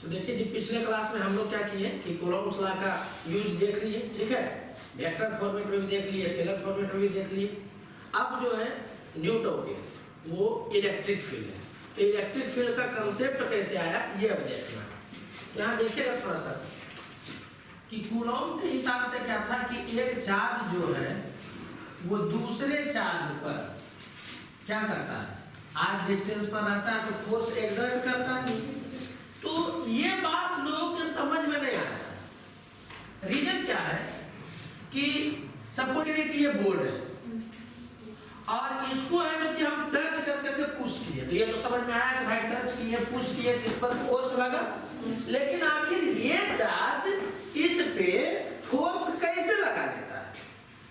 तो देखिए जी, पिछले क्लास में हम लोग क्या किए कि कूलॉम्स लॉ का यूज देख लिए, ठीक है, वेक्टर फॉर्मेट में भी देख लिए, स्केलर फॉर्मेट में भी देख लिए। अब जो है न्यू टॉपिक वो इलेक्ट्रिक फील्ड है। तो इलेक्ट्रिक फील्ड का कंसेप्ट कैसे आया ये अब देखना। यहाँ देखिएगा थोड़ा सा कि कूलॉम के हिसाब से क्या था कि एक चार्ज जो है वो दूसरे चार्ज पर क्या करता है, r डिस्टेंस पर रहता है तो फोर्स एक्सर्ट करता है। तो ये बात लोगों के समझ में नहीं आया। रीजन क्या है कि सपोज करिए कि ये बोर्ड है और इसको है ना कि हम टच कर करके पुश किए, तो ये तो समझ में आया कि भाई टच किए, पुश किए, इस पर फोर्स लगा। लेकिन आखिर ये चार्ज इस पे फोर्स कैसे लगा देता है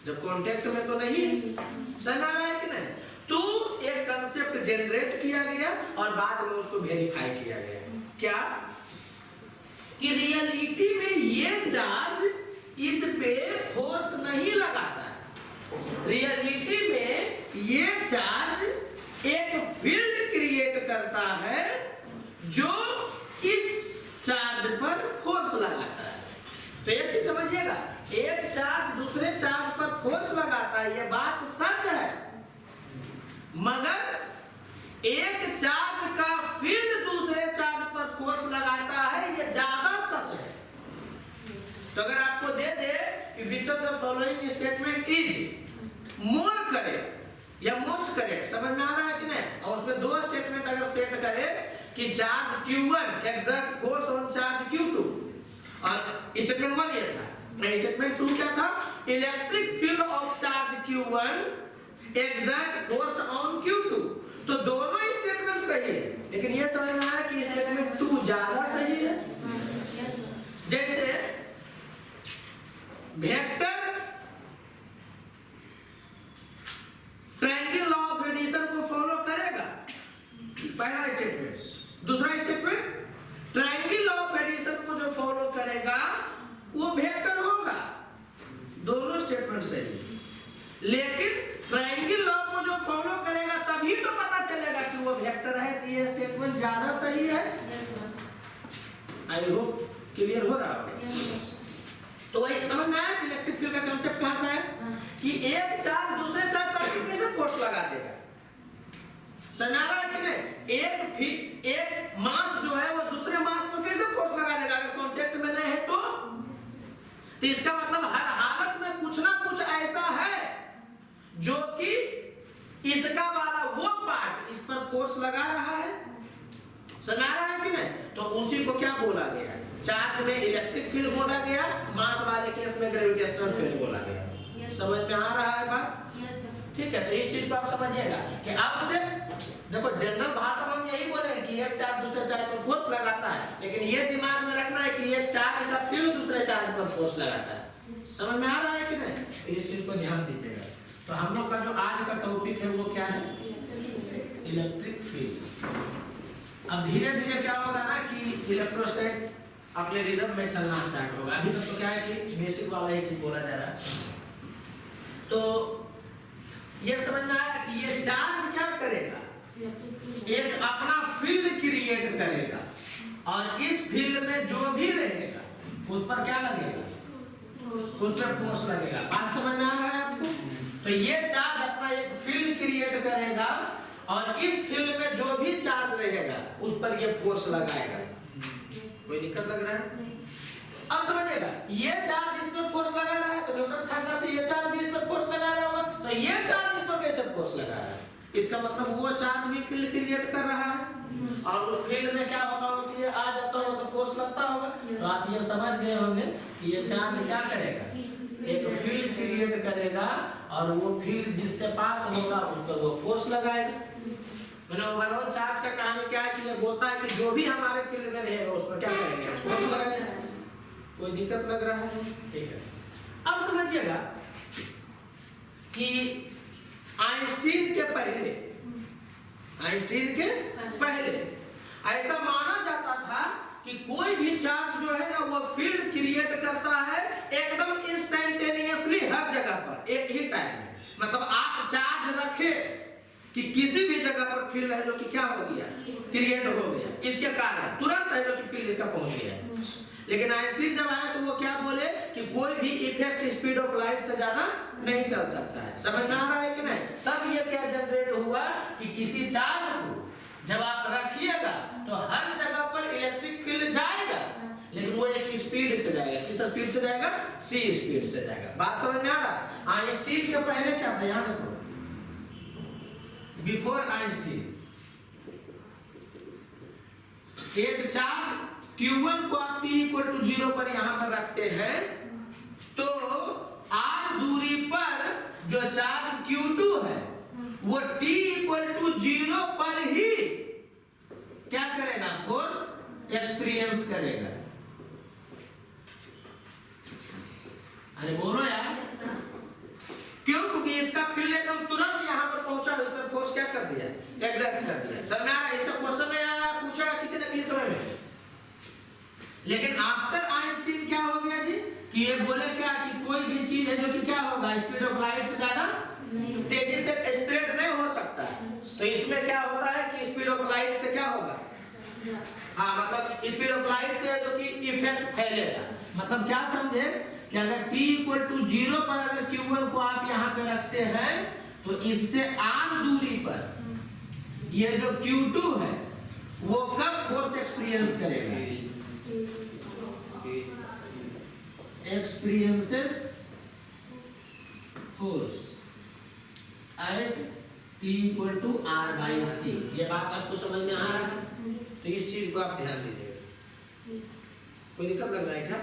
जब कांटेक्ट में तो नहीं है, समझ आ रहा है कि नहीं? तो एक कंसेप्ट जनरेट किया गया और बाद में उसको वेरीफाई किया गया। क्या कि रियलिटी में ये चार्ज इस पे फोर्स नहीं लगाता है। रियलिटी में ये चार्ज एक फील्ड क्रिएट करता है जो इस चार्ज पर फोर्स लगाता है। तो एक चीज समझिएगा, एक चार्ज दूसरे चार्ज पर फोर्स लगाता है, ये बात सच है, मगर एक चार्ज का फील्ड दूसरे चार्ज पर फोर्स लगाता है ये ज्यादा सच है। तो अगर आपको दे दे कि which of the following statement is more correct या मोस्ट करेक्ट, समझ में आ रहा है कि नहीं? और उसमें दो स्टेटमेंट अगर सेट करे कि charge Q1 exert force on charge Q2 और स्टेटमेंट 1 ये था, स्टेटमेंट 2 क्या था? Electric field of charge Q1 exert force on Q2। तो दोनों स्टेटमेंट सही है, लेकिन ये समझ में आया कि स्टेटमेंट 2 ज्यादा सही है। जैसे vector triangle law of addition को फॉलो करेगा, पहला स्टेटमेंट। दूसरा statement triangle law of addition को जो फॉलो करेगा वो वेक्टर होगा। दोनों स्टेटमेंट सही है, लेकिन ट्रायंगल लॉ को जो फॉलो करेगा तभी तो पता चलेगा कि वो वेक्टर है। तो ये स्टेटमेंट ज्यादा सही है। आई होप क्लियर हो रहा होगा। तो वही समझ में आया कि इलेक्ट्रिक फील्ड का कांसेप्ट कहां से है कि एक चार्ज दूसरे चार्ज पर कैसे फोर्स लगा देगा। समझ आ रहा है कि नहीं? एक मास जो है वो दूसरे मास पर कैसे फोर्स लगा देगा अगर कांटेक्ट में नहीं है तो इसका मतलब हर हालत में कुछ ना कुछ ऐसा है जो कि इसका वाला वो पार्ट इस पर फोर्स लगा रहा है। समझ आ रहा है कि नहीं? तो उसी को क्या बोला गया? चार्ज में इलेक्ट्रिक फील्ड बोला गया, मास वाले केस में ग्रेविटेशनल फील्ड बोला गया। समझ में आ रहा है बात? ठीक है, तो इस चीज को आप समझिएगा कि अब से देखो जनरल भाषा में हम यही बोले कि एक चार्ज दूसरे चार्ज पर फोर्स लगाता है, लेकिन ये दिमाग में रखना है कि एक चार्ज का फील्ड दूसरे चार्ज पर फोर्स लगाता है। समझ में आ रहा है कि नहीं? इस चीज को ध्यान दीजिएगा। तो हम लोग का जो आज का टॉपिक है वो क्या है? Electric field. अब धीरे धीरे क्या होगा ना कि इलेक्ट्रोस्टैटिक अपने रिदम में चलना स्टार्ट होगा। अभी तक तो क्या है कि बेसिक वाला ही चीज बोला जा रहा है। तो ये समझ में आया कि ये चार्ज क्या करेगा? एक अपना फील्ड क्रिएट करेगा और इस फील्ड में जो भी रहेगा उस पर क्या लगेगा? उस पर फोर्स लगेगा। बात समझ में आ रहा है आपको? तो ये चार्ज अपना एक फील्ड क्रिएट करेगा और इस फील्ड में जो भी चार्ज रहेगा उस पर ये फोर्स लगाएगा। कोई दिक्कत लग रहा है? अब समझिएगा, ये चार्ज इस पर फोर्स लगा रहा है तो न्यूटन थर्ड लॉ से ये चार्ज भी इस पर फोर्स लगा रहा होगा। तो ये चार्ज इस पर कैसे फोर्स लगा रहा है? इसका मतलब वो चार्ज भी फील्ड क्रिएट कर रहा है और उस फील्ड में क्या होगा कि ये आ जाता होगा तो फोर्स लगता होगा। तो आप ये समझ गए होंगे कि ये चार्ज क्या करेगा? एक फील्ड क्रिएट करेगा और वो फील्ड जिसके पास होगा उस पर वो फोर्स लगाएगा। मैंने ओवरऑल चार्ज का कहानी क्या है कि ये बोलता है कि जो भी हमारे फील्ड में रहेगा उस पर क्या करेंगे? फोर्स लगाएंगे। कोई दिक्कत लग रहा है? ठीक है। अब समझिएगा कि आइंस्टीन के पहले ऐसा माना जाता था कि कोई भी चार्ज जो है ना वो फील्ड क्रिएट करता है एकदम इंस्टेंटेनियसली हर जगह पर एक ही टाइम में। मतलब आप चार्ज रखे कि किसी भी जगह पर फील्ड है जो कि क्या हो गया, क्रिएट हो गया, इसके कारण तुरंत है जो कि फील्ड इसका पहुंच गया है। लेकिन आइंस्टीन जब आया तो वो क्या बोले कि कोई भी इफेक्ट स्पीड ऑफ लाइट से ज्यादा नहीं चल सकता है। समझ में आ रहा है कि नहीं? तब ये क्या जनरेट हुआ कि किसी चार्ज को जब आप रखिएगा तो हर जगह पर इलेक्ट्रिक फील्ड जाएगा, लेकिन वो एक स्पीड से जाएगा। किस स्पीड से जाएगा? सी स्पीड से जाएगा। बात समझ में आ रहा? आइंस्टीन के पहले क्या था, यहां देखो, बिफोर आइंस्टीन एक चार्ज Q1 को आप t इक्वल टू 0 पर यहां पर रखते हैं तो r दूरी पर जो चार्ज Q2 है वो t इक्वल टू 0 पर ही क्या करेगा? फोर्स एक्सपीरियंस करेगा। अरे बोलो यार, क्यों? क्योंकि इसका फील्ड एकदम तुरंत यहां पर पहुंचा, इस पर फोर्स क्या कर दिया? एग्जर्ट कर दिया। समझ में आ रहा है? इससे क्वेश्चन में आया, पूछा किसी ने किसी समय में। लेकिन आफ्टर आइंस्टीन क्या हो गया जी कि ये बोले क्या कि कोई भी चीज है जो कि क्या होगा, स्पीड ऑफ लाइट से ज्यादा तेजी से स्प्रेड नहीं हो सकता। तो इसमें क्या होता है कि स्पीड ऑफ लाइट से क्या होगा, हाँ मतलब स्पीड ऑफ लाइट से जो कि इफेक्ट फैलेगा। मतलब क्या समझे कि अगर t इक्वल टू 0 पर अगर Q1 को आप यहाँ पे रखते हैं तो इससे r दूरी पर ये जो Q2 है वो कब फोर्स एक्सपीरियंस करेगा? Experiences force at t equal to r by c। ये बात आपको समझ में आ रहा है? तो इस चीज को आप ध्यान दीजिएगा। कोई दिक्कत लग रहा है क्या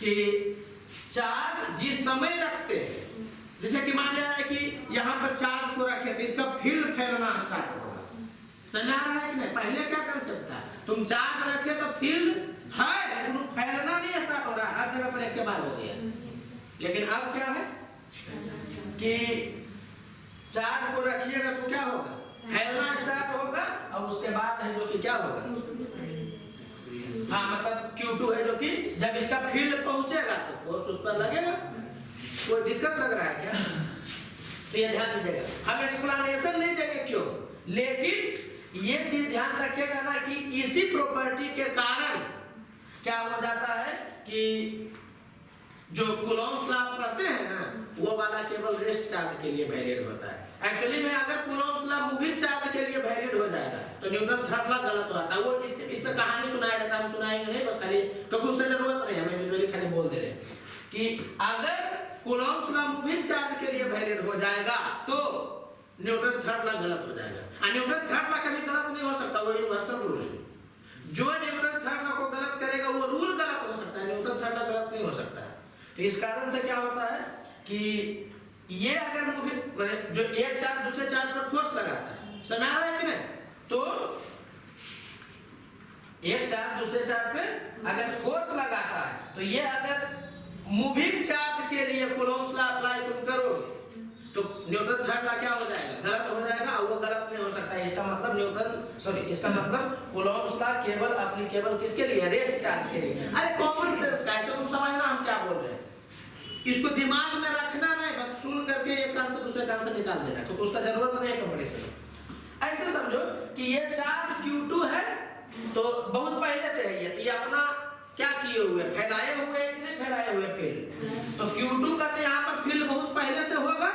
कि चार्ज जिस समय रखते हैं, जैसे कि मान लिया है कि यहाँ पर चार्ज को रखे तो इसका फील्ड फैलना स्टार्ट होगा। समझ आ रहा है कि नहीं? पहले क्या कंसेप्ट था, तुम चार्ज रखे तो फील्ड है लेकिन वो फैलना नहीं स्टार्ट हो रहा, हर जगह पर एक के बाद हो गया। लेकिन अब क्या है कि चार्ज को रखिएगा तो क्या होगा, फैलना स्टार्ट होगा और उसके बाद है जो कि क्या होगा, हाँ मतलब Q2 है जो कि जब इसका फील्ड पहुंचेगा तो फोर्स उस पर लगेगा। कोई दिक्कत लग रहा है क्या? तो ये ध्यान दीजिएगा, हम एक्सप्लेनेशन नहीं देंगे क्यों, लेकिन ये चीज ध्यान रखिएगा ना कि इसी प्रॉपर्टी के कारण क्या हो जाता है कि जो कूलॉम्स लॉ पढ़ते हैं ना वो वाला केवल रेस्ट चार्ज के लिए वैलिड होता है। एक्चुअली में अगर कूलॉम्स लॉ मूविंग चार्ज के लिए वैलिड हो जाएगा तो न्यूटन थर्ड लॉ गलत होता है। वो इस पे कहानी सुनाया जाता है, हम सुनाएंगे नहीं, बस खाली क्योंकि उसकी जरूरत नहीं है, हमें यूजुअली खाली बोल दे रहे हैं कि अगर कूलॉम्स लॉ मूविंग चार्ज के लिए वैलिड हो जाएगा तो न्यूटन थर्ड लॉ गलत हो जाएगा। और न्यूटन थर्ड लॉ कभी गलत नहीं हो सकता, वो यूनिवर्सल रूल है। जो न्यूटन थर्ड लॉ को गलत करेगा वो रूल गलत हो सकता है, न्यूटन थर्ड लॉ गलत नहीं हो सकता है। तो इस कारण से क्या होता है कि ये अगर मूविंग जो एक चार्ज दूसरे चार्ज पर फोर्स लगाता है, समझ आ रहा है कि नहीं? तो एक चार्ज दूसरे चार्ज पे अगर फोर्स लगाता है तो ये अगर मूविंग चार्ज के लिए कूलॉम्स लॉ अप्लाई तुम करोगे तो न्यूटन थर्ड लॉ क्या हो जाएगा, गलत हो जाएगा और वो गलत नहीं हो सकता है। इसका मतलब इसका मतलब कूलॉम्स लॉ केवल एप्लीकेबल किसके लिए, रेस्ट चार्ज के लिए। अरे कॉमन सेंस का ऐसा तुम समझना हम क्या बोल रहे हैं, इसको दिमाग में रखना नहीं, बस सुन करके एक कान से दूसरे कान से निकाल देना, क्योंकि उसका जरूरत नहीं है कंपटीशन। ऐसे समझो कि ये चार्ज Q2 है तो बहुत पहले से है, ये अपना क्या किए हुए, फैलाए हुए कि नहीं फैलाए हुए फील्ड। तो Q2 का तो यहाँ पर फील्ड बहुत पहले से होगा।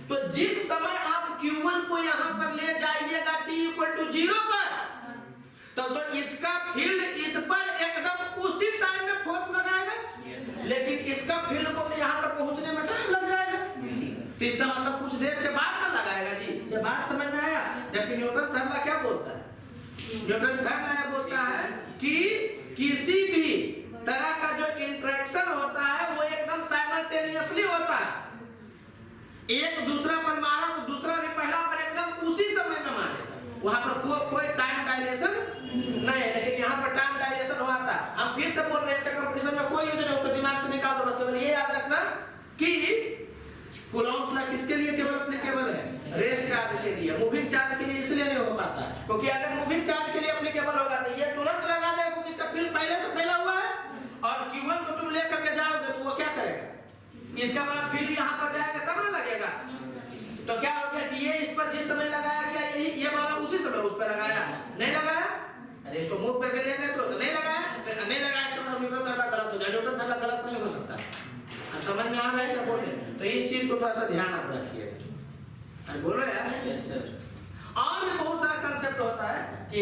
तो जिस समय आप Q1 को यहाँ पर ले जाइएगा t इक्वल टू 0 पर तो इसका फील्ड इस पर एकदम उसी टाइम में फोर्स लगाएगा, लेकिन इसका फील्ड को तो यहाँ पर पहुंचने में टाइम लग जाएगा। तो इसका मतलब कुछ देर के बाद ना लगाएगा जी। ये बात समझ में आया? जबकि न्यूटन थर्ड लॉ क्या बोलता है, न्यूटन थर्ड लॉ बोलता है कि किसी भी तरह का जो इंटरेक्शन होता है वो एकदम साइमल्टेनियसली होता है। एक दूसरा पर मारा तो दूसरा भी पहला पर एकदम उसी समय में मारेगा, वहां पर कोई टाइम डायलेशन नहीं है। लेकिन यहाँ पर टाइम डायलेशन हुआ था। हम फिर से बोल रहे हैं, इसका कंपटीशन में कोई यूज नहीं, उसको दिमाग से निकाल दो। बस केवल ये याद रखना कि कूलॉम्स लॉ किसके लिए केवल है, रेस्ट चार्ज के लिए। मूविंग चार्ज के लिए इसलिए नहीं हो पाता है क्योंकि अगर मूविंग चार्ज के लिए एप्लीकेबल होगा तो ये तुरंत लगा देगा क्योंकि इसका फील्ड पहले से फैला हुआ है। और Q1 को तुम लेकर के जाओगे तो वो क्या करेगा, इसका बाद फील्ड यहाँ पर जाएगा तब ना लगेगा। तो क्या हो गया कि ये इस पर जिस समय लगाया गया तो इस चीज को थोड़ा सा ध्यान आप रखिए। अरे बोलो यार। Yes sir. और भी बहुत सारा कंसेप्ट होता है कि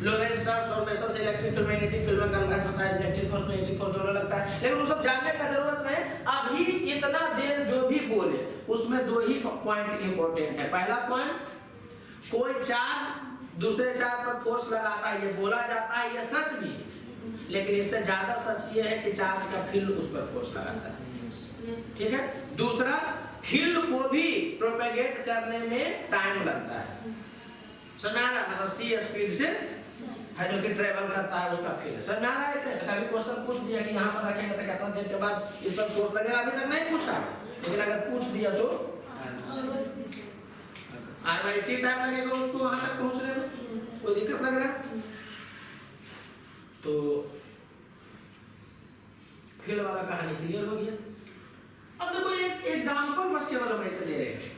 लोरेंट्ज ट्रांसफॉर्मेशन से इलेक्ट्रिक फील्ड मैग्नेटिक फील्ड में कन्वर्ट होता है, इलेक्ट्रिक फोर्स मैग्नेटिक फोर्स दोनों लगता है, लेकिन वो सब जानने का जरूरत नहीं। अभी इतना देर जो भी बोले उसमें दो ही पॉइंट इंपॉर्टेंट है। पहला पॉइंट, कोई चार दूसरे चार पर फोर्स लगाता है, ये बोला जाता है, ये सच भी है, लेकिन इससे ज्यादा सच ये है कि चार्ज का फील्ड उस पर फोर्स लगाता है। ठीक है। दूसरा, फील्ड को भी प्रोपेगेट करने में टाइम लगता है। समझ आ रहा है? मतलब सी स्पीड से है जो कि ट्रेवल करता है उसका फील्ड। समझ आ रहा है? कभी क्वेश्चन पूछ दिया कि यहाँ पर रखेंगे तो कितना देर के बाद इस पर फोर्स लगेगा, अभी तक नहीं पूछा, लेकिन अगर पूछ दिया तो RYC टाइम लगेगा उसको वहां तक पहुंचने में, कोई दिक्कत लग रहा है? तो फील्ड वाला कहानी क्लियर हो गया। अब देखो एक एग्जांपल बस केवल हम ऐसे दे रहे हैं।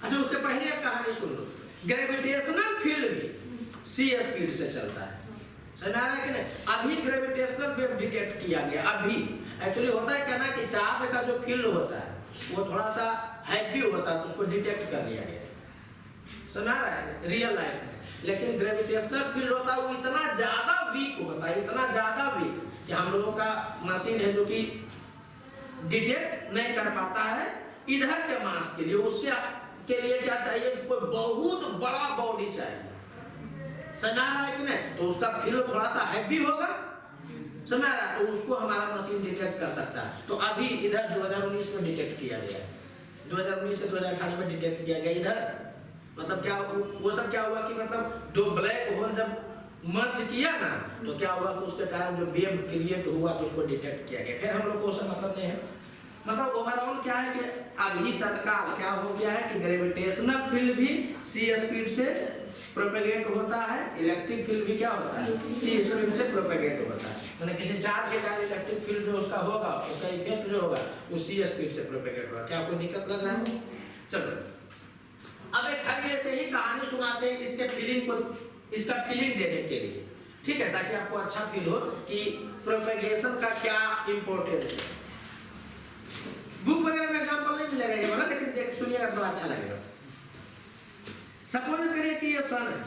अच्छा, उसके पहले एक कहानी सुन लो। ग्रेविटेशनल फील्ड भी सी स्पीड से चलता है। समझ आ रहा है कि नहीं? अभी ग्रेविटेशनल वेव डिटेक्ट किया गया। अभी एक्चुअली होता है क्या ना कि चार्ज का जो फील्ड होता है वो थोड़ा सा हैवी होता है, तो उसको डिटेक्ट कर लिया गया। समझ आ रहा है? रियल लाइफ में लेकिन ग्रेविटेशनल फील्ड होता है वो इतना ज्यादा वीक होता है, इतना ज्यादा वीक कि हम लोगों का मशीन है जो कि डिटेक्ट नहीं कर पाता है इधर के मास के लिए। उसके के लिए क्या चाहिए? कोई बहुत बड़ा बॉडी चाहिए। समझ आ रहा है कि नहीं? तो उसका फील्ड थोड़ा सा हैवी होगा। समझ आ रहा है? तो उसको हमारा मशीन डिटेक्ट कर सकता है। तो अभी इधर 2019 में डिटेक्ट किया गया, 2019 से 2018 में डिटेक्ट किया गया इधर। मतलब क्या वो सब क्या हुआ कि मतलब दो ब्लैक होल जब मर्ज किया ना तो क्या हुआ कि उसके कारण जो वेव क्रिएट हुआ तो उसको डिटेक्ट किया गया। फिर हम लोग को उससे मतलब नहीं है। मतलब ओवरऑल क्या है कि अभी तत्काल क्या हो गया है कि ग्रेविटेशनल फील्ड भी सी स्पीड से प्रोपेगेट होता है, इलेक्ट्रिक फील्ड भी क्या होता है सी स्पीड से प्रोपेगेट होता है। माने किसी चार्ज के कारण इलेक्ट्रिक फील्ड जो उसका होगा, उसका इफेक्ट जो होगा वो सी स्पीड से प्रोपेगेट होगा। क्या आपको दिक्कत लग रहा है? चलो अब एक खाली ऐसे ही कहानी सुनाते हैं इसके फीलिंग को, इसका फीलिंग देने के लिए, ठीक है, ताकि आपको अच्छा फील हो कि प्रोपेगेशन का क्या इंपॉर्टेंस है। बुक वगैरह में एग्जांपल नहीं मिलेगा ये वाला, लेकिन देख सुनिएगा बड़ा अच्छा लगेगा। सपोज करिए कि ये सन है,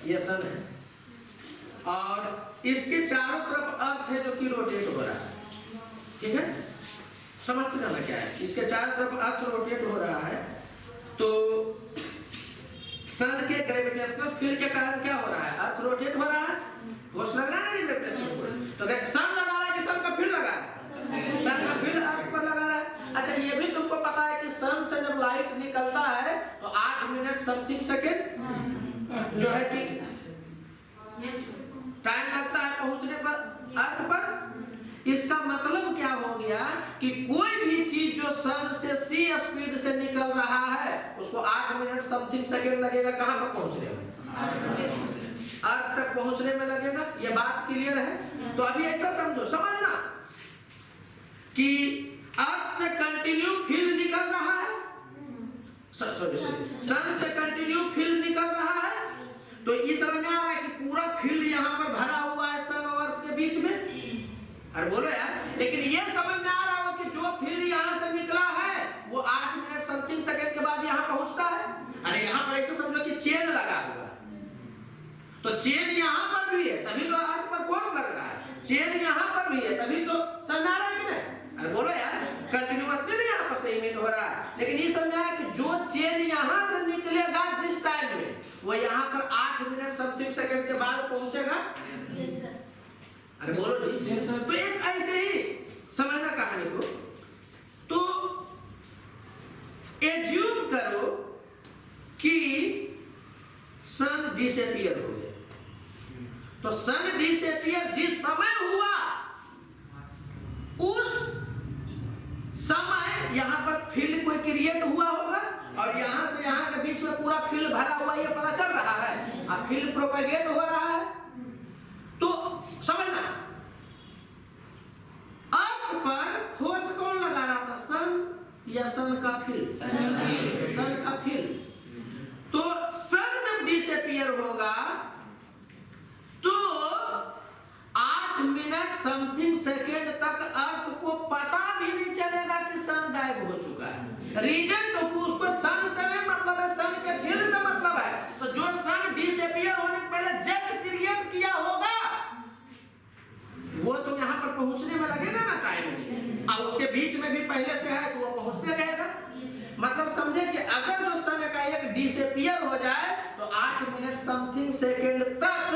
ये सन है और इसके चारों तरफ अर्थ है जो कि रोटेट हो रहा है। ठीक है, समझते जाना क्या है? इसके चारों तरफ अर्थ रोटेट हो रहा है। तो सन के ग्रेविटेशनल फील्ड के कारण क्या हो रहा है? अर्थ रोटेट हो रहा है, फोर्स लग रहा है ना ग्रेविटेशनल फोर्स। तो सन लगा रहा है कि सन का फील्ड लगा रहा है? सन का फील्ड अर्थ पर लगा रहा है। अच्छा, ये भी तुमको पता है कि सन से जब लाइट निकलता है तो 8 मिनट समथिंग सेकेंड जो है कि टाइम लगता है पहुंचने पर अर्थ पर। इसका मतलब क्या हो गया कि कोई भी चीज जो सन से सी स्पीड से निकल रहा है उसको 8 मिनट समथिंग सेकेंड लगेगा कहां पर पहुंचने में? अर्थ तक पहुंचने में लगेगा। ये बात क्लियर है? तो अभी ऐसा समझो, समझना कि अर्थ से कंटिन्यू फील्ड निकल रहा है, सन से कंटिन्यू फील्ड निकल रहा है। तो ये समझ में आ रहा है कि पूरा फील्ड यहाँ पर भरा हुआ है सन और अर्थ के बीच में। अरे बोलो यार, लेकिन ये समझ में आ रहा हो कि जो फील्ड यहाँ से निकला है वो 8 मिनट समथिंग सेकेंड के बाद यहाँ पहुंचता है। अरे यहाँ पर ऐसे समझो कि चेन लगा हुआ है, तो चेन यहाँ पर भी है तभी तो अर्थ पर फोर्स लग रहा है, चेन यहाँ पर भी है तभी तो समझ आ रहा है कि नहीं? अरे बोलो यार, कंटिन्यूअसली नहीं यहाँ पर से इमिट हो रहा है, लेकिन ये समझ आया कि जो चेन यहाँ से निकलेगा जिस टाइम में वो यहाँ पर 8 मिनट समथिंग सेकेंड के बाद पहुंचेगा। अरे बोलो जी। तो एक ऐसे ही समझना कहानी को। तो एज्यूम करो कि सन डिसअपीयर हो गया। तो सन डिसअपीयर जिस समय हुआ उस समय यहां पर फील्ड कोई क्रिएट हुआ होगा और यहां से यहां के बीच में पूरा फील्ड भरा हुआ ये पता चल रहा है और फील्ड प्रोपेगेट हो रहा है। तो समझना, अर्थ पर फोर्स कौन लगा रहा था? सन या सन का फील्ड? सन का फील्ड। तो सन जब डिसअपीयर होगा तो 8 मिनट समथिंग सेकेंड तक अर्थ को पता भी नहीं चलेगा कि सन गायब हो चुका है। रीजन तो उसको सन से मतलब है, सन के फील्ड का मतलब है। तो जो सन डिसअपीयर होने के पहले जस्ट क्रिएट किया होगा वो तो यहाँ पर पहुंचने में लगेगा ना टाइम, और उसके बीच में भी पहले से है तो वो पहुंचते रहेगा। मतलब समझे कि अगर जो सन का एक डिसअपीयर हो जाए तो 8 मिनट समथिंग सेकेंड तक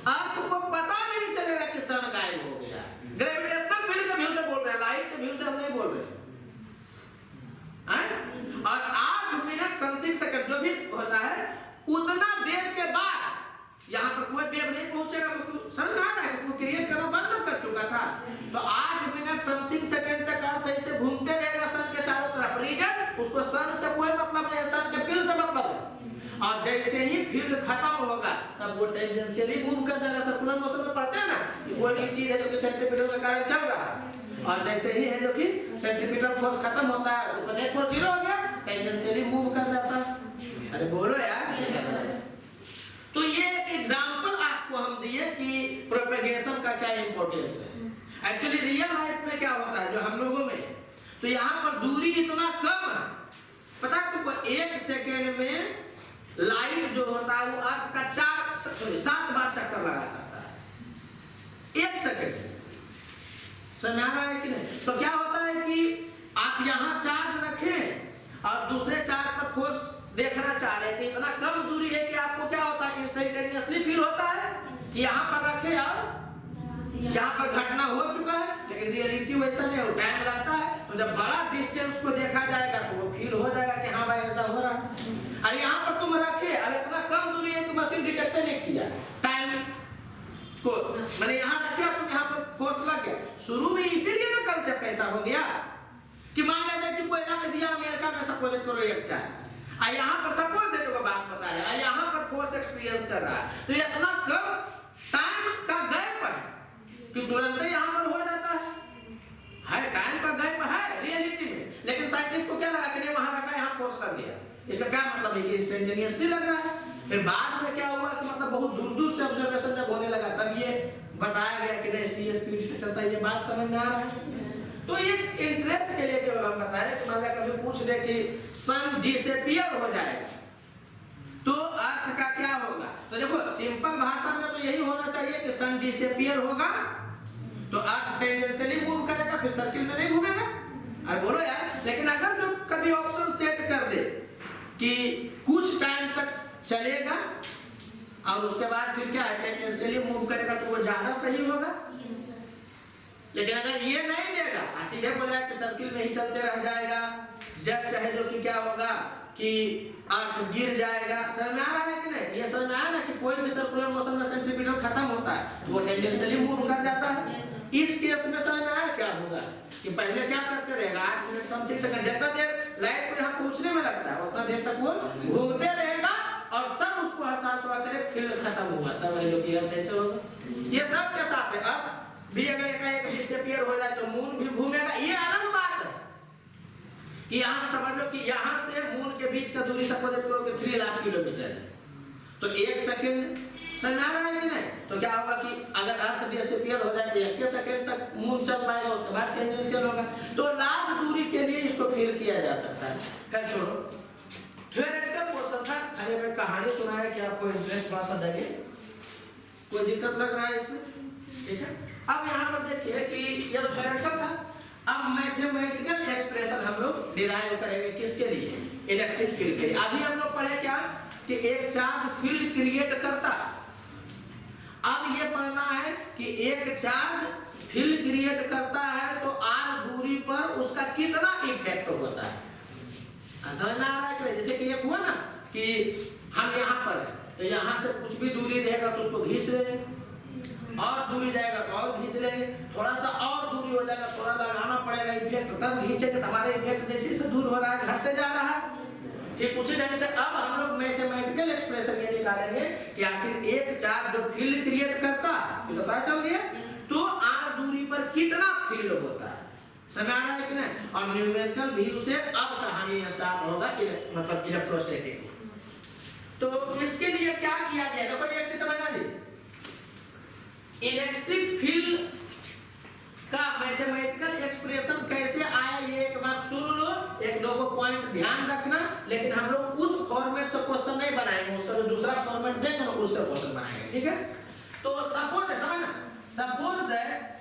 अर्थ को पता भी नहीं चलेगा कि सन गायब हो गया। ग्रेविटेशनल फील्ड के व्यू से बोल रहे हैं, लाइट के व्यू से हम नहीं बोल रहे हैं। और 8 मिनट समथिंग सेकेंड जो भी होता है उतना देर के बाद यहाँ पर कोई वेव नहीं पहुंचेगा, क्योंकि समझ में आ रहा है कि क्रिएट करना बंद कर चुका था। तो 8 मिनट समथिंग सेकेंड तक अर्थ ऐसे घूमते रहेगा सन के चारों तरफ। रीजन उसको सन से कोई मतलब नहीं, सन के फील्ड से मतलब है। और जैसे ही फील्ड खत्म होगा तब वो टेंजेंशियली मूव कर जाएगा। सर्कुलर मोशन में पढ़ते हैं ना कि कोई भी चीज है जो कि सेंट्रीपिटल के कारण चल रहा है, और जैसे ही है जो कि सेंट्रीपिटल फोर्स खत्म होता है उसका नेट फोर्स 0 हो गया, टेंजेंशियली मूव कर जाता है। अरे बोलो यार। तो ये एक एग्जांपल आपको हम दिए कि प्रोपेगेशन का क्या इंपॉर्टेंस है। एक्चुअली रियल लाइफ में क्या होता है जो हम लोगों में, तो यहाँ पर दूरी इतना कम है, पता है तुमको 1 सेकेंड में लाइट जो होता है वो अर्थ का 7 बार चक्कर लगा सकता है 1 सेकेंड। समझ आ रहा है कि नहीं? तो क्या होता है कि आप यहाँ चार्ज रखें और दूसरे चार्ज पर फोर्स देखना चाह रहे थे, इतना कम दूरी है कि आपको क्या होता है इंस्टेंटेनियसली फील होता है कि यहाँ पर रखे और यहाँ पर घटना हो चुका है। लेकिन रियलिटी वैसा नहीं है, टाइम लगता है। तो जब बड़ा डिस्टेंस को देखा जाएगा तो वो फील हो जाएगा कि हाँ भाई ऐसा हो रहा है। अरे यहाँ पर तुम रखे, अब इतना कम दूरी है कि मशीन डिटेक्ट नहीं किया टाइम को, मैंने यहाँ रखे तुम यहाँ पर फोर्स लग गया। शुरू में इसीलिए ना कंसेप्ट ऐसा हो गया कि मान लेते कि कोई रख दिया अमेरिका में, सपोज करो एक चार्ज, यहाँ पर सपोज डेटो का बात बता रहे हैं, यहाँ पर फोर्स एक्सपीरियंस कर रहा है, तो ये इतना कम टाइम का गैप है कि तुरंत ही यहाँ पर हो जाता है टाइम का गैप है रियलिटी में। लेकिन साइंटिस्ट को क्या लगा कि नहीं वहां रखा, यहाँ फोर्स लग गया, इसका क्या मतलब है कि इंस्टेंटेनियसली लग रहा है। फिर बाद में क्या हुआ कि मतलब बहुत दूर दूर से ऑब्जर्वेशन जब होने लगा तब ये बताया गया कि नहीं सी स्पीड से चलता है। ये बात समझ में आ रहा है? तो ये इंटरेस्ट के लिए केवल हम बताएं कि मान कभी पूछ दे कि सन डिसअपीयर हो जाएगा तो अर्थ का क्या होगा, तो देखो सिंपल भाषा में तो यही होना चाहिए कि सन डिसअपीयर होगा तो अर्थ टेंजेंशियली मूव करेगा, फिर सर्किल में नहीं घूमेगा। अरे बोलो यार। लेकिन अगर जो कभी ऑप्शन सेट कर दे कि कुछ टाइम तक चलेगा और उसके बाद फिर क्या है टेंजेंशियली मूव करेगा तो वो ज्यादा सही होगा। लेकिन अगर ये नहीं देगा, सीधे बोलेगा कि सर्किल में ही चलते रह जाएगा, जस्ट है जो कि क्या होगा कि अर्थ गिर जाएगा। समझ में आ रहा है कि नहीं? ये समझ में आया ना कि कोई भी सर्कुलर मोशन में सेंट्रीपिटल खत्म होता है तो वो टेंजेंशियली मूव कर जाता है। इस केस में समझ में आया क्या होगा कि पहले क्या करते रहेगा 8 मिनट समथिंग सेकंड, जितना देर लाइट को यहाँ पहुंचने में लगता है उतना देर तक वो घूमते रहेगा और तब उसको एहसास हुआ करे फील्ड खत्म हुआ, तब है जो कि अर्थ ऐसे होगा। ये सब के साथ है। अर्थ भी अगर एक डिसअपीयर हो जाए तो मून भी घूमेगा। ये अलग बात है कि यहाँ समझ लो कि यहाँ से मून के बीच का दूरी सपोज करो कि 3 लाख किलोमीटर है, तो 1 सेकंड समझ में आ रहा है कि नहीं? तो क्या होगा कि अगर अर्थ डिसअपीयर हो जाए तो 1 सेकंड तक मून चल पाएगा, उसके बाद टेंजेंशियल होगा। तो लाख दूरी के लिए इसको फील किया जा सकता है। खैर छोड़ो, थ्योरेटिकल पोर्शन था, खाली मैं कहानी सुनाया कि आपको इंटरेस्ट बढ़ सके। कोई दिक्कत लग रहा है इसमें? ठीक है। अब यहाँ पर देखिए कि ये तो थ्योरेटिकल था, अब मैथमेटिकल एक्सप्रेशन हम लोग डिराइव करेंगे किसके लिए? इलेक्ट्रिक फील्ड के लिए। अभी हम लोग पढ़े क्या कि एक चार्ज फील्ड क्रिएट करता, अब ये पढ़ना है कि एक चार्ज फील्ड क्रिएट करता है तो r दूरी पर उसका कितना इफेक्ट होता है। समझ में आ रहा है कि जैसे कि एक हुआ ना कि हम यहाँ पर है तो यहाँ से कुछ भी दूरी रहेगा तो उसको खींच लेंगे, और दूरी जाएगा तो और खींच लेंगे, थोड़ा सा और दूरी हो जाएगा थोड़ा लगाना पड़ेगा इफेक्ट, तब खींचेंगे। हमारे इफेक्ट जैसे से दूर हो रहा है घटते जा रहा है। ठीक उसी ढंग से अब हम लोग मैथमेटिकल एक्सप्रेशन ये निकालेंगे कि आखिर एक चार्ज जो फील्ड क्रिएट करता तो पता चल गया तो r दूरी पर कितना फील्ड होता है। समझ आ रहा है कि नहीं? और न्यूमेरिकल व्यू से अब कहानी स्टार्ट होगा मतलब इलेक्ट्रोस्टैटिक। तो इसके लिए क्या किया गया, देखो ये अच्छे समझना जी। इलेक्ट्रिक पॉइंट ध्यान रखना, लेकिन हम लोग उस फॉर्मेट से क्वेश्चन नहीं बनाएंगे, उसका जो दूसरा फॉर्मेट देंगे ना उससे क्वेश्चन बनाएंगे, ठीक है। तो सपोज समझना, suppose that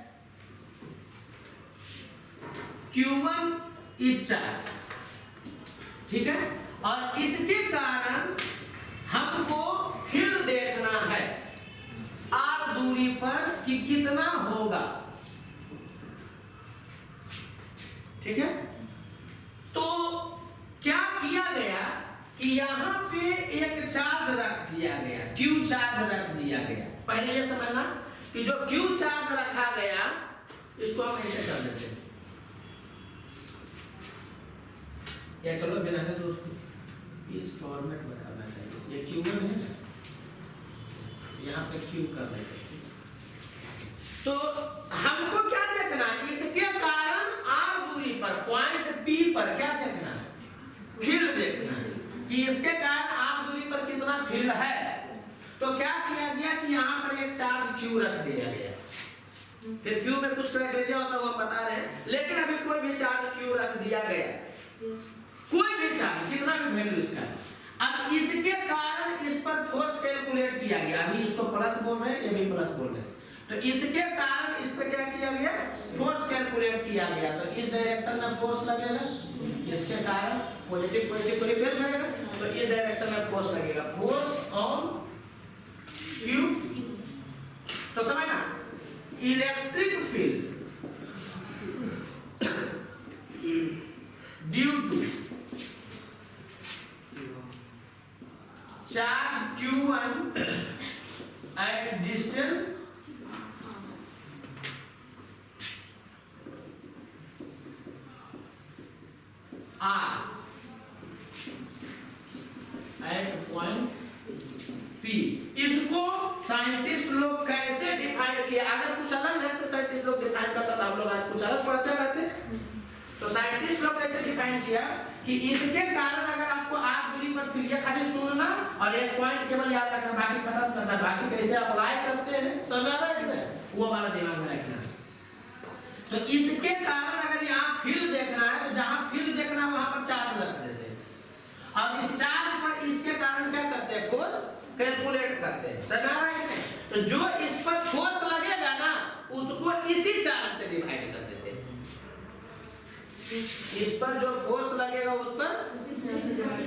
Q1 is charge, ठीक है, और इसके कारण हमको फील्ड देखना है r दूरी पर कि कितना होगा, ठीक है। तो क्या किया गया कि यहां पे एक चार्ज रख दिया गया, Q चार्ज रख दिया गया। पहले ये समझना कि जो Q चार्ज रखा गया इसको हम ऐसे कर देते हैं, या चलो बिना दोस्तों इस फॉर्मेट में करना चाहिए, ये Q1 है, यहाँ पे Q कर देते हैं। तो हमको क्या देखना है, इसके कारण r दूरी पर पॉइंट P पर क्या देखना है, फील्ड देखना है कि इसके कारण r दूरी पर कितना फील्ड है। तो क्या किया गया कि यहाँ पर एक चार्ज Q रख दिया गया, फिर Q में कुछ क्राइटेरिया होता है वो बता रहे हैं, लेकिन अभी कोई भी चार्ज Q रख दिया गया, कोई भी चार्ज कितना भी वैल्यू इसका, अब इसके कारण इस पर फोर्स कैलकुलेट किया गया, अभी इसको प्लस बोल रहे हैं, ये भी प्लस बोल रहे हैं, तो इसके कारण इस पे क्या किया गया, फोर्स कैलकुलेट किया गया। तो इस डायरेक्शन में फोर्स लगेगा, इसके कारण पॉजिटिव पॉजिटिव को रिपेल करेगा, तो इस डायरेक्शन में फोर्स लगेगा, फोर्स ऑन Q। तो समझना, electric field due to charge Q1 at distance R at point P। इसको साइंटिस्ट लोग कैसे डिफाइन किया, अगर कुछ अलग ढंग से साइंटिस्ट लोग डिफाइन करता था, हम लोग आज कुछ अलग पढ़ते रहते। तो साइंटिस्ट लोग कैसे डिफाइन किया कि इसके कारण अगर आपको r दूरी पर फील्ड, ये खाली सुनना और एक पॉइंट केवल याद रखना, बाकी खत्म करना, बाकी कैसे अप्लाई करते हैं समझ आ रहा है कि नहीं, वो हमारा दिमाग में रखना। तो इसके कारण अगर यहाँ फील्ड देखना है तो जहां फील्ड देखना है वहां पर चार्ज रख देते हैं, और इस चार्ज पर इसके कारण क्या करते हैं, फोर्स कैलकुलेट करते हैं, समझ आ रहा है कि नहीं। तो जो इस पर फोर्स लगेगा ना उसको इसी चार्ज से डिवाइड कर देते हैं, इस पर जो फोर्स लगेगा उस पर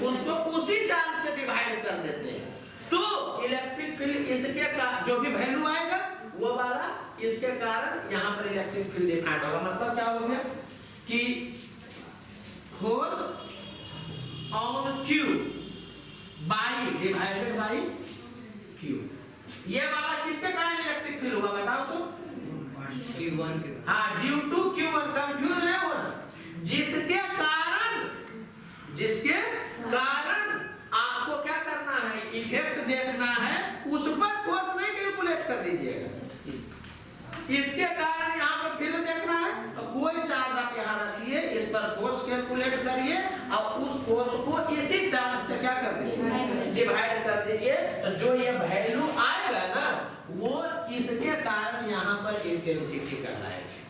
उसको उसी चार्ज से डिवाइड कर देते हैं। तो इलेक्ट्रिक फील्ड इसके का जो भी वैल्यू आएगा वो वाला इसके कारण यहाँ पर इलेक्ट्रिक फील्ड डिफाइंड होगा। मतलब क्या हो गया कि force on Q by divided by Q, ये वाला किसके कारण इलेक्ट्रिक फील्ड होगा बताओ तो, Q1 के, हाँ ड्यू टू Q1, कंफ्यूज नहीं होना, जिसके कारण आपको क्या करना है, इफेक्ट देखना है, उस पर फोर्स नहीं कैलकुलेट कर दीजिएगा, इसके कारण यहाँ पर फील्ड देखना है, तो कोई चार्ज आप यहाँ रखिए, इस पर फोर्स कैलकुलेट करिए और उस फोर्स को इसी चार्ज से क्या कर दीजिए, डिवाइड कर दीजिए। तो जो ये वैल्यू आएगा ना वो इसके कारण यहाँ पर इंटेंसिटी कहलाएगी।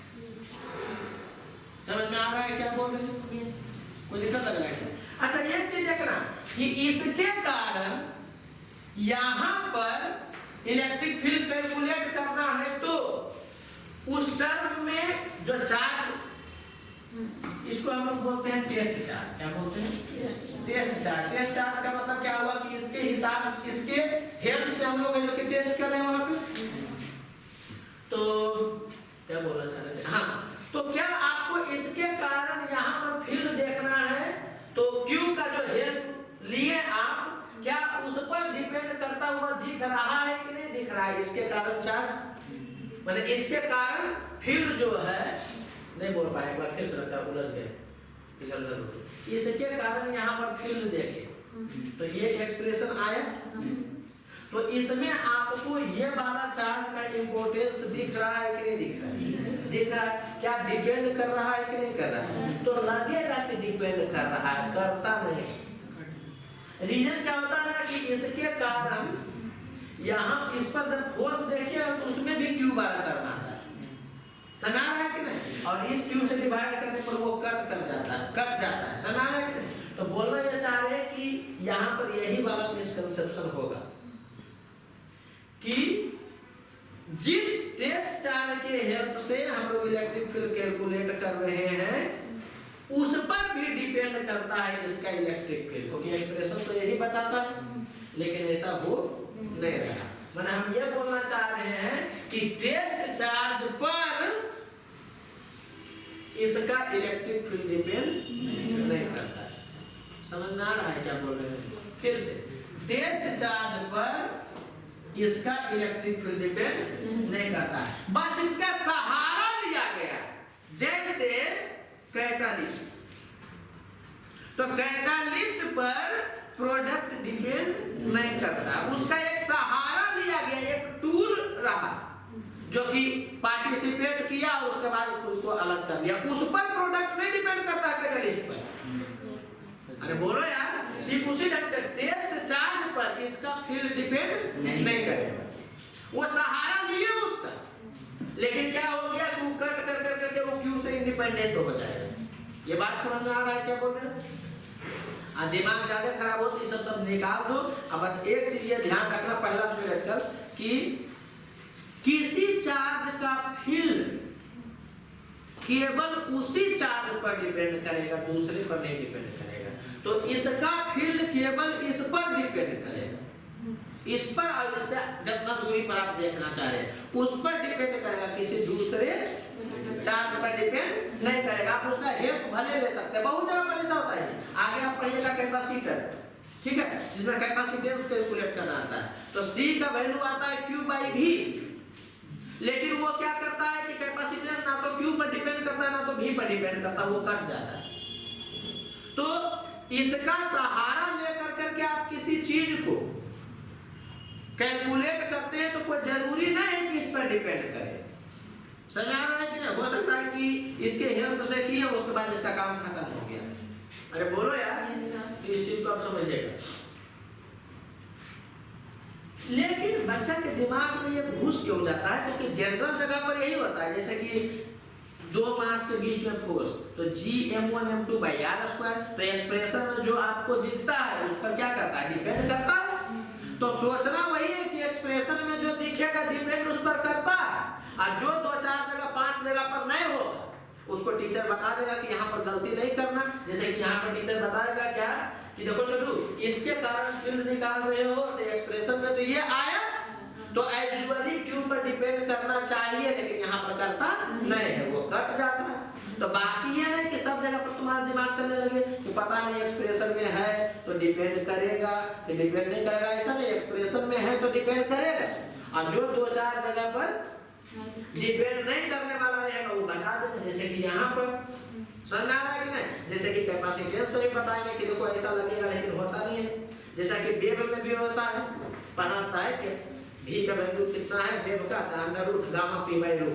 समझ में आ रहा है क्या बोल रहे हैं, कोई दिक्कत लग रहा है? अच्छा ये चीज देखना कि इसके कारण यहाँ पर इलेक्ट्रिक फील्ड कैलकुलेट करना है, तो उस टर्म में जो चार्ज, इसको हम लोग बोलते हैं टेस्ट चार्ज, क्या बोलते हैं, टेस्ट चार्ज। टेस्ट चार्ज का मतलब क्या हुआ कि इसके हिसाब, इसके हेल्प से हम लोग जो कि टेस्ट कर रहे हैं वहां पे, तो क्या बोलना चाह रहे थे, हाँ, तो क्या आपको इसके कारण यहाँ पर फील्ड देखना है, तो Q का जो हेल्प लिए आप, क्या उस पर डिपेंड करता हुआ दिख रहा है कि नहीं दिख रहा है, इसके कारण चार्ज, माने इसके कारण फील्ड जो है, नहीं बोल पाए, एक बार फिर से लगता है उलझ गए, इधर इसके कारण यहाँ पर फील्ड देखे, तो ये एक्सप्रेशन आया। तो इसमें आपको ये वाला चार्ज का इंपॉर्टेंस दिख रहा है कि नहीं दिख रहा है, दिख रहा है, क्या डिपेंड कर रहा है कि नहीं कर रहा है, तो लगेगा कि डिपेंड कर रहा है, करता नहीं। रीजन क्या होता है कि इसके कारण यहाँ इस पर जब फोर्स देखिए तो उसमें भी Q बार करना आता है, समझ रहा है कि नहीं, और इस Q से डिवाइड करने पर वो कट कर जाता है, कट जाता है, समझ रहा है कि नहीं। तो बोलना ये चाह रहे हैं कि यहाँ पर यही वाला मिसकंसेप्शन होगा कि जिस टेस्ट चार्ज के हेल्प से हम लोग इलेक्ट्रिक फील्ड कैलकुलेट कर रहे हैं उस पर भी डिपेंड करता है इसका इलेक्ट्रिक फील्ड, क्योंकि एक्सप्रेशन तो यही बताता है, लेकिन ऐसा हो नहीं रहा। माने हम ये बोलना चाह रहे हैं कि टेस्ट चार्ज पर इसका इलेक्ट्रिक फील्ड डिपेंड नहीं करता है। समझ में आ रहा है क्या बोल रहे हैं? फिर से, टेस्ट चार्ज पर इसका इलेक्ट्रिक फील्ड डिपेंड नहीं करता है, बस इसका सहारा लिया गया। जैसे कैटालिस्ट, तो कैटालिस्ट पर प्रोडक्ट डिपेंड नहीं करता, उसका एक सहारा लिया गया, एक टूल रहा जो कि पार्टिसिपेट किया और उसके बाद खुद को अलग कर लिया, उस पर प्रोडक्ट नहीं डिपेंड करता कैटालिस्ट पर। अरे बोलो यार, ठीक उसी ढंग से टेस्ट चार्ज पर इसका फील्ड डिपेंड नहीं करेगा, वो सहारा लिए उसका, लेकिन क्या हो गया कि वो कट कर कर करके वो क्यू से इंडिपेंडेंट हो जाएगा। ये बात समझ में आ रहा है क्या बोल रहे हैं? दिमाग ज्यादा खराब हो तो ये सब निकाल दो। अब बस एक चीज ये ध्यान रखना, पहला थ्योरेटिकल, कि किसी चार्ज का फील्ड केवल उसी चार्ज पर डिपेंड करेगा, दूसरे पर नहीं डिपेंड करेगा। तो इसका फील्ड केवल इस पर डिपेंड करेगा, इस पर और इससे जितना दूरी पर आप देखना चाह रहे हैं उस पर डिपेंड करेगा, किसी दूसरे चार्ज पर डिपेंड नहीं करेगा। आप उसका हेल्प भले ले सकते हैं, बहुत जगह पर ऐसा होता है। आगे आप पढ़िएगा कैपेसिटर, ठीक है, जिसमें कैपेसिटेंस कैलकुलेट करना आता है, तो C का वैल्यू आता है Q/V, लेकिन वो क्या करता है कि कैपेसिटेंस ना तो Q पर डिपेंड करता है ना तो V पर डिपेंड करता है, वो कट जाता है। तो इसका सहारा लेकर करके आप किसी चीज को कैलकुलेट करते हैं तो कोई जरूरी नहीं है कि इस पर डिपेंड करे। समझ आ रहा है कि नहीं? हो सकता है कि इसके हेल्प से किया उसके बाद इसका काम खत्म हो गया। अरे बोलो यार, तो इस चीज को आप समझिएगा। लेकिन बच्चा के दिमाग में ये घुस क्यों जाता है? क्योंकि जनरल जगह पर यही होता है, जैसे कि दो मास के बीच में फोर्स, तो G(m1m2/r²), तो एक्सप्रेशन में जो आपको दिखता है उस पर क्या करता है? डिपेंड करता है। तो सोचना वही है कि एक्सप्रेशन में जो दिखेगा डिपेंड उस पर करता है, और जो 2 4 जगह 5 जगह पर नहीं होगा उसको टीचर बता देगा कि यहाँ पर गलती नहीं करना। जैसे कि यहाँ पर टीचर बताएगा क्या कि देखो छोटू, इसके कारण फील्ड निकाल रहे हो तो एक्सप्रेशन में तो ये आया, तो एक्चुअली क्यू पर डिपेंड करना चाहिए, लेकिन यहाँ पर करता नहीं है, वो कट जाता है। तो बाकी ये है कि सब जगह पर तुम्हारा दिमाग चलने लगे कि पता नहीं एक्सप्रेशन में है तो डिपेंड करेगा कि डिपेंड नहीं करेगा, ऐसा नहीं, एक्सप्रेशन में है तो डिपेंड करेगा, और जो 2 4 जगह पर डिपेंड नहीं करने वाला रहेगा वो बता देंगे। जैसे कि यहाँ पर समझ में आ रहा है कि नहीं? जैसे कि कैपेसिटेंस तो नहीं बताएंगे कि देखो ऐसा लगेगा, लेकिन होता नहीं है। जैसा कि वेव में भी होता है, पढ़ाता है कि V का वैल्यू कितना है, वेव का √γ/p/ρ,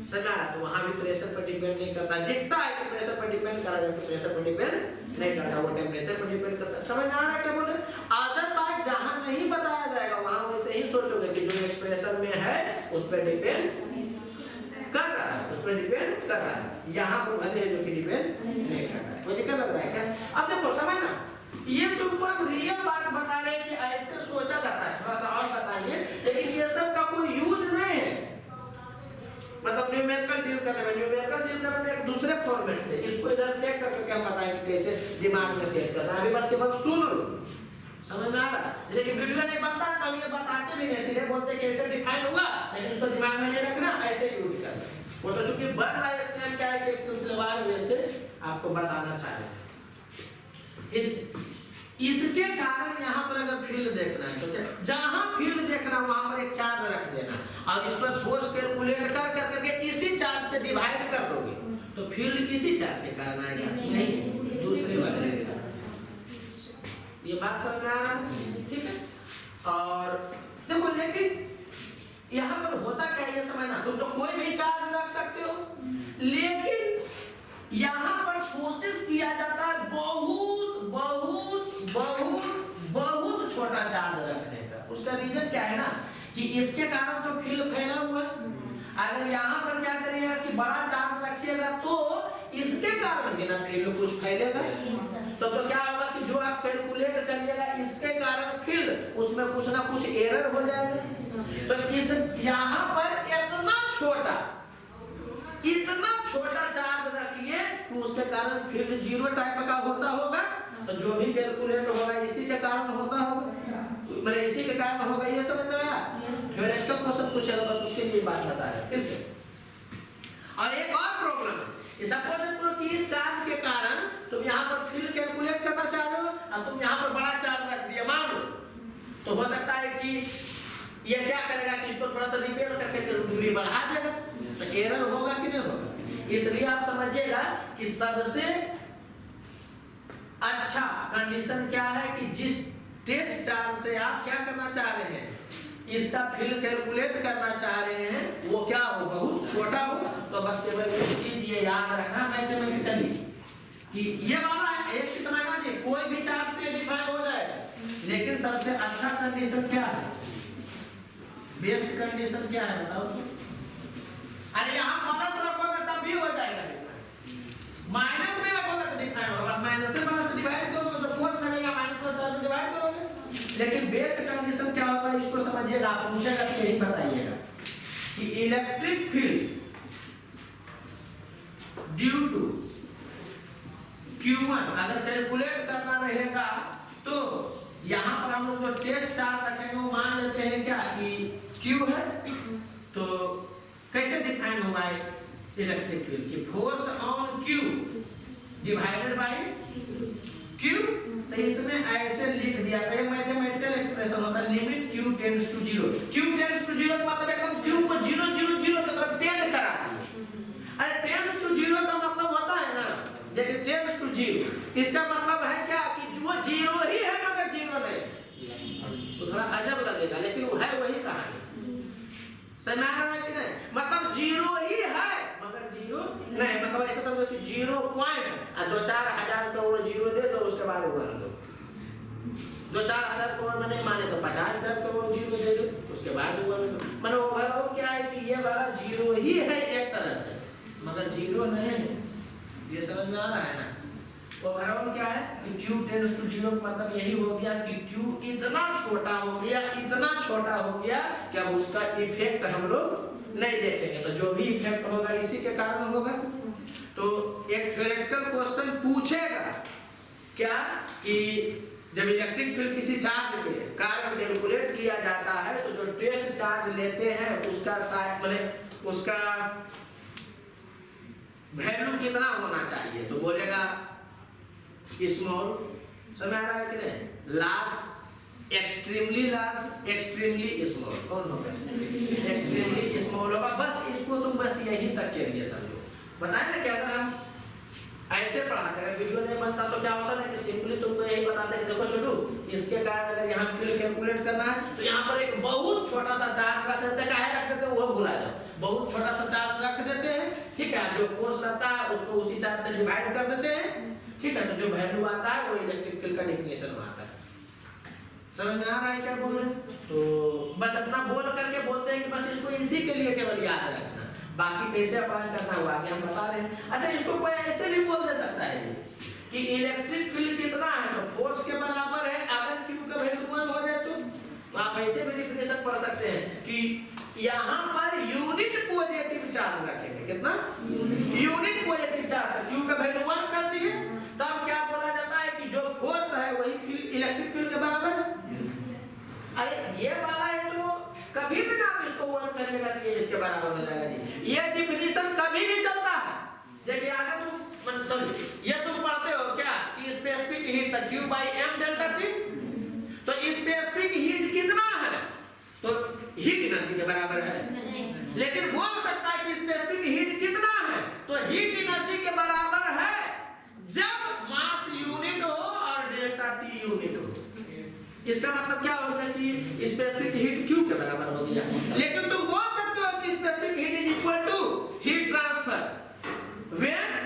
समझ में आ रहा है? तो वहाँ भी प्रेशर पर डिपेंड नहीं करता, दिखता है कि प्रेशर पर डिपेंड करा जाए, प्रेशर पर डिपेंड नहीं करता, वो टेम्परेचर पर डिपेंड करता है। समझ में आ रहा है क्या बोल रहे? अदरवाइज जहाँ नहीं बताया जाएगा वहाँ वैसे ही सोचोगे कि जो एक्सप्रेशन में है उस पर डिपेंड कर रहा है, उस पर डिपेंड कर रहा है, यहाँ पर भले है जो कि डिपेंड नहीं कर रहा है। कोई दिक्कत लग रहा है क्या? अब देखो समझना, ये तुमको एक रियल बात बता रहे हैं कि ऐसे सोचा जाता है, थोड़ा सा और बताइए, लेकिन ये सब का कोई यूज नहीं है। मतलब न्यूमेरिकल डील करने में, न्यूमेरिकल डील करने में एक दूसरे फॉर्मेट से, इसको इधर फेंक करके क्या बताएंगे कैसे दिमाग में सेट करना है। अभी बस केवल सुन लो, समझ में आ रहा है? लेकिन वीडियो नहीं बनता तो ये बताते भी नहीं, सीधे बोलते कैसे डिफाइन हुआ, लेकिन उसको दिमाग में नहीं रखना, ऐसे यूज करना। वो तो चूंकि बन रहा है इसलिए क्या है कि एक सिलसिलेवार वे से आपको बताना चाह रहे हैं। इसके कारण यहाँ पर अगर फील्ड देखना है तो जहां फील्ड देखना वहां पर एक चार्ज रख देना और इस पर फोर्स कैलकुलेट कर करके इसी चार्ज से डिवाइड कर दोगे तो फील्ड इसी चार्ज के कारण आएगा, नहीं दूसरे वाले के कारण। ये बात समझ में आ रहा है? ठीक है। और देखो लेकिन यहाँ पर होता क्या ये समझना, तुम तो कोई भी चार्ज रख सकते हो, लेकिन यहाँ पर कोशिश किया जाता है बहुत बहुत बहुत बहुत छोटा चार्ज रखने का। उसका रीजन क्या है ना कि इसके कारण तो फील्ड फैला हुआ है। अगर यहाँ पर क्या करिएगा कि बड़ा चार्ज रखिएगा तो इसके कारण भी ना फील्ड कुछ फैलेगा। तो क्या होगा कि जो आप कैलकुलेट करिएगा इसके कारण फील्ड उसमें कुछ ना कुछ एरर हो जाएगा। तो इस यहाँ पर इतना छोटा चार्ज रखिए कि उसके कारण फील्ड जीरो टाइप का होता होगा। तो जो भी कैलकुलेट होगा इसी के कारण होता होगा, मतलब इसी के कारण होगा। ये समझ में आया? फिर एक क्वेश्चन पूछेगा, बस उसके लिए बात बता रहे फिर से। और एक और प्रॉब्लम है, सपोज करो कि इस चार्ज के कारण तुम यहाँ पर फील्ड कैलकुलेट करना चाह रहे हो और तुम यहाँ पर बड़ा चार्ज रख दिया मान लो, तो हो सकता है कि ये क्या करेगा कि इसको थोड़ा सा रिपेयर करके दूरी बढ़ा देगा, तो एरर होगा कि नहीं होगा। इसलिए आप समझिएगा कि सबसे अच्छा कंडीशन क्या है कि जिस टेस्ट चार्ज से आप क्या करना चाह रहे हैं, इसका फील्ड कैलकुलेट करना चाह रहे हैं, वो क्या हो, बहुत छोटा हो। तो बस केवल एक चीज ये याद रखना मैथमेटिकली कि ये वाला एक ही समझना चाहिए, कोई भी चार्ज से डिफाइन हो जाएगा, लेकिन सबसे अच्छा कंडीशन क्या है, बेस्ट कंडीशन क्या है बताओ तो? अरे यहाँ माइनस रखोगे तब भी हो जाएगा, माइनस में रखोगे तो डिफाइन होगा, माइनस से माइनस डिवाइड करोगे तो फोर्स लगेगा, माइनस प्लस से डिवाइड करोगे। लेकिन बेस्ट कंडीशन क्या होगा इसको समझिएगा, आप पूछेगा तो यही बताइएगा कि electric field due to Q1 अगर कैलकुलेट करना रहेगा तो यहाँ पर हम लोग जो टेस्ट चार्ज रखेंगे वो मान लेते हैं क्या कि Q है। तो कैसे डिफाइन होगा इलेक्ट्रिक फील्ड की force on Q divided by Q। तो इसमें ऐसे लिख दिया था, ये मैथमेटिकल एक्सप्रेशन होता है, limit Q tends to 0। Q tends to 0 का मतलब एकदम Q को 0 0 0 की तरफ टेंड करा दिया। अरे टेंड्स टू 0 का मतलब होता है ना, जैसे टेंड्स टू 0, इसका मतलब है क्या कि जो 0 ही है मगर 0 नहीं। तो थोड़ा अजब लगेगा लेकिन वो है वही कहानी, समझ आ रहा है कि नहीं? मतलब 0 ही है मगर 0 नहीं, मतलब ऐसा समझो कि 0 पॉइंट और 2-4 हजार करोड़ 0 दे दो, उसके बाद वो दो 2-4 हजार करोड़ में नहीं माने तो 50,000 करोड़ 0 दे दो, उसके बाद वो मतलब ओवरऑल क्या है कि ये वाला 0 ही है एक तरह से मगर 0 नहीं है। ये समझ में आ रहा है ना? ओवरऑल क्या है कि Q टेंड्स टू 0 का मतलब यही हो गया कि Q इतना छोटा हो गया, इतना छोटा हो गया कि अब उसका इफेक्ट हम लोग नहीं देखेंगे, तो जो भी इफेक्ट होगा इसी के कारण होगा। तो एक थ्योरेटिकल क्वेश्चन पूछेगा क्या कि जब इलेक्ट्रिक फील्ड किसी चार्ज के कारण कैलकुलेट किया जाता है तो जो टेस्ट चार्ज लेते हैं उसका मतलब उसका वैल्यू कितना होना चाहिए, तो बोलेगा स्मॉल, समझ आ रहा है कि नहीं? Large, extremely large, extremely small, कौन होगा? एक्सट्रीमली स्मॉल होगा। बस इसको तुम बस यही तक के लिए समझो। बताए ना कि अगर हम ऐसे पढ़ाते हैं वीडियो नहीं बनता तो क्या होता है कि सिंपली तुमको यही बताते हैं कि देखो छोटू, इसके कारण अगर यहाँ फील्ड कैलकुलेट करना है तो यहाँ पर एक बहुत छोटा सा चार्ज रख देते हैं, काहे रख देते हैं वो भुला जाओ, बहुत छोटा सा चार्ज रख देते हैं, ठीक है, जो फोर्स रहता है उसको उसी चार्ज से डिवाइड कर देते हैं, ठीक है, तो जो वैल्यू आता है वो इलेक्ट्रिक फील्ड का डेफिनेशन में आता है। समझ में आ रहा है क्या बोल रहे हैं? तो बस इतना बोल करके बोलते हैं कि बस इसको इसी के लिए केवल याद रखना, बाकी कैसे अप्लाई करना हुआ आगे हम बता रहे हैं। अच्छा, इसको कोई ऐसे भी बोल दे सकता है कि इलेक्ट्रिक फील्ड कितना है तो फोर्स के बराबर है, अगर Q का वैल्यू 1 हो जाए तो आप ऐसे भी डेफिनेशन पढ़ सकते हैं कि यहाँ पर यूनिट पॉजिटिव चार्ज रखेंगे, कितना यूनिट पॉजिटिव चार्ज, Q का वैल्यू 1 कर दिए, तब क्या बोला जाता है कि जो फोर्स है वही फील्ड इलेक्ट्रिक फील्ड के बराबर है। अरे ये वाला है तो कभी भी ना आप इसको 1 करेगा तो ये इसके बराबर हो जाएगा जी, ये डेफिनेशन कभी भी चलता है। देखिए आगे तुम समझो, ये तुम पढ़ते हो क्या कि स्पेसिफिक हीट था Q by m delta T, तो स्पेसिफिक हीट कितना है तो हीट एनर्जी के बराबर है, लेकिन बोल सकता है कि स्पेसिफिक हीट कितना है तो हीट एनर्जी के बराबर है जब मास यूनिट हो और डेल्टा T यूनिट हो। इसका मतलब क्या होगा कि स्पेसिफिक हीट Q के बराबर हो गया, लेकिन तुम बोल सकते हो कि specific heat is equal to heat transfer when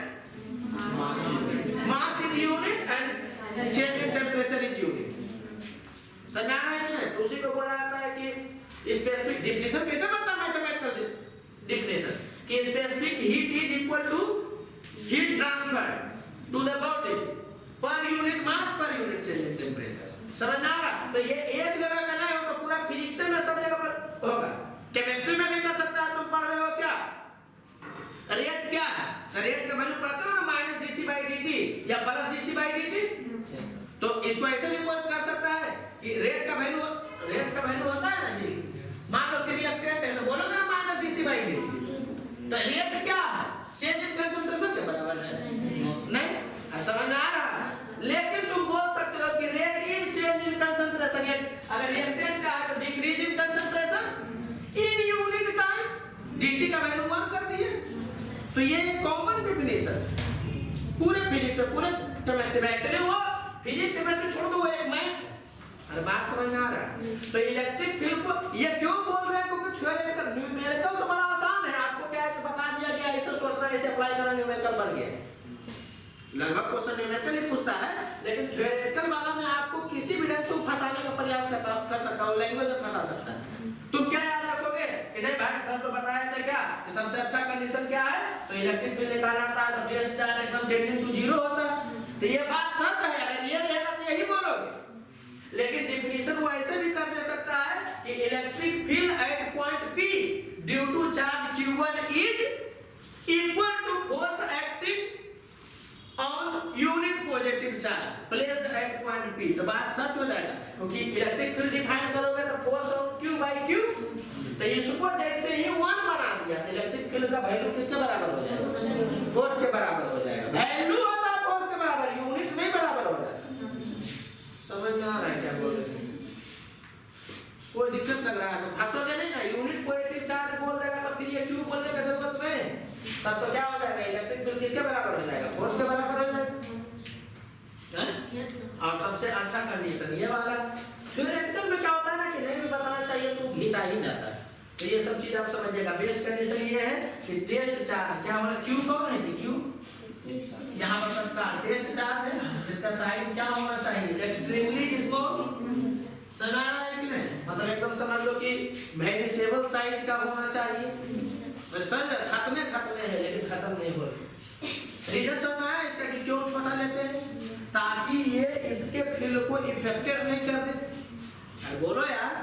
mass is unit and change in temperature is unit। समझ आ रहा है कि नहीं? तो उसी को बोला जाता है कि स्पेसिफिक डेफिनेशन कैसे बनता है मैथमेटिकल डेफिनेशन कि specific heat is equal to heat transferred to the body per unit mass per unit change in temperature. समझ में आ रहा? तो ये एक जगह का नहीं होगा, पूरा फिजिक्स में सब जगह पर होगा। केमिस्ट्री में भी कर सकता है। तुम पढ़ रहे हो क्या? रेट क्या है? रेट का वैल्यू पढ़ते हो ना, माइनस dc/dt या प्लस dc/dt। तो इसको ऐसे भी कोई कर सकता है कि रेट का वैल्यू होता है ना जी, मान लो कि रिएक्टेंट है तो बोलोगे ना माइनस dc/dt। तो रेट क्या है? चेंज इन कंसंट्रेशन के बराबर है। नहीं समझ में आ रहा है? लेकिन तुम बोल सकते हो कि rate is change in concentration. अगर रिएक्टेंट का है तो decrease in concentration in unit time, dt का वैल्यू 1 कर दिए। तो ये कॉमन डेफिनेशन पूरे फिजिक्स में, पूरे केमिस्ट्री में। एक्चुअली वो फिजिक्स केमिस्ट्री छोड़ दो, वो एक मैथ। अरे बात समझ में आ रहा है? तो इलेक्ट्रिक फील्ड को ये क्यों बोल रहे हैं? क्योंकि थ्योरेटिकल, न्यूमेरिकल तो बड़ा आसान है, आपको क्या है बता दिया गया, ऐसे सोचना, ऐसे अप्लाई करना, न्यूमेरिकल बन गया। लगभग क्वेश्चन न्यूमेरिकल ही पूछता है, लेकिन थ्योरेटिकल वाला में आपको किसी भी ढंग से फंसाने का प्रयास कर सकता हूं, लैंग्वेज में फंसा सकता है। तुम क्या याद रखोगे कि नहीं भाई सब तो बताया था क्या कि सबसे अच्छा कंडीशन क्या है? तो इलेक्ट्रिक फील्ड निकालना था, तो टेस्ट चार्ज एकदम टेंडिंग टू 0 होता है। तो ये बात सच है, अगर ये रहेगा तो यही बोलोगे। लेकिन डेफिनेशन वो ऐसे भी कर दे सकता है कि electric field at point P due to charge Q1 is equal to force acting on unit positive charge placed at point P। तो बात सच हो जाएगा, क्योंकि इलेक्ट्रिक फील्ड डिफाइन करोगे तो फोर्स ऑन Q/Q। तो इसको जैसे ही 1 बना दिया, इलेक्ट्रिक फील्ड का वैल्यू किसके बराबर हो जाएगा? फोर्स के बराबर हो जाएगा। वैल्यू होता है फोर्स के बराबर, यूनिट नहीं बराबर हो जाएगा। समझ में आ रहा है क्या बोल रहे हैं? कोई दिक्कत लग रहा है तो फंसोगे नहीं ना। यूनिट पॉजिटिव चार्ज बोल देगा तो फिर ये Q बोलने की जरूरत नहीं। तब तो क्या हो जाएगा? इलेक्ट्रिक फील्ड किसके बराबर हो जाएगा? फोर्स के बराबर हो जाएगा। और सबसे अच्छा कंडीशन ये वाला। थ्योरेटिकल में क्या होता है ना कि नहीं भी बताना चाहिए तो घिंचा ही जाता है। तो ये सब चीज आप समझिएगा। बेस्ट कंडीशन ये है कि टेस्ट चार्ज क्या होना, Q कौन है जी? Q यहाँ पर सबका टेस्ट चार्ज है, जिसका साइज क्या होना चाहिए? Extremely small. समझ आ रहा है कि नहीं? मतलब एकदम समझ लो कि वेरिएबल साइज का होना चाहिए। मेरे समझ खत्म है लेकिन खत्म नहीं हो रही। रीजन समझ आया इसका कि क्यों छोटा लेते हैं? ताकि ये इसके फील्ड को इफेक्टेड नहीं कर दे। अरे बोलो यार,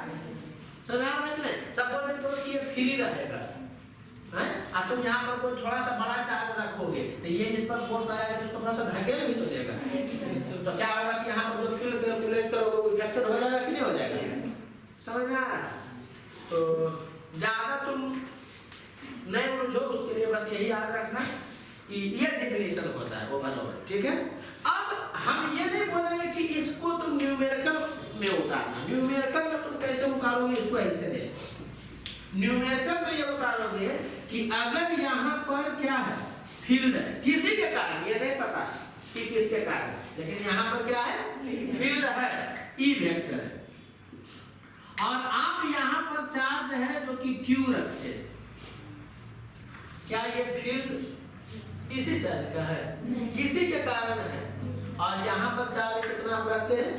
समझ आ रहा है कि नहीं? सपोज करो कि ये फ्री रहेगा, हैं? और तुम यहाँ पर कोई थोड़ा सा बड़ा चार्ज रखोगे तो ये इस पर फोर्स लगाएगा तो उसको थोड़ा सा धकेल भी तो देगा। तो क्या होगा कि यहाँ पर जो फील्ड कैलकुलेट करोगे वो इफेक्टेड हो जाएगा कि नहीं हो जाएगा? समझ में आ रहा है? तो ज्यादा तुम नहीं उलझो, उसके लिए बस यही याद रखना कि ये डेफिनेशन होता है ओवरऑल। ठीक है? अब हम ये नहीं बोलेंगे कि इसको तुम न्यूमेरिकल में उतारना। न्यूमेरिकल में तुम कैसे उतारोगे इसको? ऐसे नहीं, न्यूमेरिकल में ये उतारोगे कि अगर यहाँ पर क्या है, फील्ड है किसी के कारण, ये नहीं पता कि किसके कारण, लेकिन यहाँ पर क्या है? फील्ड है, E वेक्टर है, और आप यहाँ पर चार्ज है जो कि Q रखते हैं। क्या ये फील्ड इसी चार्ज का है? किसी के कारण है। और यहाँ पर चार्ज कितना आप रखते हैं?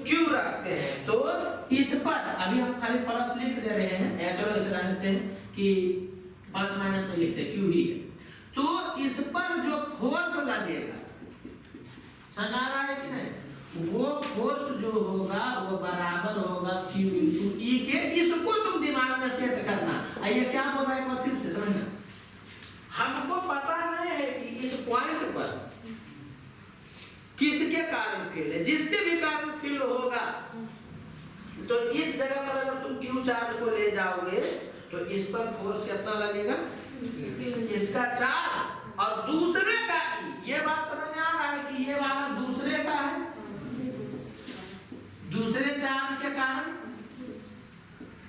Q रखते हैं। तो इस पर अभी हम खाली प्लस लिख दे रहे हैं, या चलो इसे रख देते हैं कि प्लस माइनस नहीं लिखते, Q ही है। तो इस पर जो फोर्स लगेगा, समझ आ रहा है कि नहीं? वो फोर्स जो होगा वो बराबर होगा Q into E के। इसको तुम दिमाग में सेट करना। आइए क्या बोल रहा है एक बार फिर से समझना। हमको पता नहीं है कि इस पॉइंट पर किसके कारण फील्ड है। जिसके भी कारण फील्ड होगा तो इस जगह पर अगर तुम Q चार्ज को ले जाओगे तो इस पर फोर्स कितना लगेगा? इसका चार्ज और दूसरे का E। ये बात समझ में आ रहा है कि ये वाला दूसरे का है, दूसरे चार्ज के कारण।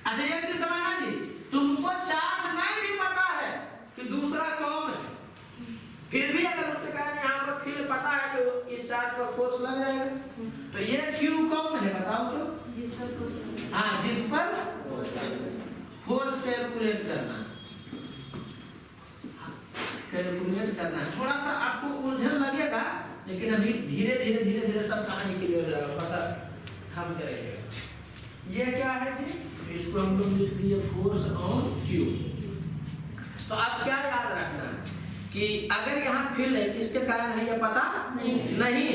अच्छा एक चीज समझना जी, तुमको चार्ज नहीं भी पता है कि दूसरा कौन है, फिर भी अगर उसके कारण यहाँ पर फील्ड पता है तो इस चार्ज पर फोर्स लग जाएगा। तो ये Q कौन है बताओ तो? हाँ, जिस पर फोर्स कैलकुलेट करना थोड़ा सा आपको उलझन लगेगा, लेकिन अभी धीरे धीरे सब कहानी क्लियर हो जाएगा। थोड़ा सा थम के रहिएगा। ये क्या है जी? इसको हम लोग लिख दिए फोर्स ऑन Q। तो आप क्या याद रखना कि अगर यहाँ फील्ड है किसके कारण है ये पता नहीं।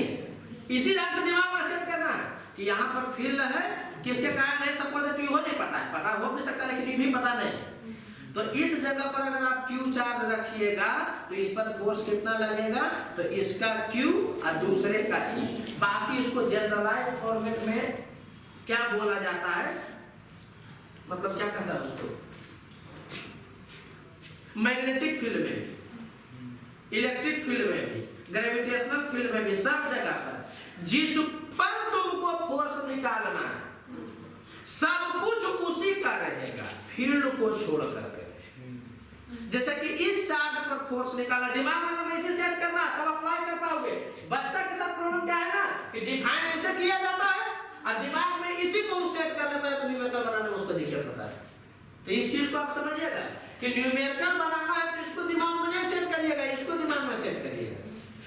इसी ढंग से दिमाग में सेट करना है कि यहाँ पर फील्ड है किसके कारण है, सपोज दैट यू हो नहीं पता है, पता हो भी सकता है लेकिन ये भी पता नहीं। तो इस जगह पर अगर आप Q चार्ज रखिएगा तो इस पर फोर्स कितना लगेगा, तो इसका Q और दूसरे का E। बाकी इसको जनरलाइज फॉर्मेट में क्या बोला जाता है, मतलब क्या कहता है उसको, मैग्नेटिक फील्ड में भी, इलेक्ट्रिक फील्ड में भी, ग्रेविटेशनल फील्ड में भी, सब जगह पर जिस पर तुमको फोर्स निकालना है सब कुछ उसी का रहेगा, फील्ड को छोड़ करके। जैसे कि इस चार्ज पर फोर्स निकाला, दिमाग में अगर ऐसे सेट करना तब अप्लाई कर पाओगे। बच्चा के साथ प्रॉब्लम क्या है ना कि डिफाइन ऐसे किया जाता है और दिमाग में इसी को सेट कर लेता है, तो न्यूमेरिकल बनाने में उसको दिक्कत होता है। तो इस चीज को आप समझिएगा कि न्यूमेरिकल बनाना है तो इसको दिमाग में नहीं सेट करिएगा, इसको दिमाग में सेट करिएगा।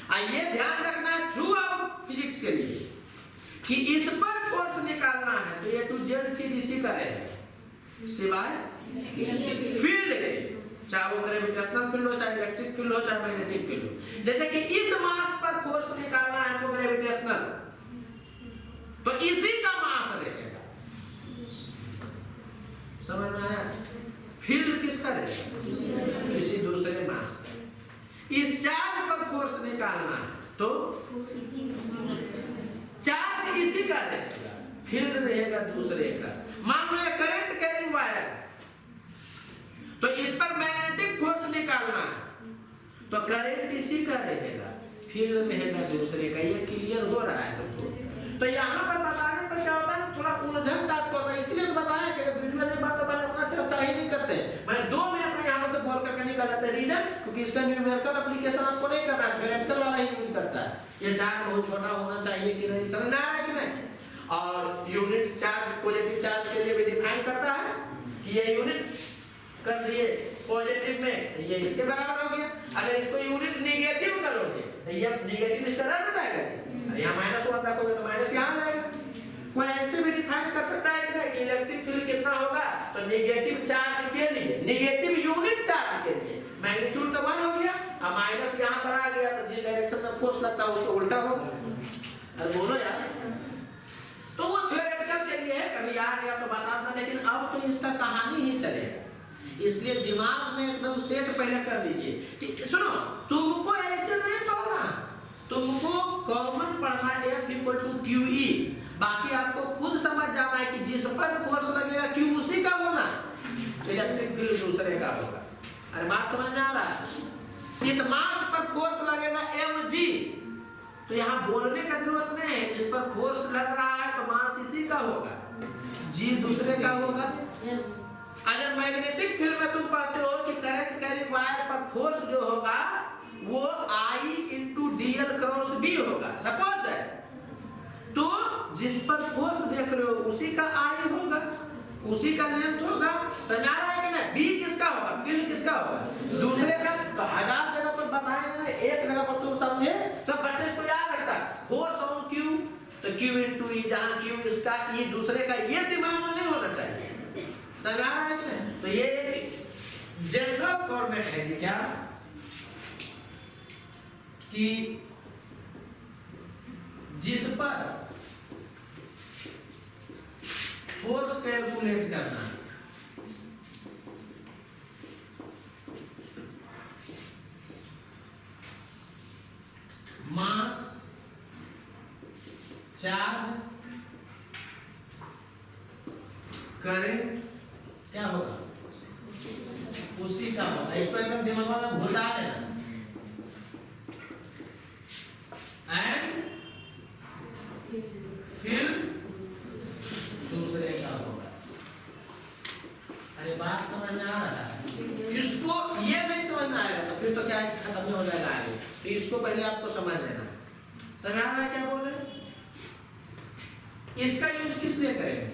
और ये ध्यान रखना है थ्रू आउट फिजिक्स के लिए कि इस पर फोर्स निकालना है तो ए टू जेड चीज इसी का रहेगा, सिवाय फील्ड के, चाहे वो ग्रेविटेशनल फील्ड हो, चाहे इलेक्ट्रिक फील्ड हो, चाहे मैग्नेटिक फील्ड हो। जैसे कि इस मास पर फोर्स निकालना है हमको ग्रेविटेशनल, तो इसी का मास रहेगा, समझ में आया। फील्ड किसका रहेगा, किसी दूसरे मास का। इस चार्ज पर फोर्स निकालना है तो चार्ज इसी का रहेगा, फील्ड रहेगा दूसरे का। मान लो करंट कैरिंग वायर, तो इस पर मैग्नेटिक फोर्स निकालना है तो करंट इसी का रहेगा, फील्ड रहेगा दूसरे का। ये क्लियर हो रहा है दोस्तों। तो यहाँ पर बताने पर क्या होता है, थोड़ा उलझन टाइप होता है, इसलिए बताया कि वीडियो में बात बताने उतना चर्चा ही नहीं करते। मैंने 2 मिनट में यहाँ से बोल करके निकल जाते हैं। रीजन क्योंकि इसका न्यूमेरिकल एप्लीकेशन आपको नहीं करना है, थ्योरेटिकल वाला ही यूज करता है। ये चार्ज बहुत छोटा होना चाहिए कि नहीं, समझ में आ रहा है कि नहीं। और यूनिट चार्ज पॉजिटिव चार्ज के लिए भी डिफाइन करता है कि ये यूनिट कर दिए पॉजिटिव में ये इसके बराबर हो गया। अगर इसको यूनिट नेगेटिव करोगे तो ये नेगेटिव इसका रह जाएगा, यहाँ -1 रखोगे तो माइनस यहाँ जाएगा। कोई ऐसे भी डिफाइन कर सकता है कि इलेक्ट्रिक फील्ड कितना होगा, तो नेगेटिव चार्ज के लिए, नेगेटिव यूनिट चार्ज के लिए मैग्नीट्यूड तो 1 हो गया और माइनस यहाँ पर आ गया, तो जिस डायरेक्शन में फोर्स लगता है उसको उल्टा होगा। अरे बोलो यार, तो वो थ्योरेटिकल के लिए है, कभी आ गया तो बता देना, लेकिन अब तो इसका कहानी ही चलेगा। इसलिए दिमाग में एकदम सेट पहले कर दीजिए कि सुनो, तुमको ऐसे नहीं पढ़ना, तुमको कॉमन पढ़ना F = QE। बाकी आपको खुद समझ जाना है कि जिस पर फोर्स लगेगा Q उसी का होना, इलेक्ट्रिक फील्ड दूसरे का होगा। अरे बात समझ में आ रहा है। इस मास पर फोर्स लगेगा mg, तो यहाँ बोलने का जरूरत नहीं है, इस पर फोर्स लग रहा है तो मास इसी का होगा, g दूसरे का होगा। अगर मैग्नेटिक फील्ड में तुम पढ़ते हो कि करंट कैरिंग वायर पर फोर्स जो होगा वो I × dl क्रॉस b होगा, सपोज दैट, तो जिस पर फोर्स देख रहे हो उसी का I होगा, उसी का लेंथ होगा। समझ आ रहा है कि नहीं। b किसका होगा, फील्ड किसका होगा, दूसरे का। तो 1000 जगह पर बताएंगे ना, एक जगह पर तुम समझे तो बच्चे इसको याद रखता है, फोर्स ऑन q तो q × E, जहां q इसका E दूसरे का, ये दिमाग में नहीं होना चाहिए। समझ आ रहा है कि नहीं। तो ये एक जनरल फॉर्मेट है कि क्या, कि जिस पर फोर्स कैलकुलेट करना है, मास, चार्ज, करंट क्या होगा, उसी का होगा। इसको एकदम दिमाग में घुसा लेना। एंड फील्ड दूसरे का होगा। अरे बात समझ में आ रहा है। इसको ये नहीं समझ में आएगा तो फिर तो क्या खत्म हो जाएगा आगे। तो इसको पहले आपको समझ लेना है। समझ आ रहा है क्या बोल रहे? इसका यूज किस लिए करेंगे,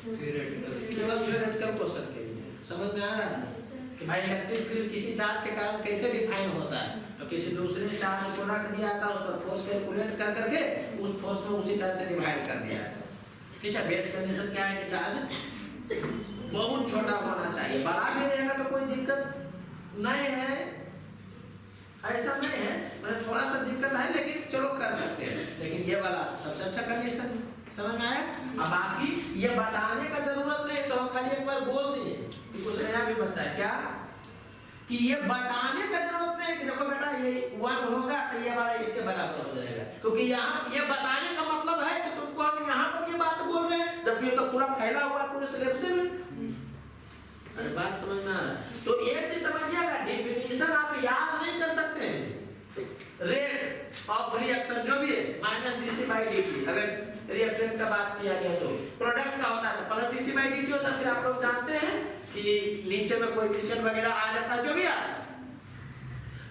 थ्योरेटिकल क्वेश्चन के लिए। समझ में आ रहा है कि भाई इलेक्ट्रिक फील्ड किसी चार्ज के कारण कैसे डिफाइन होता है, तो किसी दूसरे चार्ज को रख दिया था, उस पर फोर्स कैलकुलेट कर करके उस फोर्स में उसी तरह से डिवाइड कर दिया। ठीक है, बेस कंडीशन क्या है कि चार्ज बहुत छोटा होना चाहिए, बड़ा भी रहेगा तो कोई दिक्कत नहीं है, ऐसा नहीं है, मतलब थोड़ा सा दिक्कत है लेकिन चलो कर सकते हैं, लेकिन ये वाला सबसे अच्छा कंडीशन समझ में आया। अब बाकी ये बताने का जरूरत नहीं, तो हम खाली एक बार बोल दिए कि कुछ नया भी बच्चा है क्या कि ये बताने का जरूरत नहीं कि देखो बेटा ये 1 होगा तो ये वाला इसके बराबर हो जाएगा, क्योंकि यहाँ ये बताने का मतलब है कि तुमको हम यहाँ पर ये बात बोल रहे हैं, जबकि ये तो पूरा फैला हुआ पूरे सिलेबस में। अरे बात समझ में आ रहा है? तो एक चीज समझिएगा, डेफिनेशन आप याद नहीं कर सकते हैं। रेट ऑफ रिएक्शन जो भी है -dc/dt, अगर रिएक्टेंट का बात किया गया तो प्रोडक्ट का होता है तो प्लस dc/dt होता है, फिर आप लोग जानते हैं कि नीचे में कोएफिशिएंट वगैरह आ जाता है जो भी आता है।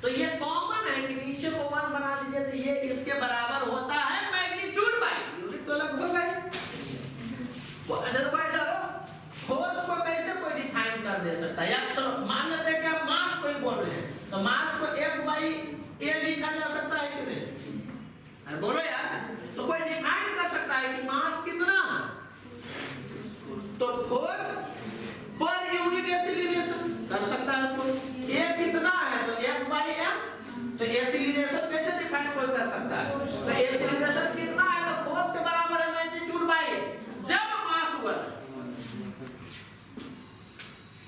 तो ये कॉमन है कि नीचे को 1 बना दीजिए तो ये इसके बराबर होता है मैग्नीट्यूड बाय यूनिट, तो अलग हो गए। अदरवाइज फोर्स को कैसे कोई डिफाइन कर दे सकता है, या चलो मान लेते हैं कि आप मास को ही बोल रहे हैं, तो मास को F/a लिखा जा सकता है कि नहीं? अरे बोलो यार, तो कोई डिफाइन कर सकता है कि मास कितना है, तो फोर्स पर यूनिट एक्सीलरेशन कर सकता है कोई। A कितना है तो F/m, तो एक्सीलरेशन कैसे डिफाइन कोई कर सकता है, तो एक्सीलरेशन कितना है तो फोर्स के बराबर है मैग्नीट्यूड बाय जब मास हुआ।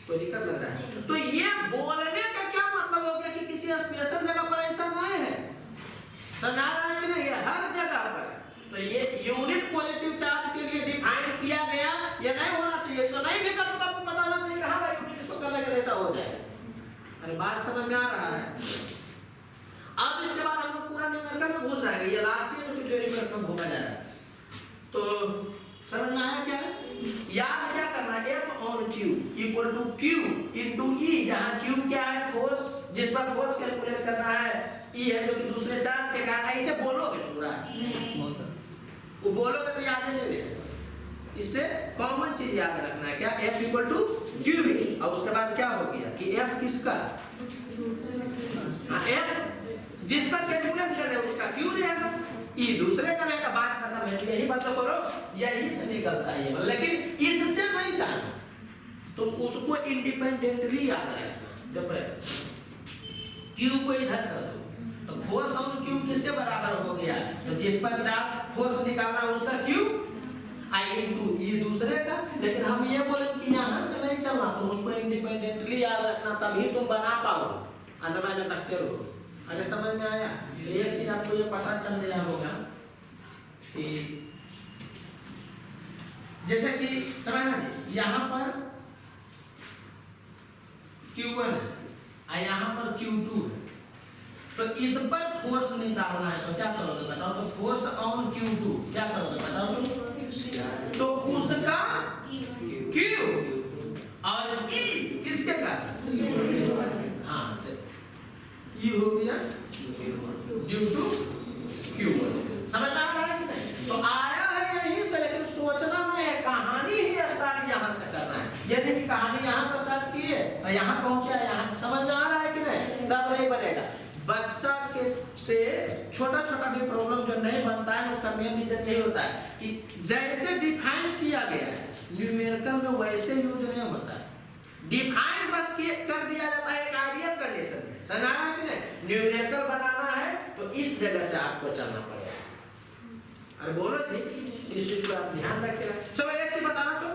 कोई दिक्कत लग रहा है? तो ये बोलने का क्या मतलब हो गया कि किसी स्पेशल जगह पर ऐसा नहीं है, समझ आ रहा है कि नहीं? ये हर जगह पर है। तो ये यूनिट पॉजिटिव चार्ज के लिए डिफाइन किया गया, ये नहीं होना चाहिए, तो नहीं भी करता तो आपको पता होना चाहिए कहां भाई यूनिट इसको करने के लिए ऐसा हो जाएगा। अरे बात समझ में आ रहा है? अब इसके बाद हम लोग पूरा न्यूमेरिकल में घुस जाएंगे, ये लास्ट ईयर जो थ्योरी पर घूमा जा रहा है, तो समझ में आया क्या है? याद क्या करना है, F/q equal to Q into E, जहां Q क्या है फोर्स, जिस पर फोर्स कैलकुलेट करना है, E है जो कि दूसरे चार्ज के कारण। ऐसे बोलोगे पूरा वो बोलोगे तो याद नहीं रहेगा, इससे कॉमन चीज याद रखना है क्या, F इक्वल टू Q, और उसके बाद क्या हो गया कि F किसका, F जिस पर कैलकुलेट कर रहे हो उसका Q रहेगा, E दूसरे का रहेगा, बात खत्म है। यही बात करो, यही से निकलता है ये, लेकिन इससे नहीं जाना, तो उसको इंडिपेंडेंटली याद रखना। देखो Q को इधर कर दो तो फोर्स ऑन Q किसके बराबर हो गया, तो जिस पर चार्ज फोर्स निकालना है उसका Q I इनटू E दूसरे का। लेकिन हम ये बोले कि यहाँ से नहीं चलना, तो उसको इंडिपेंडेंटली याद रखना, तभी तुम बना पाओ, अदरवाइज अटकते रहो। अरे समझ में आया? एक चीज आपको ये पता चल गया होगा कि जैसे कि समझना जी, यहाँ पर Q1 है और यहाँ पर Q2 है, तो इस पर फोर्स निकालना है, तो क्या करोगे बताओ, तो फोर्स ऑन Q2 क्या करोगे बताओ तुम, तो उसका Q और E किसके का, हाँ E हो गया ड्यू टू Q1। समझ आ रहा है कि नहीं? तो आया है यहीं से, लेकिन सोचना नहीं है, कहानी ही स्टार्ट यहाँ से करना है। ये नहीं कि कहानी यहाँ से स्टार्ट की है तो यहाँ पहुंचा, यहाँ समझ में आ रहा है कि नहीं? तब नहीं बनेगा। बच्चा के से छोटा छोटा भी प्रॉब्लम जो नहीं बनता है उसका मेन रीजन यही होता है कि जैसे डिफाइन किया गया है न्यूमेरिकल में वैसे यूज नहीं होता है, डिफाइन बस कर दिया जाता है एक आइडियल कंडीशन में। समझ आ रहा है कि नहीं? न्यूमेरिकल बनाना है तो इस जगह से आपको चलना पड़ेगा। अरे बोलो जी, इस चीज को आप ध्यान रखिएगा। चलो एक चीज बताना, तो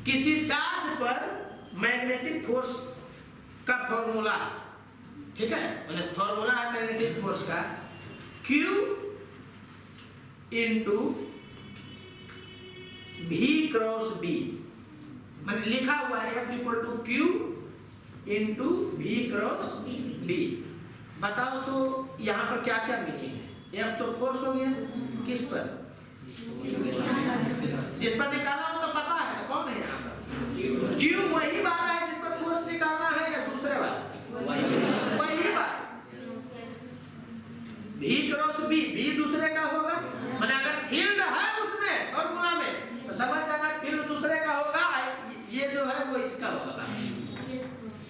किसी चार्ज पर मैग्नेटिक फोर्स का फॉर्मूला, ठीक है, मतलब फॉर्मूला है मैग्नेटिक फोर्स का Q into V cross B, मतलब लिखा हुआ है F equal to Q into V cross B। बताओ तो यहाँ पर क्या क्या मीनिंग है? F तो फोर्स हो गया, किस पर, जिस पर निकाला हो तो पता है, तो कौन है यहाँ पर, Q वही वाला है जिस पर फोर्स निकालना है या दूसरे वाला, वही वाला। V क्रॉस B, B दूसरे का होगा, मतलब अगर फील्ड है उसमें फॉर्मूला में तो समझ जाना फील्ड दूसरे का होगा, ये जो है वो इसका होगा।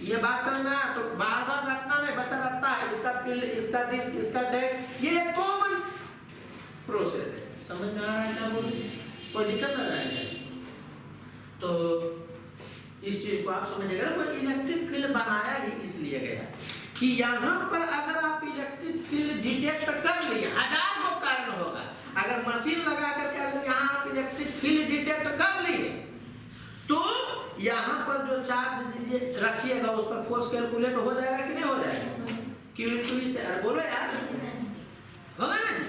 ये बात समझ में आया? तो बार बार रखना नहीं, बच्चा रखता है इसका फील्ड, इसका दिस, इसका दैट, ये एक कॉमन प्रोसेस है। समझ में आ रहा है क्या बोल, कोई दिक्कत नहीं रहा है? तो इस चीज को आप समझिएगा, कोई इलेक्ट्रिक फील्ड बनाया ही इसलिए गया कि यहाँ पर अगर आप इलेक्ट्रिक फील्ड डिटेक्ट कर लिए, 1000 को कारण होगा, अगर मशीन लगा करके अगर यहाँ आप इलेक्ट्रिक फील्ड डिटेक्ट कर लिए तो यहाँ पर जो चार्ज रखिएगा उस पर फोर्स कैलकुलेट हो जाएगा कि नहीं हो जाएगा? क्यों से बोलो यार, होगा ना जी?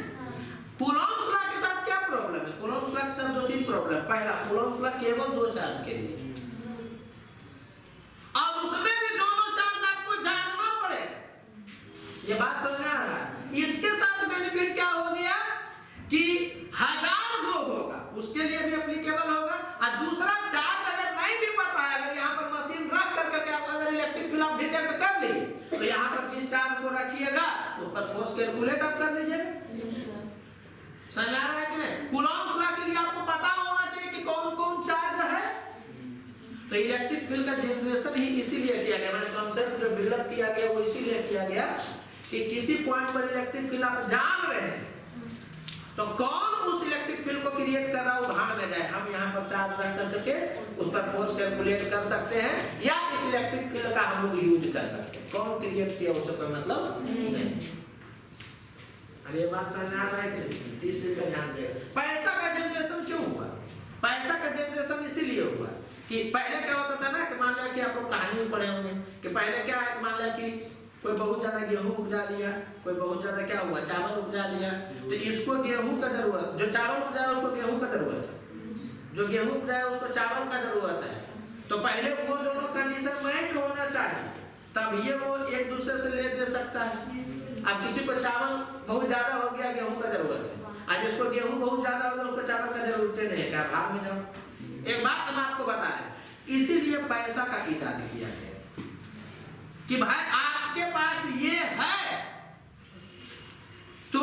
कूलॉम्स लॉ के साथ क्या प्रॉब्लम है? कूलॉम्स लॉ के साथ 2-3 प्रॉब्लम। पहला, कूलॉम्स लॉ केवल 2 चार्ज के लिए, अब उसमें भी दोनों चार्ज आपको जानना पड़ेगा। ये बात समझ में आ रहा है? इसके साथ बेनिफिट क्या हो गया कि 1000 गो होगा, उसके लिए भी एप्लीकेबल होगा। और दूसरा चार्ज अगर नहीं भी पता है, अगर यहाँ पर मशीन रख करके आप अगर इलेक्ट्रिक फील्ड आप डिटेक्ट कर लिए तो यहाँ पर जिस चार्ज को रखिएगा उस पर फोर्स कैलकुलेट आप कर लीजिएगा। समझ आ रहा है कि नहीं? कूलॉम्स लॉ के लिए आपको पता होना चाहिए कि कौन कौन चार्ज है। तो इलेक्ट्रिक फील्ड का जनरेशन ही इसीलिए किया गया, मैंने कॉन्सेप्ट जो बिल्डअप किया गया वो इसीलिए किया गया कि किसी पॉइंट पर इलेक्ट्रिक फील्ड आप जान रहे हैं तो कौन उस इलेक्ट्रिक फील्ड को क्रिएट कर रहा है वो भाड़ में जाए, हम यहाँ पर चार्ज रख करके उस पर फोर्स कैलकुलेट कर सकते हैं या इस इलेक्ट्रिक फील्ड का हम लोग यूज कर सकते हैं। कौन क्रिएट किया उससे कोई मतलब नहीं। अरे ये बात समझ आ रहा है कि नहीं? इस चीज का ध्यान दें। पैसा का जनरेशन क्यों हुआ? पैसा का जनरेशन इसीलिए हुआ कि पहले क्या होता था ना कि मान लिया कि आप लोग कहानी में पढ़े होंगे कि पहले क्या है, मान लिया कि कोई बहुत ज्यादा गेहूं उपजा लिया, कोई बहुत ज्यादा क्या हुआ चावल उपजा लिया, तो इसको गेहूं का जरूरत, जो चावल उपजाया उसको गेहूं का जरूरत है, जो गेहूं उपजाया उसको चावल का जरूरत है। तो पहले वो दोनों कंडीशन मैच होना चाहिए तब ये वो एक दूसरे से ले दे सकता है। अब किसी को चावल बहुत ज्यादा हो गया, गेहूं का जरूरत है, आज जिसको गेहूं बहुत ज्यादा हो गया उसको चावल का जरूरत नहीं है, क्या भाग में जाओ। एक बात हम आपको बता रहे, इसीलिए पैसा का इजाद किया गया कि भाई आपके पास ये है तो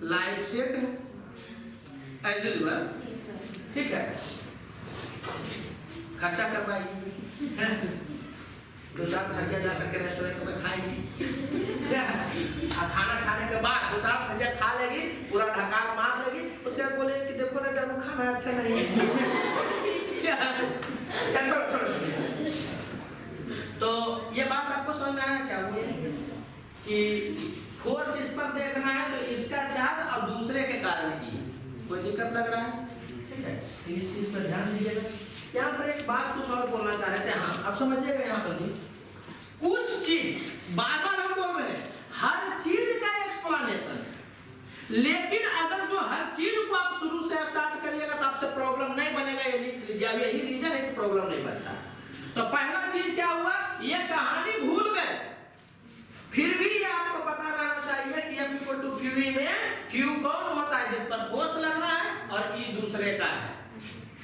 लाइफ सेट है, एज यूजुअल, ठीक है, खर्चा करवाइए, 2-4 थरिया जाकर के रेस्टोरेंट में खाएंगी, खाना खाने के बाद 2-4 थरिया खा लेगी, पूरा ढकार मार लेगी, उसके बाद बोले कि देखो ना जानू खाना अच्छा नहीं है। क्या तो ये बात आपको समझ में आया क्या हुआ कि फोर्स इस पर देखना है तो इसका चार्ज और दूसरे के कारण ही, कोई दिक्कत लग रहा है? ठीक है, तो इस चीज पर ध्यान दीजिएगा। यहाँ पर एक बात कुछ और बोलना चाह रहे थे, हाँ अब समझिएगा। यहाँ पर जी कुछ चीज बार बार हम बोल रहे हैं, हर चीज का एक्सप्लेनेशन, लेकिन अगर जो हर चीज को आप शुरू से स्टार्ट करिएगा तो आपसे प्रॉब्लम नहीं बनेगा, ये लिख लीजिए। अब यही रीजन है कि प्रॉब्लम नहीं बनता। तो पहला चीज क्या हुआ, ये कहानी भूल गए, फिर भी ये आपको पता रहना चाहिए कि F इक्वल टू QE में Q कौन होता है जिस पर फोर्स लगना है और E दूसरे का है।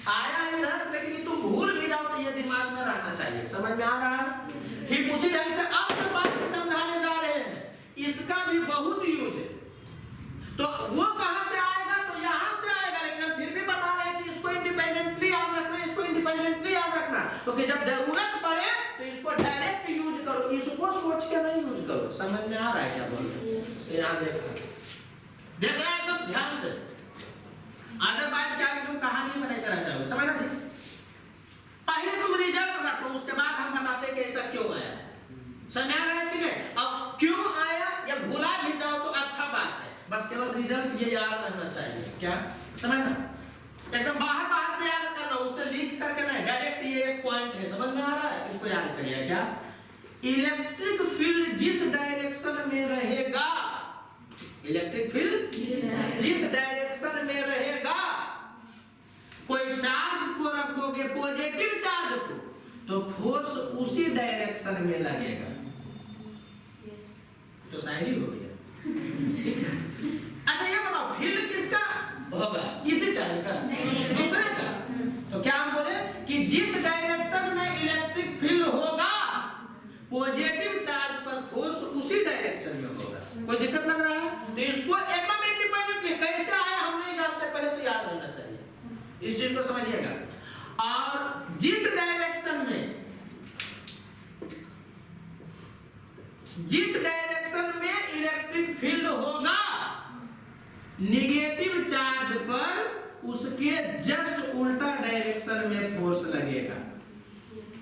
आया है रहस्य, लेकिन तुम भूल भी जाओ तो ये दिमाग में रहना चाहिए। समझ में आ रहा है? ठीक उसी ढंग से अब जो बात समझाने जा रहे हैं इसका भी बहुत यूज है। तो वो कहां से आएगा, तो यहां से आएगा, लेकिन हम फिर भी बता रहे हैं कि इसको इंडिपेंडेंटली याद रखना, इसको इंडिपेंडेंटली याद रखना, क्योंकि जब जरूरत पड़े तो इसको डायरेक्ट यूज करो, इसको सोच के नहीं यूज करो। समझ में आ रहा है क्या बोल रहे हैं? यहाँ देख रहा है एकदम ध्यान से, अदरवाइज चाहे तुम कहानी में नहीं करना चाहोगे। समझ रहे? पहले तुम रिजल्ट रखो, उसके बाद हम बताते कि ऐसा क्यों आया। समझ आ रहा है कि नहीं? अब क्यों आया या भूला भी जाओ तो अच्छा बात है, बस केवल रिजल्ट ये याद रहना चाहिए। क्या समझना? एकदम बाहर से याद करना, उससे लिंक करके नहीं, डायरेक्ट ये एक पॉइंट है। समझ में आ रहा है? इसको याद करिए। क्या इलेक्ट्रिक फील्ड जिस डायरेक्शन में रहेगा, इलेक्ट्रिक फील्ड जिस डायरेक्शन में रहेगा, कोई चार्ज को रखोगे पॉजिटिव चार्ज को तो फोर्स उसी डायरेक्शन में लगेगा। तो शायरी हो गया। अच्छा ये बताओ फील्ड किसका होगा? इसी चार्ज का, दूसरे का। तो क्या हम बोले कि जिस डायरेक्शन में इलेक्ट्रिक फील्ड होगा पॉजिटिव चार्ज पर फोर्स उसी डायरेक्शन में होगा। कोई दिक्कत लग रहा है? तो इसको एकदम इंडिपेंडेंटली कैसे आया हम नहीं जानते, पहले तो याद रहना चाहिए, इस चीज को समझिएगा। और जिस डायरेक्शन में इलेक्ट्रिक फील्ड होगा निगेटिव चार्ज पर उसके जस्ट उल्टा डायरेक्शन में फोर्स लगेगा।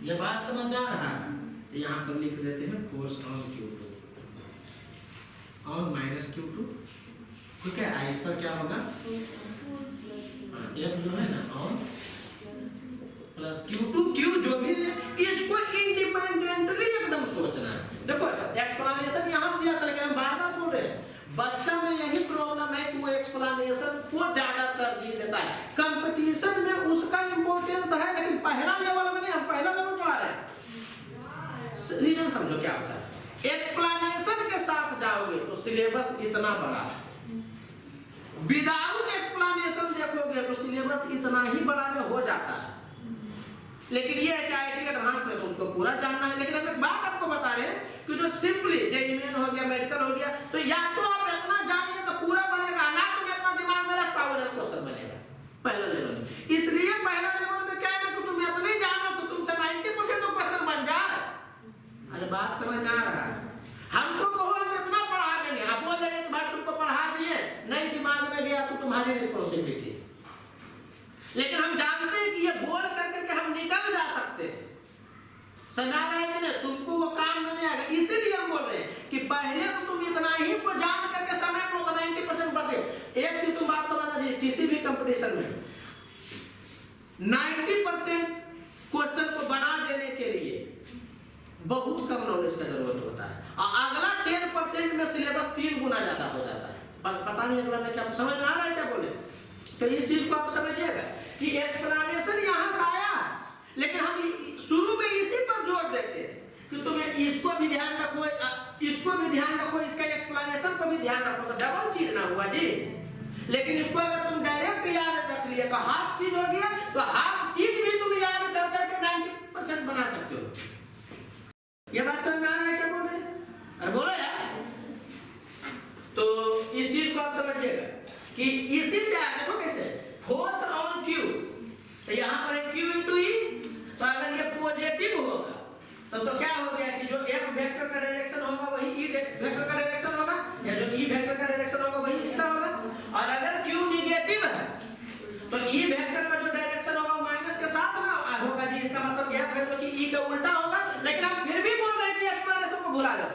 यह बात समझ आ रहा है? तो यहाँ पर लिख देते हैं फोर्स ऑन ठीक है, इस पर क्या होगा, F जो है ना और प्लस Q2 Q जो भी है इसको इंडिपेंडेंटली एकदम सोचना है। देखो एक्सप्लेनेशन यहाँ दिया था लेकिन हम बार-बार बोल रहे हैं बच्चा में यही प्रॉब्लम है कि वो एक्सप्लेनेशन को ज्यादा तरजीह देता है। कंपटीशन में उसका इंपॉर्टेंस है लेकिन पहला लेवल में नहीं, हम पहला लेवल पढ़ा रहे हैं। रीजन समझो क्या होता है, एक्सप्लेनेशन के साथ जाओगे तो सिलेबस इतना बड़ा है, विदाउट एक्सप्लेनेशन देखोगे तो सिलेबस इतना ही बड़ा में हो जाता है। लेकिन ये है कि आईटी एडवांस में तो उसको पूरा जानना है। लेकिन हम एक बात आपको बता रहे हैं कि जो सिंपली जेईई मेन हो गया, मेडिकल हो गया, तो या तो आप इतना जानिए तो पूरा बनेगा, ना तो इतना दिमाग में रख पाओगे तो क्वेश्चन बनेगा पहला लेवल में। इसलिए पहला लेवल में क्या है कि तुम इतना जानो कि तुमसे 90% तो क्वेश्चन बन जाए। अरे बात समझ आ रहा है, हमको कहो हम इतना पढ़ा देंगे, आप बोल देंगे कि भाई तुमको पढ़ा दिए, नहीं दिमाग में गया तो तुम्हारी रिस्पांसिबिलिटी। लेकिन हम जानते हैं कि ये बोल करके हम निकल जा सकते हैं, समझ आ रहा है कि नहीं, तुमको वो काम में नहीं आएगा। इसीलिए हम बोल रहे हैं कि पहले तो तुम इतना ही को जान करके समय को 90% बढ़े। एक चीज तुम बात समझ रही, किसी भी कंपटीशन में 90% क्वेश्चन को बना देने के लिए बहुत कम नॉलेज का जरूरत होता है और अगला 10% में सिलेबस 3 गुना ज्यादा हो जाता है। पता नहीं अगला में क्या समझ में आ रहा है क्या बोले, तो इस चीज को आप समझिएगा कि एक्सप्लेनेशन यहां से आया लेकिन हम शुरू में इसी पर जोर देते हैं कि तुम्हें इसको भी ध्यान रखो, इसको भी ध्यान रखो, इसका एक्सप्लेनेशन को भी ध्यान रखो, तो डबल चीज ना हुआ जी। लेकिन इसको अगर तुम डायरेक्ट याद रख लिए तो हाफ चीज हो गया, तो हाफ चीज भी तुम याद कर करके 90% बना सकते हो। ये बात समझ में आ रहा है क्या बोल रहे हैं, अरे बोलो यार। तो इस चीज को आप समझिएगा कि इसी से आगे देखो कैसे फोर्स ऑन क्यू, तो यहाँ पर है क्यू इंटू ई, तो अगर ये पॉजिटिव होगा तो क्या हो गया कि जो एफ वेक्टर का डायरेक्शन होगा वही ई वेक्टर का डायरेक्शन होगा, या जो ई वेक्टर का डायरेक्शन होगा वही इसका होगा। और अगर क्यू निगेटिव है तो ई वेक्टर का जो डायरेक्शन होगा वो माइनस के साथ ना होगा जी, इसका मतलब एफ है तो कि ई का उल्टा होगा। लेकिन हम फिर भी बोल रहे हैं कि एक्सप्लेनेशन को भुला दो,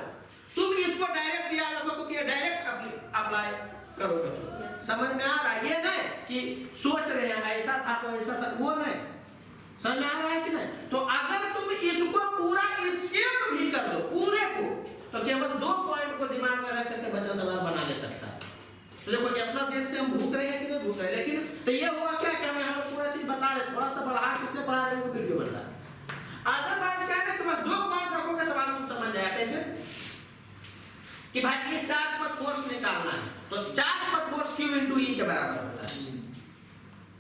तुम इसको डायरेक्ट याद रखो क्योंकि डायरेक्ट अप्लाई करोगे तो समझ में आ रहा है। ये नहीं कि सोच रहे हैं ऐसा था तो ऐसा था, वो नहीं, समझ में आ रहा है कि नहीं। तो अगर तुम इसको पूरा स्किप भी कर दो पूरे को, तो केवल 2 पॉइंट को दिमाग में रख करके बच्चा सवाल बना ले सकता है। तो देखो इतना देर से हम भूख रहे हैं कि नहीं भूख रहे, लेकिन तो ये हुआ क्या क्या मैं हम पूरा चीज बता रहे, थोड़ा सा बढ़ा किसने पढ़ा रहे वो वीडियो बन रहा है। अदरवाइज क्या है कि बस 2 पॉइंट रखोगे सवाल तुम समझ जाए कैसे कि भाई इस चार्ज पर फोर्स निकालना है, तो चार्ज पर फोर्स Q into E के बराबर होता है।